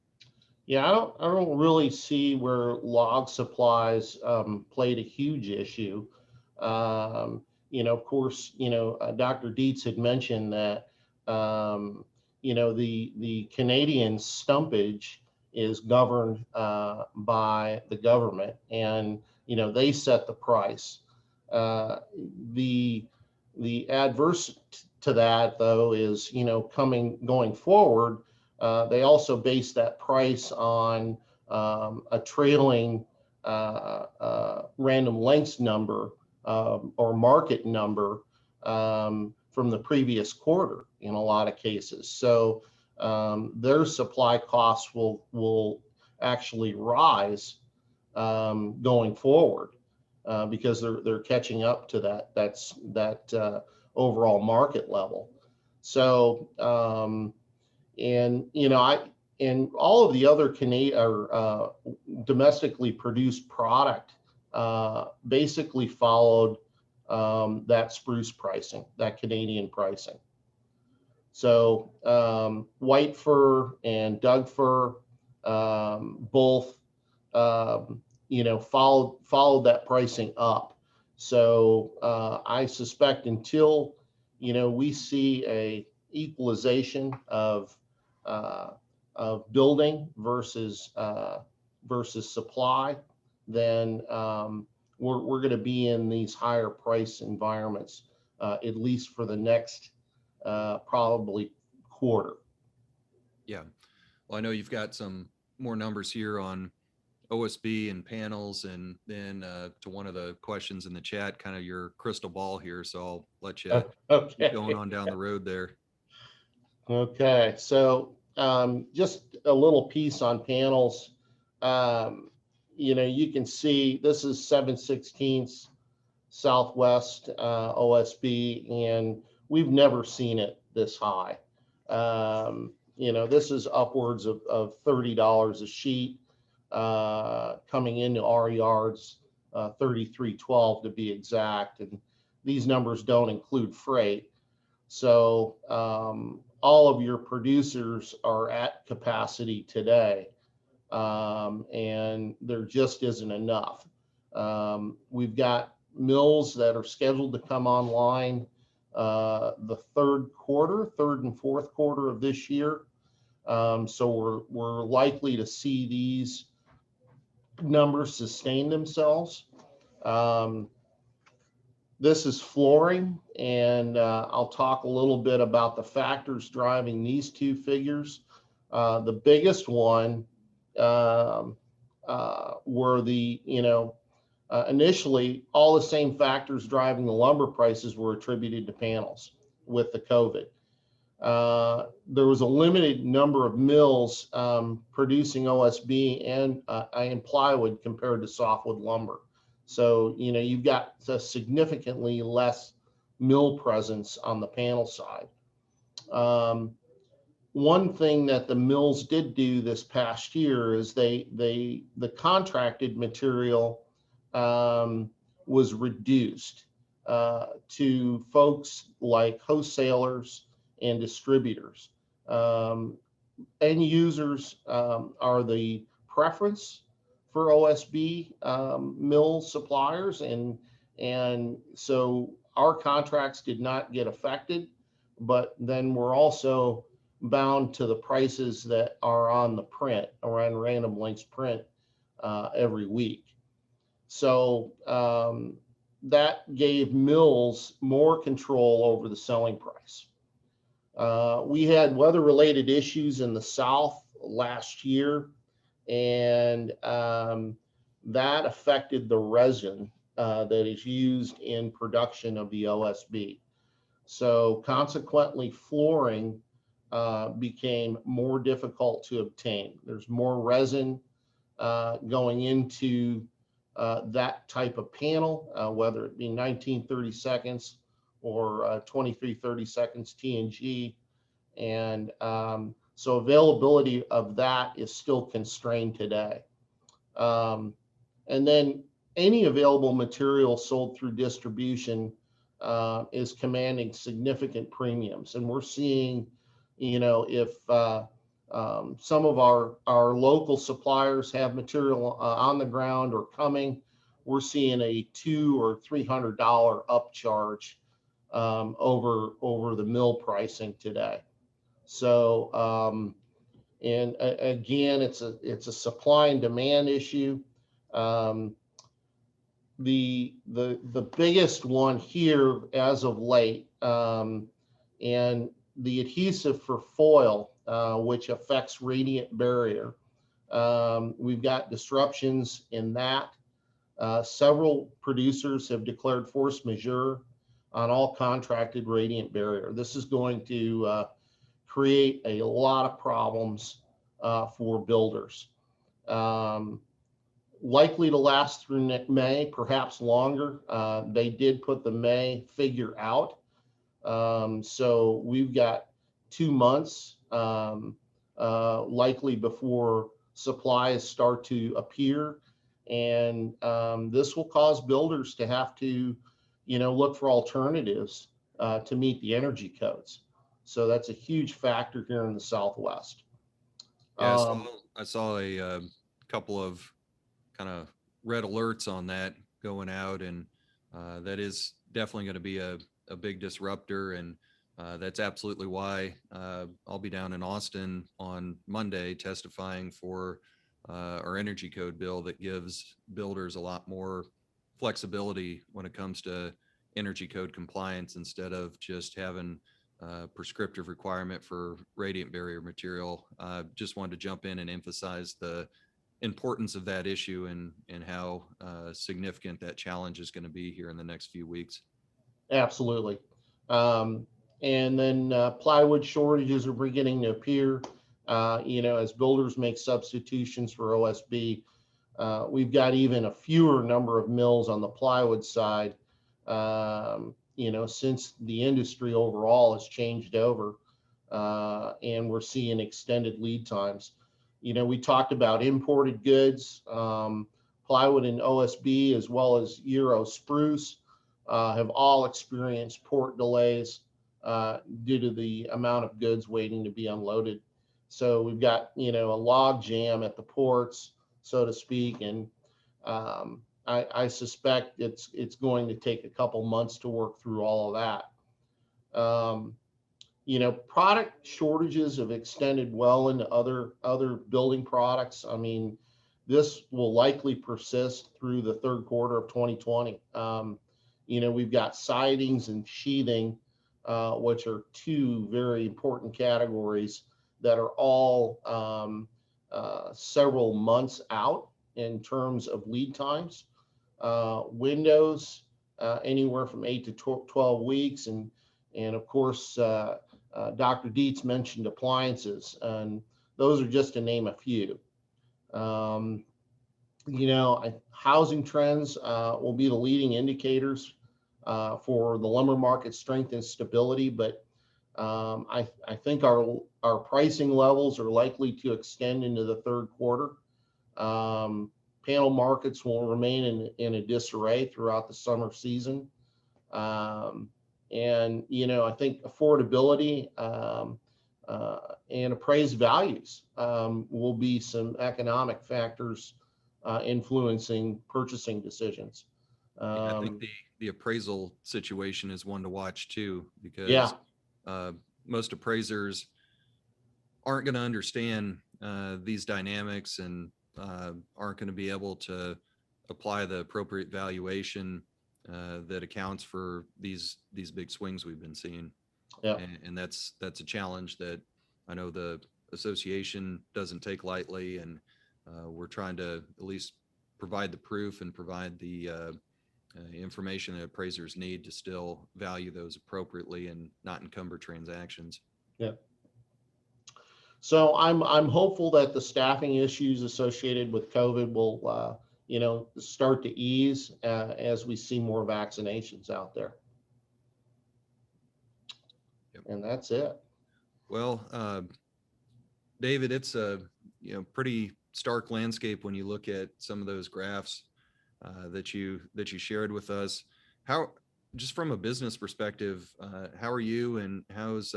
Yeah, I don't really see where log supplies played a huge issue. Of course, Dr. Dietz had mentioned that the Canadian stumpage is governed by the government, and they set the price. The adverse to that, though, is going forward, they also base that price on a trailing random lengths number or market number from the previous quarter in a lot of cases. So their supply costs will actually rise going forward because they're catching up to that overall market level. So and all of the other domestically produced product basically followed that spruce pricing, that Canadian pricing. So white fir and Doug fir both followed that pricing up. So I suspect until we see a equalization of building versus supply, then we're going to be in these higher price environments at least for the next probably quarter. Yeah. Well, I know you've got some more numbers here on OSB and panels, and then to one of the questions in the chat, kind of your crystal ball here. So I'll let you Okay. keep going on down the road there. Okay, so just a little piece on panels. You can see this is 7/16 Southwest OSB, and we've never seen it this high. This is upwards of $30 a sheet coming into our yards, 33.12 to be exact. And these numbers don't include freight. So all of your producers are at capacity today, and there just isn't enough. We've got mills that are scheduled to come online the third and fourth quarter of this year. So we're likely to see these numbers sustain themselves. This is flooring, and I'll talk a little bit about the factors driving these two figures. The biggest one were initially all the same factors driving the lumber prices were attributed to panels with the COVID. There was a limited number of mills producing OSB and plywood compared to softwood lumber. So, you've got a significantly less mill presence on the panel side. One thing that the mills did do this past year is the contracted material was reduced to folks like wholesalers and distributors. End users are the preference for OSB mill suppliers, and so our contracts did not get affected, but then we're also bound to the prices that are on the print, around Random Lengths print every week. So that gave mills more control over the selling price. We had weather-related issues in the South last year, and that affected the resin that is used in production of the OSB. So consequently, flooring became more difficult to obtain. There's more resin going into that type of panel, whether it be 19/32 or 23/32 TNG. And so availability of that is still constrained today. And then any available material sold through distribution is commanding significant premiums. And we're seeing, if some of our local suppliers have material on the ground or coming, we're seeing a $200 or $300 upcharge over the mill pricing today. So, and again, it's a supply and demand issue. The biggest one here as of late, and the adhesive for foil, which affects radiant barrier. We've got disruptions in that. Several producers have declared force majeure on all contracted radiant barrier. This is going to create a lot of problems for builders. Likely to last through May, perhaps longer. They did put the May figure out. So we've got 2 months likely before supplies start to appear. And this will cause builders to have to, look for alternatives to meet the energy codes. So that's a huge factor here in the Southwest. Yeah, I saw a couple of kind of red alerts on that going out, and that is definitely going to be a big disruptor. And that's absolutely why I'll be down in Austin on Monday testifying for our energy code bill that gives builders a lot more flexibility when it comes to energy code compliance, instead of just having prescriptive requirement for radiant barrier material. Just wanted to jump in and emphasize the importance of that issue and how significant that challenge is going to be here in the next few weeks. Absolutely. And then plywood shortages are beginning to appear, as builders make substitutions for OSB. We've got even a fewer number of mills on the plywood side, since the industry overall has changed over, and we're seeing extended lead times. We talked about imported goods, plywood and OSB, as well as Euro spruce, have all experienced port delays due to the amount of goods waiting to be unloaded. So we've got, a log jam at the ports, so to speak, and I suspect it's going to take a couple months to work through all of that. Product shortages have extended well into other building products. I mean, this will likely persist through the third quarter of 2020. We've got sidings and sheathing, which are two very important categories that are all several months out in terms of lead times. Windows, anywhere from 8 to 12 weeks. And of course, Dr. Dietz mentioned appliances, and those are just to name a few. Housing trends will be the leading indicators for the lumber market strength and stability, but I think our pricing levels are likely to extend into the third quarter. Panel markets will remain in a disarray throughout the summer season. I think affordability and appraised values will be some economic factors influencing purchasing decisions. I think the appraisal situation is one to watch too, because most appraisers aren't going to understand these dynamics and aren't going to be able to apply the appropriate valuation that accounts for these big swings we've been seeing. Yeah. And that's a challenge that I know the association doesn't take lightly, and we're trying to at least provide the proof and provide the information that appraisers need to still value those appropriately and not encumber transactions. Yeah. So I'm hopeful that the staffing issues associated with COVID will start to ease as we see more vaccinations out there. Yep. And that's it. Well, David, it's a pretty stark landscape when you look at some of those graphs that you shared with us. How, just from a business perspective, how are you and how's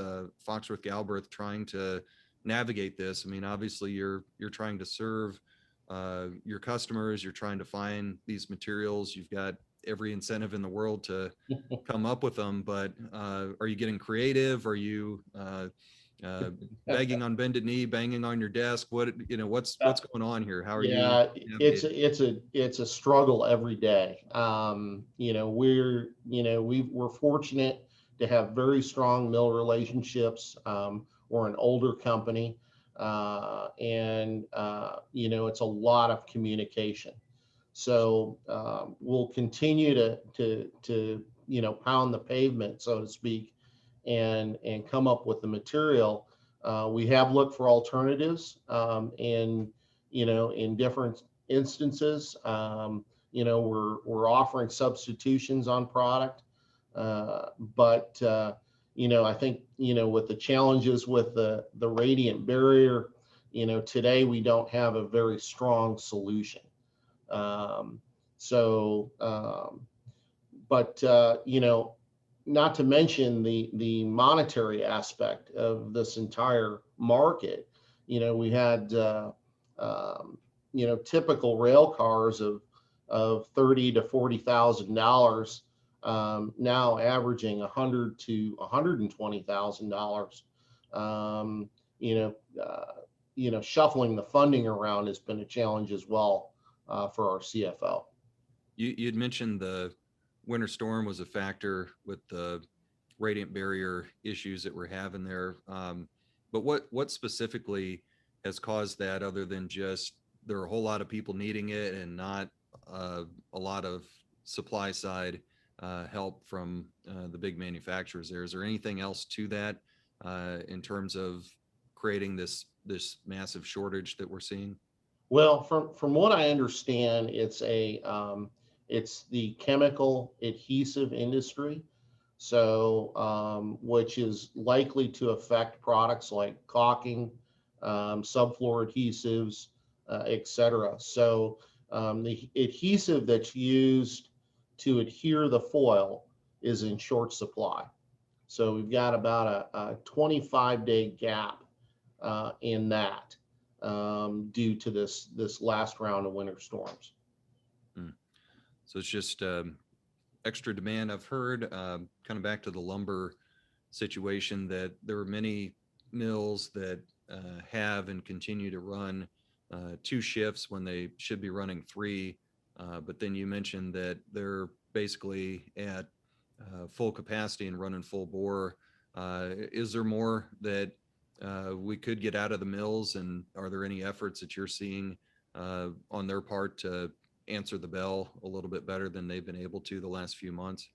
Foxworth Galbraith trying to navigate this? I mean, obviously you're trying to serve your customers, you're trying to find these materials, you've got every incentive in the world to come up with them, but are you getting creative? Are you begging on bended knee, banging on your desk? What's going on here? How are you? Yeah, it's a struggle every day. We're fortunate to have very strong mill relationships. We're an older company, and it's a lot of communication. So we'll continue to pound the pavement, so to speak, and come up with the material. We have looked for alternatives in different instances. We're offering substitutions on product, but I think with the challenges with the radiant barrier, today we don't have a very strong solution. Not to mention the monetary aspect of this entire market. We had typical rail cars of $30,000 to $40,000, now averaging $100,000 to $120,000. Shuffling the funding around has been a challenge as well for our CFO. You'd mentioned the winter storm was a factor with the radiant barrier issues that we're having there. But what specifically has caused that, other than just there are a whole lot of people needing it and not a lot of supply side help from the big manufacturers there. Is there anything else to that in terms of creating this massive shortage that we're seeing? Well, from what I understand, it's the chemical adhesive industry, so which is likely to affect products like caulking, subfloor adhesives, et cetera. So the adhesive that's used to adhere the foil is in short supply. So we've got about a 25-day gap in that due to this last round of winter storms. So it's just extra demand. I've heard kind of back to the lumber situation that there are many mills that have and continue to run 2 shifts when they should be running 3. But then you mentioned that they're basically at full capacity and running full bore. Is there more that we could get out of the mills, and are there any efforts that you're seeing on their part to answer the bell a little bit better than they've been able to the last few months?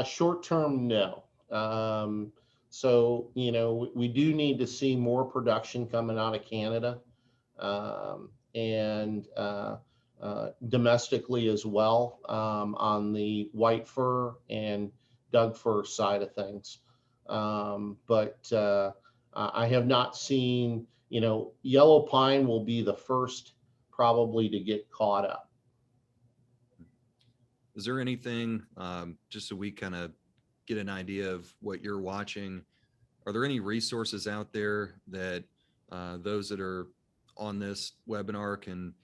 Short term, no. So, we do need to see more production coming out of Canada and domestically as well on the white fir and Doug fir side of things. But I have not seen, yellow pine will be the first probably to get caught up. Is there anything, just so we kind of get an idea of what you're watching, are there any resources out there that those that are on this webinar can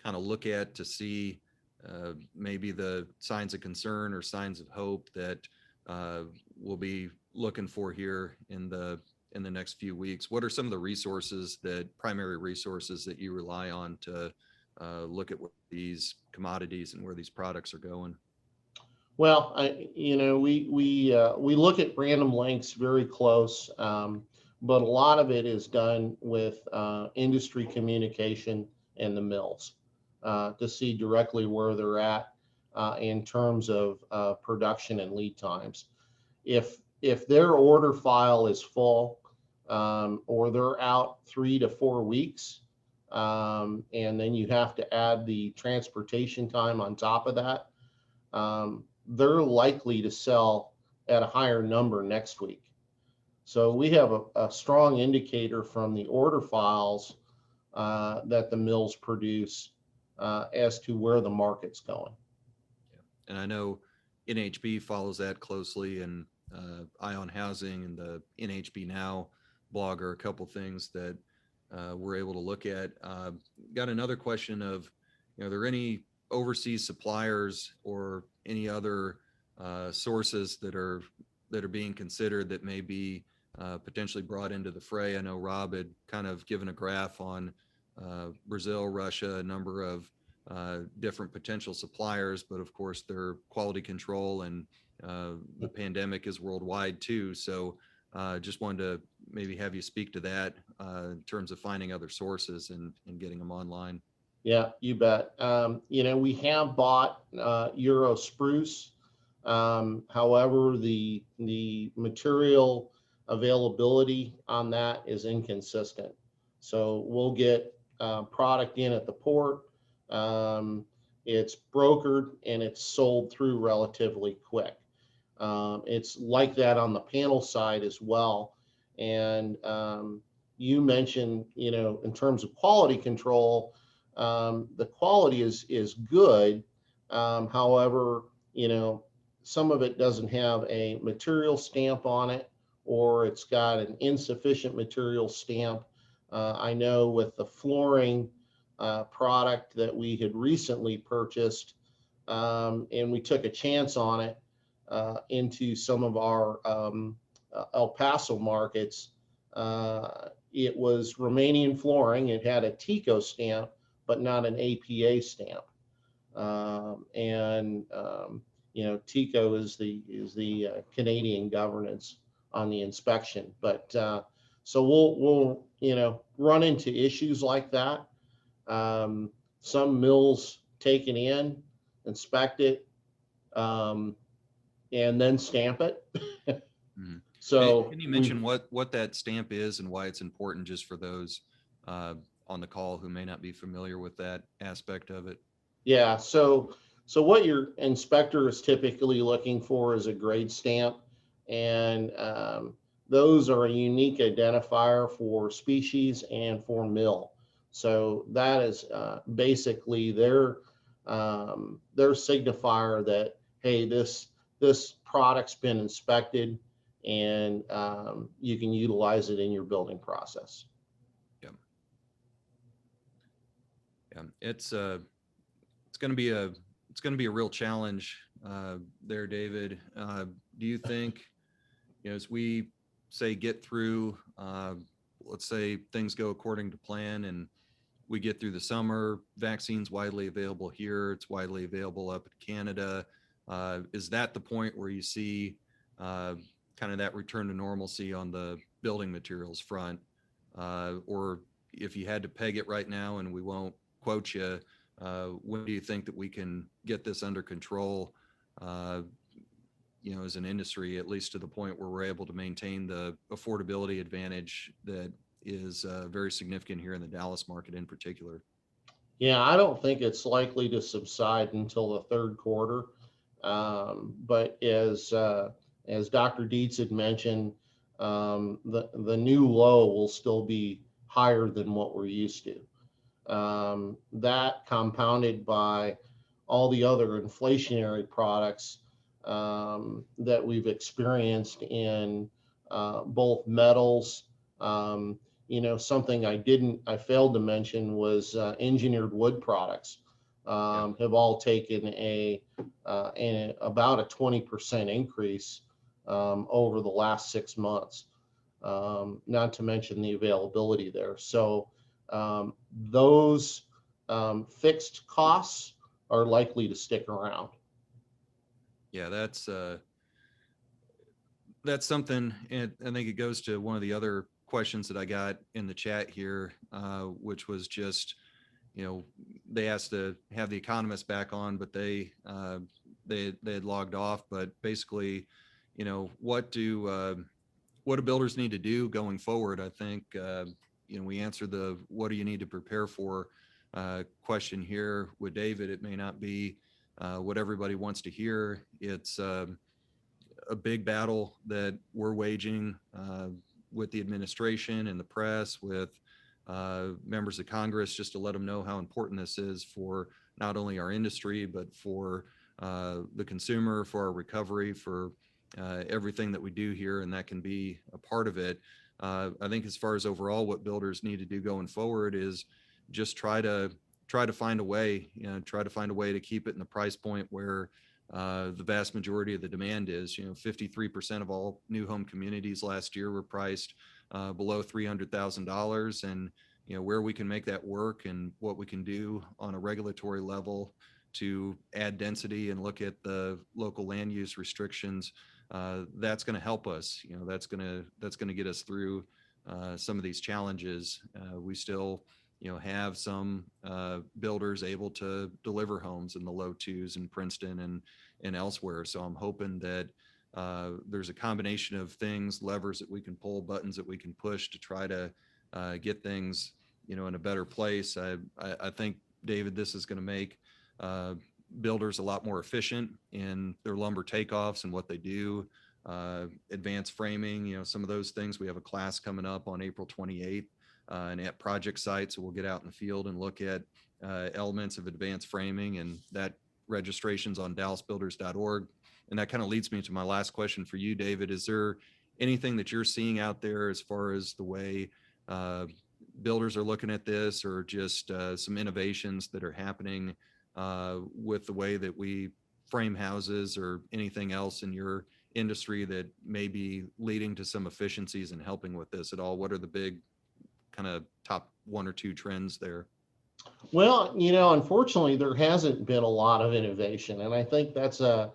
kind of look at to see maybe the signs of concern or signs of hope that we'll be looking for here in the next few weeks? What are some of the primary resources that you rely on to look at what these commodities and where these products are going? Well, we look at Random Lengths very close, but a lot of it is done with industry communication and the mills to see directly where they're at in terms of production and lead times. If their order file is full or they're out 3 to 4 weeks, and then you have to add the transportation time on top of that, they're likely to sell at a higher number next week. So we have a strong indicator from the order files that the mills produce as to where the market's going. And I know NHB follows that closely, and Ion Housing and the NHB Now blog are a couple things that we're able to look at. Got another question of, are there any overseas suppliers or any other sources that are being considered that may be potentially brought into the fray? I know Rob had kind of given a graph on Brazil, Russia, a number of different potential suppliers, but of course their quality control and the pandemic is worldwide too. So just wanted to maybe have you speak to that in terms of finding other sources and getting them online. Yeah, you bet. We have bought Euro spruce. However, the material availability on that is inconsistent. So we'll get product in at the port. It's brokered and it's sold through relatively quick. It's like that on the panel side as well. And you mentioned, in terms of quality control, the quality is good. However, some of it doesn't have a material stamp on it, or it's got an insufficient material stamp. I know with the flooring product that we had recently purchased, and we took a chance on it into some of our El Paso markets. It was Romanian flooring. It had a TICO stamp, but not an APA stamp. TICO is the Canadian governance on the inspection. But so we'll run into issues like that. Some mills take it in, inspect it, and then stamp it. Mhm. So Can you mention what that stamp is and why it's important, just for those on the call who may not be familiar with that aspect of it? yeah, so what your inspector is typically looking for is a grade stamp, and those are a unique identifier for species and for mill. So that is basically their signifier that, hey, this product's been inspected, and you can utilize it in your building process. Yeah, it's going to be a real challenge there, David. Do you think, as we say get through, let's say things go according to plan and we get through the summer, vaccines widely available here, it's widely available up in Canada. Is that the point where you see kind of that return to normalcy on the building materials front? Or if you had to peg it right now, and we won't quote you, when do you think that we can get this under control, as an industry, at least to the point where we're able to maintain the affordability advantage that is very significant here in the Dallas market in particular? Yeah, I don't think it's likely to subside until the third quarter. But as Dr. Dietz had mentioned, the new low will still be higher than what we're used to. That compounded by all the other inflationary products that we've experienced in both metals. Something I failed to mention was engineered wood products have all taken about a 20% increase over the last 6 months, not to mention the availability there. So those fixed costs are likely to stick around. Yeah, that's something, and I think it goes to one of the other questions that I got in the chat here, which was just, they asked to have the economists back on, but they had logged off. But basically, what do builders need to do going forward? I think we answered the what do you need to prepare for question here with David. It may not be what everybody wants to hear. It's a big battle that we're waging with the administration and the press, with members of Congress, just to let them know how important this is for not only our industry, but for the consumer, for our recovery, for everything that we do here, and that can be a part of it. I think as far as overall what builders need to do going forward is just try to find a way, to keep it in the price point where the vast majority of the demand is. 53% of all new home communities last year were priced below $300,000, and where we can make that work and what we can do on a regulatory level to add density and look at the local land use restrictions, that's going to help us. That's going to get us through some of these challenges. We still have some builders able to deliver homes in the low twos in Princeton and elsewhere. So I'm hoping that there's a combination of things, levers that we can pull, buttons that we can push to try to get things in a better place. I think, David, this is going to make builders a lot more efficient in their lumber takeoffs and what they do. Advanced framing, some of those things. We have a class coming up on April 28th. And at project sites, we'll get out in the field and look at elements of advanced framing, and that registration's on dallasbuilders.org. And that kind of leads me to my last question for you, David. Is there anything that you're seeing out there as far as the way builders are looking at this, or just some innovations that are happening with the way that we frame houses, or anything else in your industry that may be leading to some efficiencies and helping with this at all? What are the big kind of top one or two trends there? Well, unfortunately, there hasn't been a lot of innovation, and I think that's a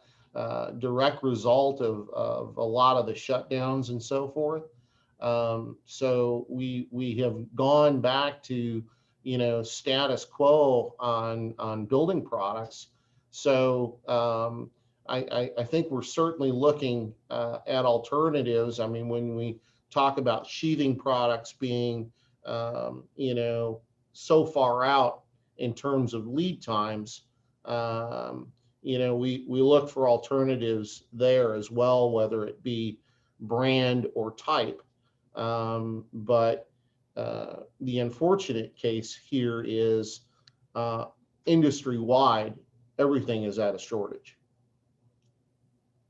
direct result of a lot of the shutdowns and so forth. So we have gone back to status quo on building products. So I think we're certainly looking at alternatives. I mean, when we talk about sheathing products being, so far out in terms of lead times, we look for alternatives there as well, whether it be brand or type. But the unfortunate case here is industry-wide, everything is at a shortage.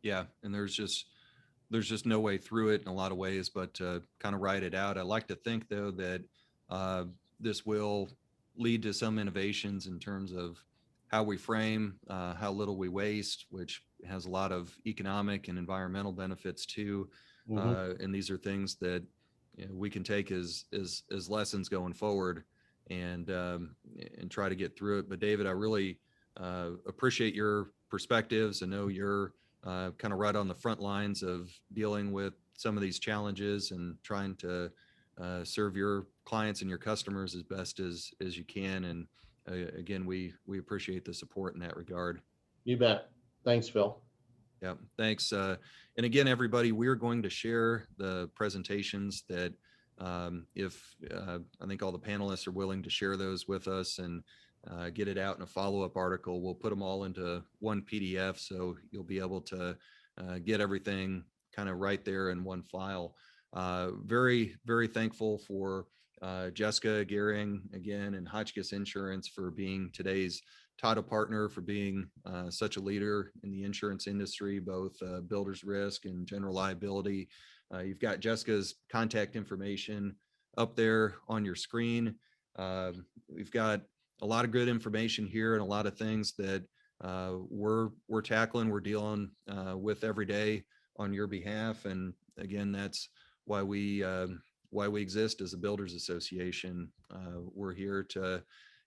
Yeah, and there's just no way through it in a lot of ways, but to kind of ride it out. I like to think though that this will lead to some innovations in terms of how we frame, how little we waste, which has a lot of economic and environmental benefits too. And these are things that we can take as lessons going forward and try to get through it. But David, I really appreciate your perspectives. I know you're kind of right on the front lines of dealing with some of these challenges and trying to serve your clients and your customers as best as you can. And again, we appreciate the support in that regard. You bet. Thanks, Phil. Yeah, thanks. And again, everybody, we're going to share the presentations that if I think all the panelists are willing to share those with us and get it out in a follow-up article, we'll put them all into one PDF. So you'll be able to get everything kind of right there in one file. Very, very thankful for Jessica Gehring again and Hotchkiss Insurance for being today's title partner, for being such a leader in the insurance industry, both builder's risk and general liability. You've got Jessica's contact information up there on your screen. We've got a lot of good information here and a lot of things that we're tackling, we're dealing with every day on your behalf. And again, that's why we exist as a builders association. We're here to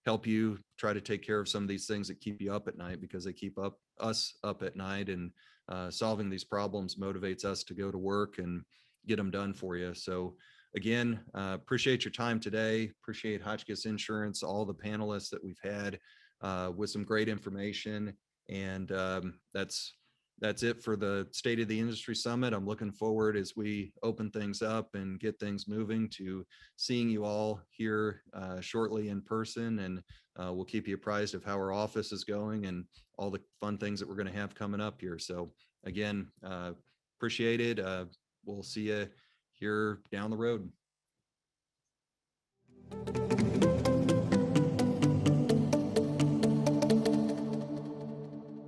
help you try to take care of some of these things that keep you up at night, because they keep us up at night, and solving these problems motivates us to go to work and get them done for you. So again, appreciate your time today. Appreciate Hotchkiss Insurance, all the panelists that we've had with some great information. And that's it for the State of the Industry Summit. I'm looking forward, as we open things up and get things moving, to seeing you all here shortly in person. And we'll keep you apprised of how our office is going and all the fun things that we're going to have coming up here. So again, appreciate it. We'll see you here down the road.